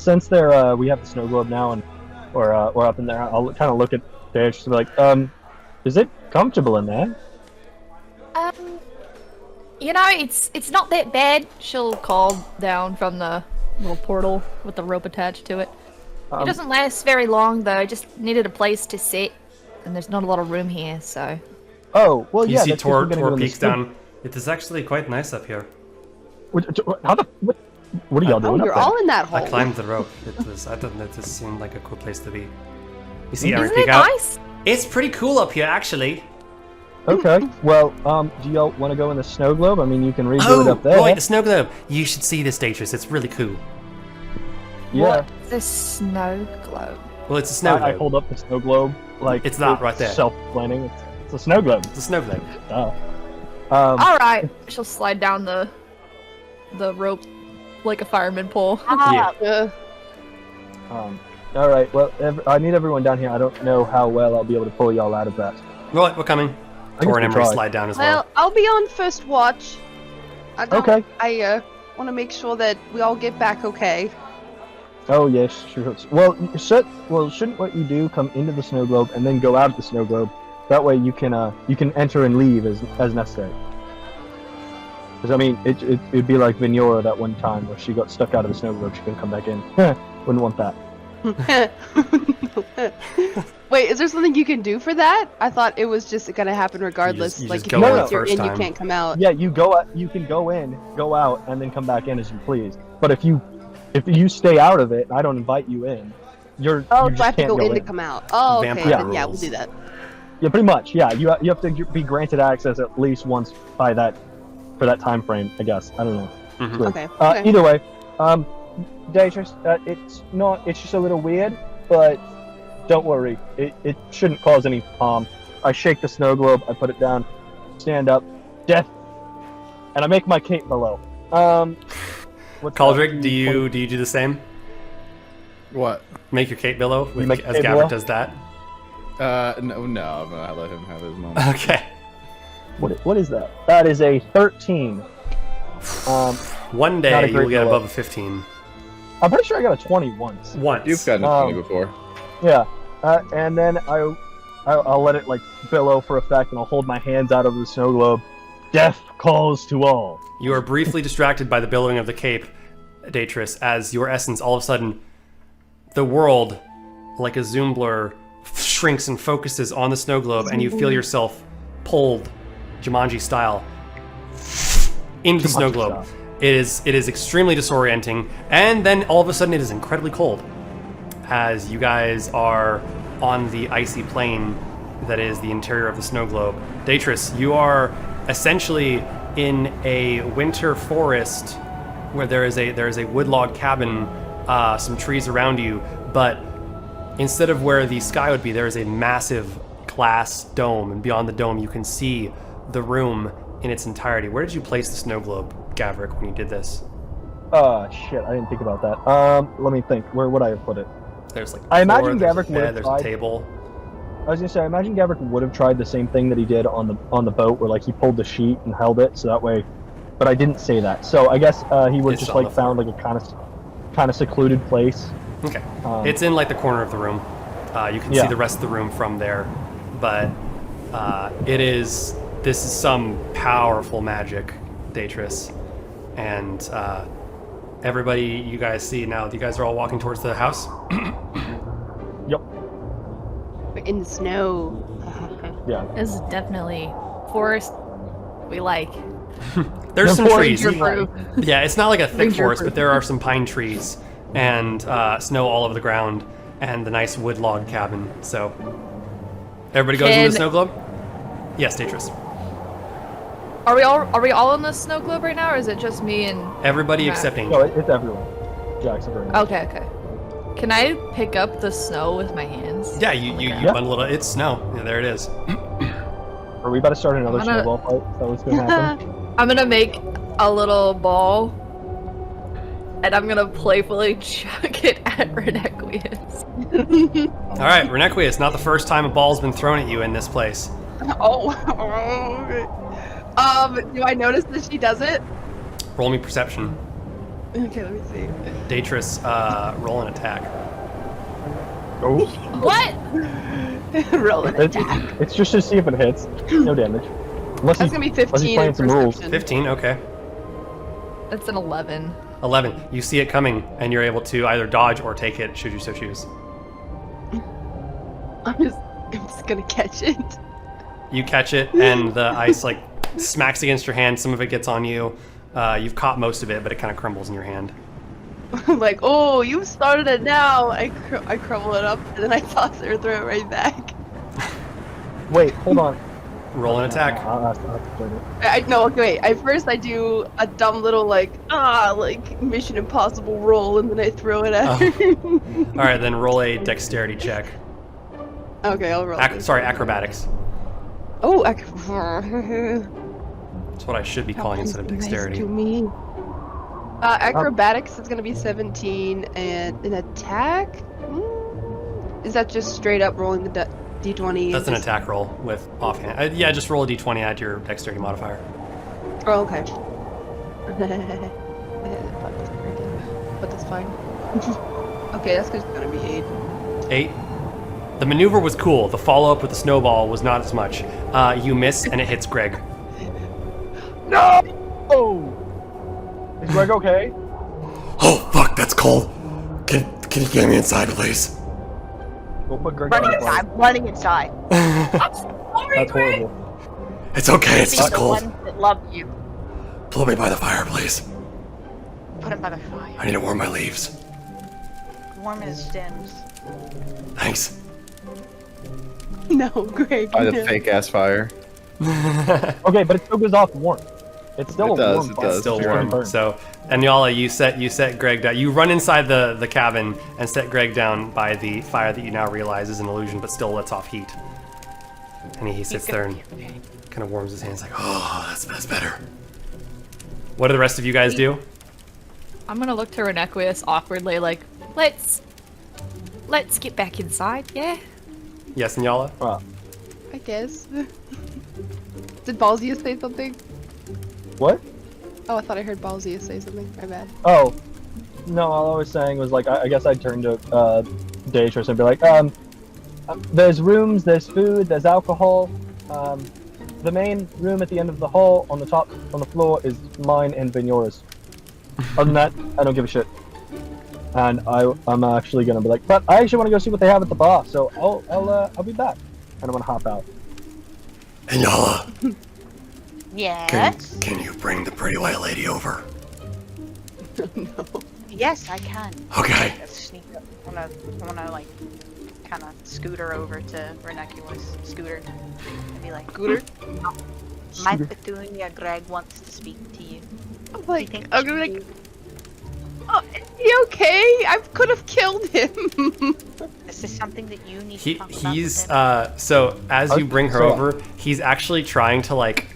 Since we have the snow globe now, and we're up in there, I'll kind of look at Daetrys and be like, is it comfortable in there? It's not that bad. She'll call down from the little portal with the rope attached to it. It doesn't last very long, though. I just needed a place to sit, and there's not a lot of room here, so... Oh, well, You yeah, see that's 'cause we're Tor gonna go in the peeks snow- down. It is actually quite nice up here. What are y'all doing you're up there? all in that hole. I climbed the rope. I thought that this seemed like a cool place to be. You see Aaron Isn't peek it out. nice? It's pretty cool up here, actually. Okay, well, do y'all want to go in the snow globe? I mean, you can redo it up there. Right, the snow globe. You should see this, Daetrys. It's really cool. Yeah. What's a snow globe? Well, it's a snow I globe. hold up the snow globe like It's that right there. Self-planning. It's a snow globe. It's a snow globe. Alright, she'll slide down the rope like a fireman pole. Yeah. All right. Well, I need everyone down here. I don't know how well I'll be able to pull y'all out of that. Right, we're coming. I Tor guess and we'll Emery try. slide down as Well, well. I'll be on first watch. Okay. I want to make sure that we all get back okay. Oh yes, sure. Well, shouldn't what you do come into the snow globe and then go out of the snow globe? That way you can enter and leave as necessary. Because I mean, it'd be like Vinora that one time where she got stuck out of the snow globe. She couldn't come back in. Wouldn't want that. Wait, is there something you can do for that? I thought it was just gonna happen regardless. you like just if go you in once the you're first in, time. you can't come out. Yeah, you go out. You can go in, go out, and then come back in as you please. But if you stay out of it, and I don't invite you in. You Oh, so just I have to can't go in to come out. Oh, okay. Vampire Then, yeah, we'll rules. do that. Yeah, pretty much. Yeah, you have to be granted access at least once by for that time frame. I guess. I don't know. Mhm. Weird. Okay. Okay. Either way, Daetrys, it's just a little weird, but don't worry. It shouldn't cause any harm. I shake the snow globe. I put it down. Stand up. Death. And I make my cape below. What's Caldric, that? do you do the same? What? Make your cape billow You make as cape Gavrik billow? does that? No, I'm gonna let him have his moment. Okay. What is that? That is a 13. One Not day a you great will get billow. above a 15. I'm pretty sure I got a 20 once. Once. You've gotten a 20 before. Yeah, and then I'll let it like billow for effect, and I'll hold my hands out over the snow globe. Death calls to all. You are briefly distracted by the billowing of the cape, Daetrys, as your essence, all of a sudden, the world, like a zoom blur, shrinks and focuses on the snow globe, and you feel yourself pulled, Jumanji style, into the snow Jumanji globe. style. It is extremely disorienting, and then all of a sudden it is incredibly cold, as you guys are on the icy plain that is the interior of the snow globe. Daetrys, you are essentially in a winter forest where there is a wood log cabin, some trees around you, but instead of where the sky would be, there is a massive glass dome, and beyond the dome you can see the room in its entirety. Where did you place the snow globe, Gavrik, when you did this? Shit, I didn't think about that. Let me think. Where would I have put it? There's like I floor, imagine there's a Gavrik would bed, have there's a tried- table. I was gonna say, I imagine Gavrik would have tried the same thing that he did on the boat, where like he pulled the sheet and held it, so that way. But I didn't say that, so I guess he would have It's just on like the found like a kind of. kind of secluded place. Okay. It's in like the corner of the room. You can see the rest of the room from there, but this is some powerful magic, Datris, and everybody you guys see now. You guys are all walking towards the house. Yep. We're in the snow. Yeah. This is definitely forest we like. There's some trees. Ranger-proof. Yeah, it's not like a thick Ranger forest, proof. but there are some pine trees and snow all over the ground and the nice wood log cabin. So everybody goes into the snow globe? Yes, Datris. Are we all in the snow globe right now, or is it just me and Everybody Matt? except No, Angel. it's everyone. Yeah, except for me. Okay. Can I pick up the snow with my hands? Yeah, you bundle it. It's snow. Yeah, there it is. Are we about to start another I'm gonna- snowball fight? Is that what's gonna happen? I'm gonna make a little ball, and I'm gonna playfully chuck it at Renequius. All right, Renequius, not the first time a ball's been thrown at you in this place. Oh. Do I notice that she does it? Roll me perception. Okay, let me see. Datris, roll an attack. Oh. What? Roll an attack. It's just to see if it hits. No damage. Unless That's he's, gonna be unless 15 he's playing in some rules. perception. 15, okay. That's an 11. 11. You see it coming, and you're able to either dodge or take it, should you so choose. I'm just gonna catch it. You catch it, and the ice like smacks against your hand. Some of it gets on you. You've caught most of it, but it kind of crumbles in your hand. I'm like, oh, you started it now. I crumble it up, and then I toss it or throw it right back. Wait, hold on. Roll an attack. I'll have to play it. No, okay, wait. First I do a dumb little like Mission Impossible roll, and then I throw it at her. All right, then roll a dexterity check. Okay, I'll roll. Acrobatics. Oh, That's what I should be calling instead of dexterity. Nice to me. Acrobatics is gonna be 17, and an attack. Is that just straight up rolling the d20? That's an attack roll with offhand. Yeah, just roll a d20, add your dexterity modifier. Oh, okay. But that's fine. Okay, that's just gonna be 8. 8. The maneuver was cool. The follow-up with the snowball was not as much. You miss, and it hits Greg. No! Oh! Is Greg okay? Oh, fuck, that's cold. Can you get me inside, please? We'll put Greg Running on the inside. plane. Running inside. That's horrible. It's okay, it's Be just the cold. ones that love you. Pull me by the fire, please. Put him by the fire. I need to warm my leaves. Warm his stems. Thanks. No, Greg. By the no. fake ass fire. Okay, but it still goes off warm. It's still It does, warm. it fire. does. It's still Sure. warm. Burn. So, Anyala, you set Greg down. You run inside the cabin and set Greg down by the fire that you now realize is an illusion, but still lets off heat. And he sits there and kind of warms his hands, like, oh, that's better. What do the rest of you guys do? I'm gonna look to Renequius awkwardly, like, let's get back inside, yeah? Yes, Anyala? I guess. Did Ballsius say something? What? Oh, I thought I heard Ballsius say something. My bad. Oh. No, all I was saying was like, I guess I'd turn to Datris and be like, there's rooms, there's food, there's alcohol. The main room at the end of the hall on the floor is mine and Vignora's. Other than that, I don't give a shit. And I'm actually gonna be like, but I actually want to go see what they have at the bar, so I'll be back. And I'm gonna hop out. Anyala, Yes. can you bring the pretty white lady over? Yes, I can. Okay. Let's sneak up. I wanna like kind of scooter over to Reneculus. Scooter. And be like, Scooter. My Petunia Greg wants to speak to you. I'm Do you like, think I'm we gonna should be do- oh, is he okay? I could have killed him. Is this something that you need to talk about He's with him? so as you bring her So- over, he's actually trying to like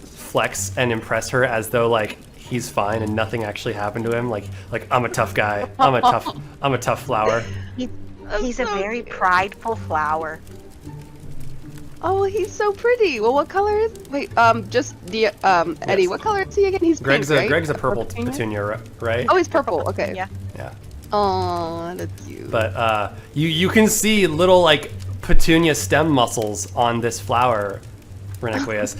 flex and impress her as though like he's fine and nothing actually happened to him. Like I'm a tough guy. I'm a tough flower. He's a very prideful flower. Oh, he's so pretty. Well, what color is? Wait, just the Eddie. Yes. What color is he again? He's Greg's pink, right? a purple petunia, right? Oh, he's purple. Okay. Yeah. Yeah. Oh, that's cute. But you can see little like petunia stem muscles on this flower, Renequius.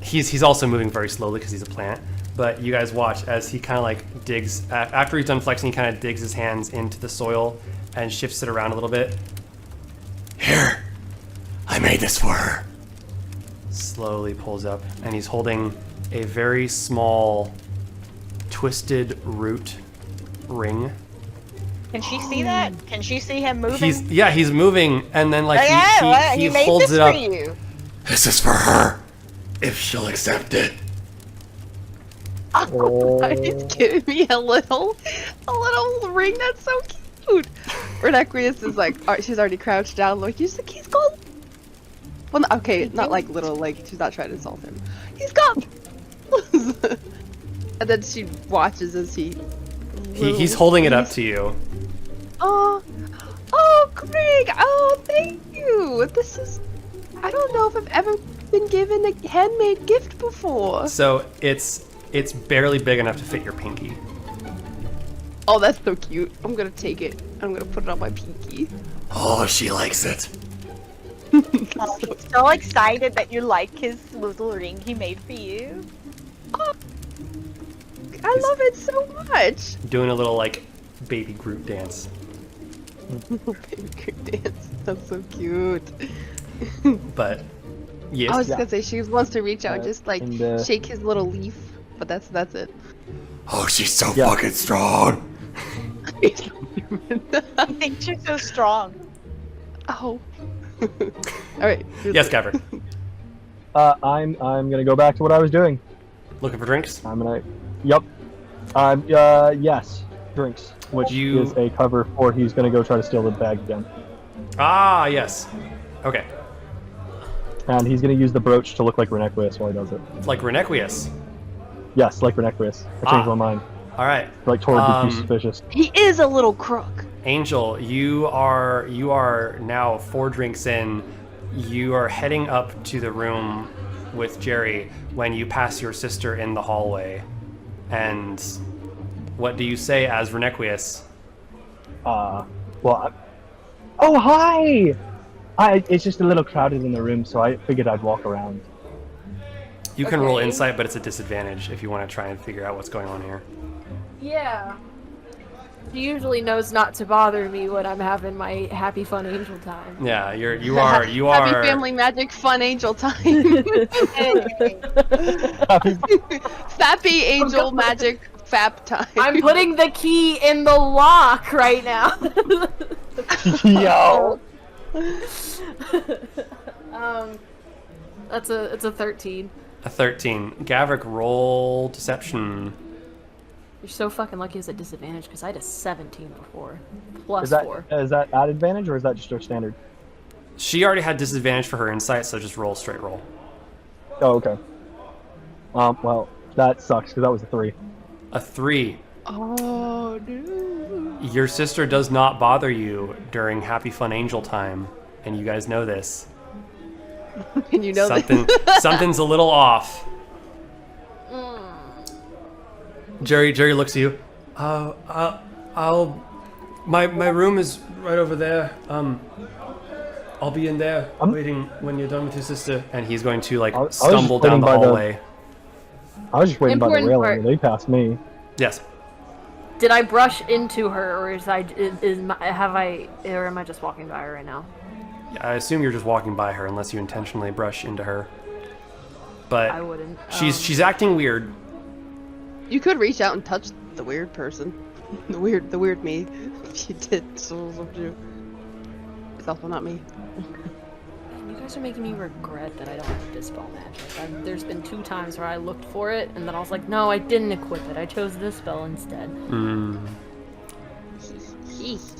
he's also moving very slowly because he's a plant. But you guys watch as he kind of like digs after he's done flexing. He kind of digs his hands into the soil and shifts it around a little bit. Here, I made this for her. Slowly pulls up, and he's holding a very small, twisted root ring. Can she see that? Can she see him moving? He's moving, and then like he made holds this it up. for you. This is for her, if she'll accept it. Oh, he's giving me a little ring. That's so cute. Renequius is like, she's already crouched down. Like, you think he's gone? Well, okay, not like little. Like she's not trying to insult him. He's gone. And then she watches as He's holding it up to you. Oh, Greg! Oh, thank you. This is. I don't know if I've ever been given a handmade gift before. So it's barely big enough to fit your pinky. Oh, that's so cute. I'm gonna take it. I'm gonna put it on my pinky. Oh, she likes it. Oh, he's so excited that you like his little ring he made for you. Oh, I love it so much. Doing a little like baby Groot dance. Baby Groot dance. That's so cute. But yes, I was just gonna say she wants to reach out and just like and, shake his little leaf, but that's it. oh, she's so Yeah. fucking strong. He thinks you're so strong. Oh. All right. Yes, Gavin. I'm gonna go back to what I was doing. Looking for drinks? Yep. Yes, drinks, which You- is a cover for he's gonna go try to steal the bag again, Ah, yes. Okay. and he's gonna use the brooch to look like Renequius while he does it. Like Renequius. Yes, like Renequius. I changed my mind. All right. Like Tor would be suspicious. He is a little crook. Angel, you are now 4 drinks in. You are heading up to the room with Jerry when you pass your sister in the hallway. And what do you say as Renequius? Oh, hi! It's just a little crowded in the room, so I figured I'd walk around. You can roll Okay. insight, but it's a disadvantage if you want to try and figure out what's going on here. Yeah. She usually knows not to bother me when I'm having my happy fun angel time. Yeah, you are Happy family magic fun angel time. Fappy angel magic fap time. I'm putting the key in the lock right now. Yo! It's a 13. a 13. Gavrik, roll deception. You're so fucking lucky it's a disadvantage because I had a 17 before. Plus Is that 4. at advantage or is that just our standard? She already had disadvantage for her insight, so just roll straight roll. Oh, okay. Well, that sucks because that was a 3. A 3. Oh no. Your sister does not bother you during Happy Fun Angel time, and you guys know this. And you know that. Something's a little off. Jerry looks at you. My room is right over there. I'll be in there waiting when you're done with your sister. And he's going to like I was stumble just down waiting the by the- hallway. I was just waiting by the Important railing part. and they passed me. Yes. Did I brush into her, or or am I just walking by her right now? I assume you're just walking by her unless you intentionally brush into her. But I wouldn't. she's acting weird. You could reach out and touch the weird person. The weird me. If you did, so would you. It's also not me. You guys are making me regret that I don't have Dispel Magic. There's been 2 times where I looked for it, and then I was like, no, I didn't equip it. I chose this spell instead.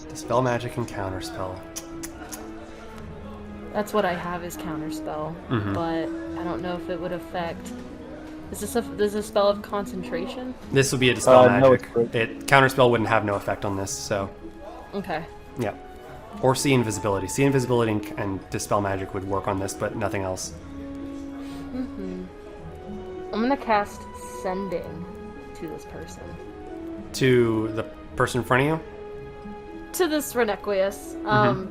Dispel magic and counterspell. That's what I have is Counterspell, but I don't know if it would affect... Is this a spell of concentration? This would be a dispel No, magic. it's great. Counterspell wouldn't have no effect on this, so Okay. yeah. Or see invisibility. See invisibility and dispel magic would work on this, but nothing else. I'm gonna cast sending to this person. To the person in front of you? To this Renequius. And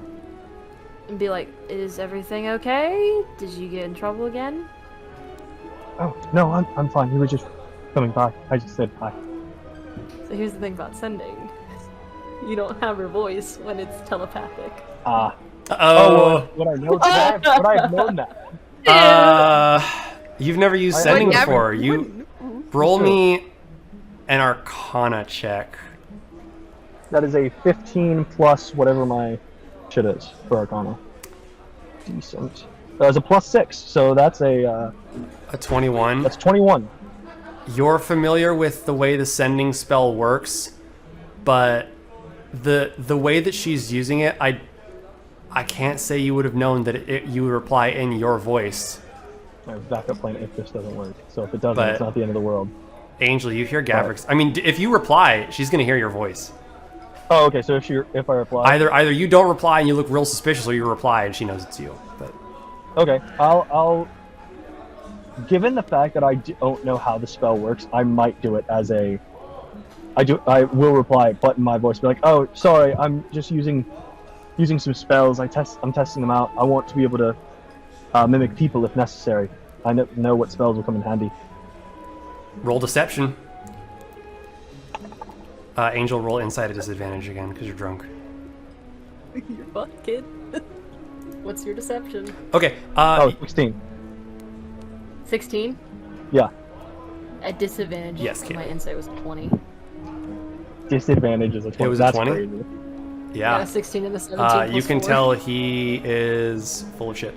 be like, is everything okay? Did you get in trouble again? Oh, no, I'm fine. He was just coming by. I just said hi. So here's the thing about sending. You don't have your voice when it's telepathic. Would I know that? Would I have known that? You've never used sending before. You roll me an Arcana check. That is a 15 plus whatever my shit is for Arcana. Decent. That was a +6, so that's a 21. That's 21. You're familiar with the way the sending spell works, but the way that she's using it, I can't say you would have known that you would reply in your voice. My backup plan if this doesn't work. So if it doesn't, it's not the end of the world. Angel, you hear Gavrik's. I mean, if you reply, she's gonna hear your voice. Oh, okay. So if I reply, either you don't reply and you look real suspicious, or you reply and she knows it's you. But okay, I'll. Given the fact that I don't know how the spell works, I might do it as a. I will reply, but in my voice, be like, "Oh, sorry, I'm just using some spells. I'm testing them out. I want to be able to mimic people if necessary. I know what spells will come in handy." Roll deception. Angel, roll insight at disadvantage again because you're drunk. You're fucked, kid. What's your deception? Okay. 16. 16? Yeah. At disadvantage. Yes, kid. My insight was 20. Disadvantage is a 20. It was a That's 20? crazy. Yeah. 16 and the 17 you plus can 4. tell he is full of shit.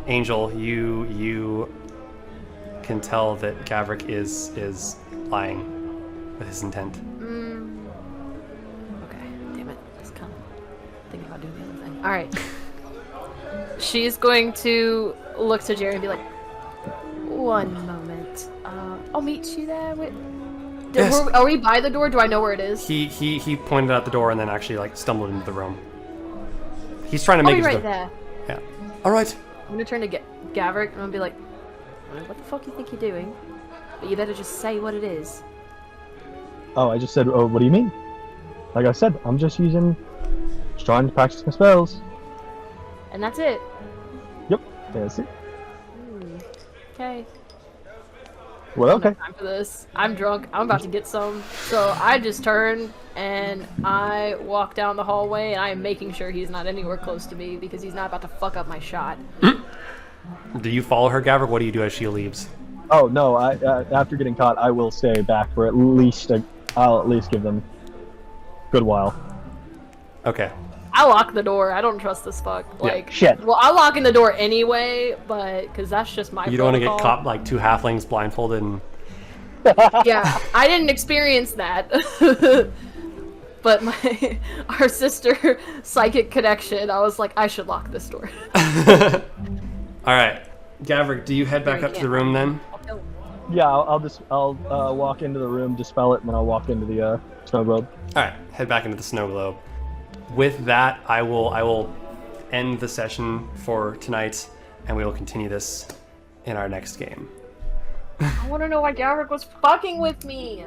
Angel, you can tell that Gavrik is lying with his intent. Okay, damn it. I was kind of thinking about doing the other thing. Alright. She's going to look to Jerry and be like, one moment. I'll meet you there. Yes. Are we by the door? Do I know where it is? He pointed out the door and then actually like stumbled into the room. He's trying to make I'll be his right there. Yeah. All right. I'm gonna turn to Gavrik and I'm gonna be like, what the fuck you think you're doing? But you better just say what it is. Oh, I just said, oh, what do you mean? Like I said, I'm just trying to practice my spells. And that's it. Yep, that's it. Okay. Well, okay. Time for this. I'm drunk. I'm about to get some. So I just turn and I walk down the hallway and I am making sure he's not anywhere close to me because he's not about to fuck up my shot. Do you follow her, Gavrik? What do you do as she leaves? Oh no! After getting caught, I will stay back for at least I'll at least give them a good while. Okay. I lock the door. I don't trust this fuck. Like, shit. Well, I lock in the door anyway, but because that's just my. You don't want to get protocol. caught like two halflings blindfolded and. Yeah, I didn't experience that. But our sister psychic connection, I was like, I should lock this door. All right, Gavrik, do you head back up to the room then? Yeah, I'll walk into the room, dispel it, and then I'll walk into the snow globe. All right, head back into the snow globe. With that, I will end the session for tonight, and we will continue this in our next game. I want to know why Gavrik was fucking with me.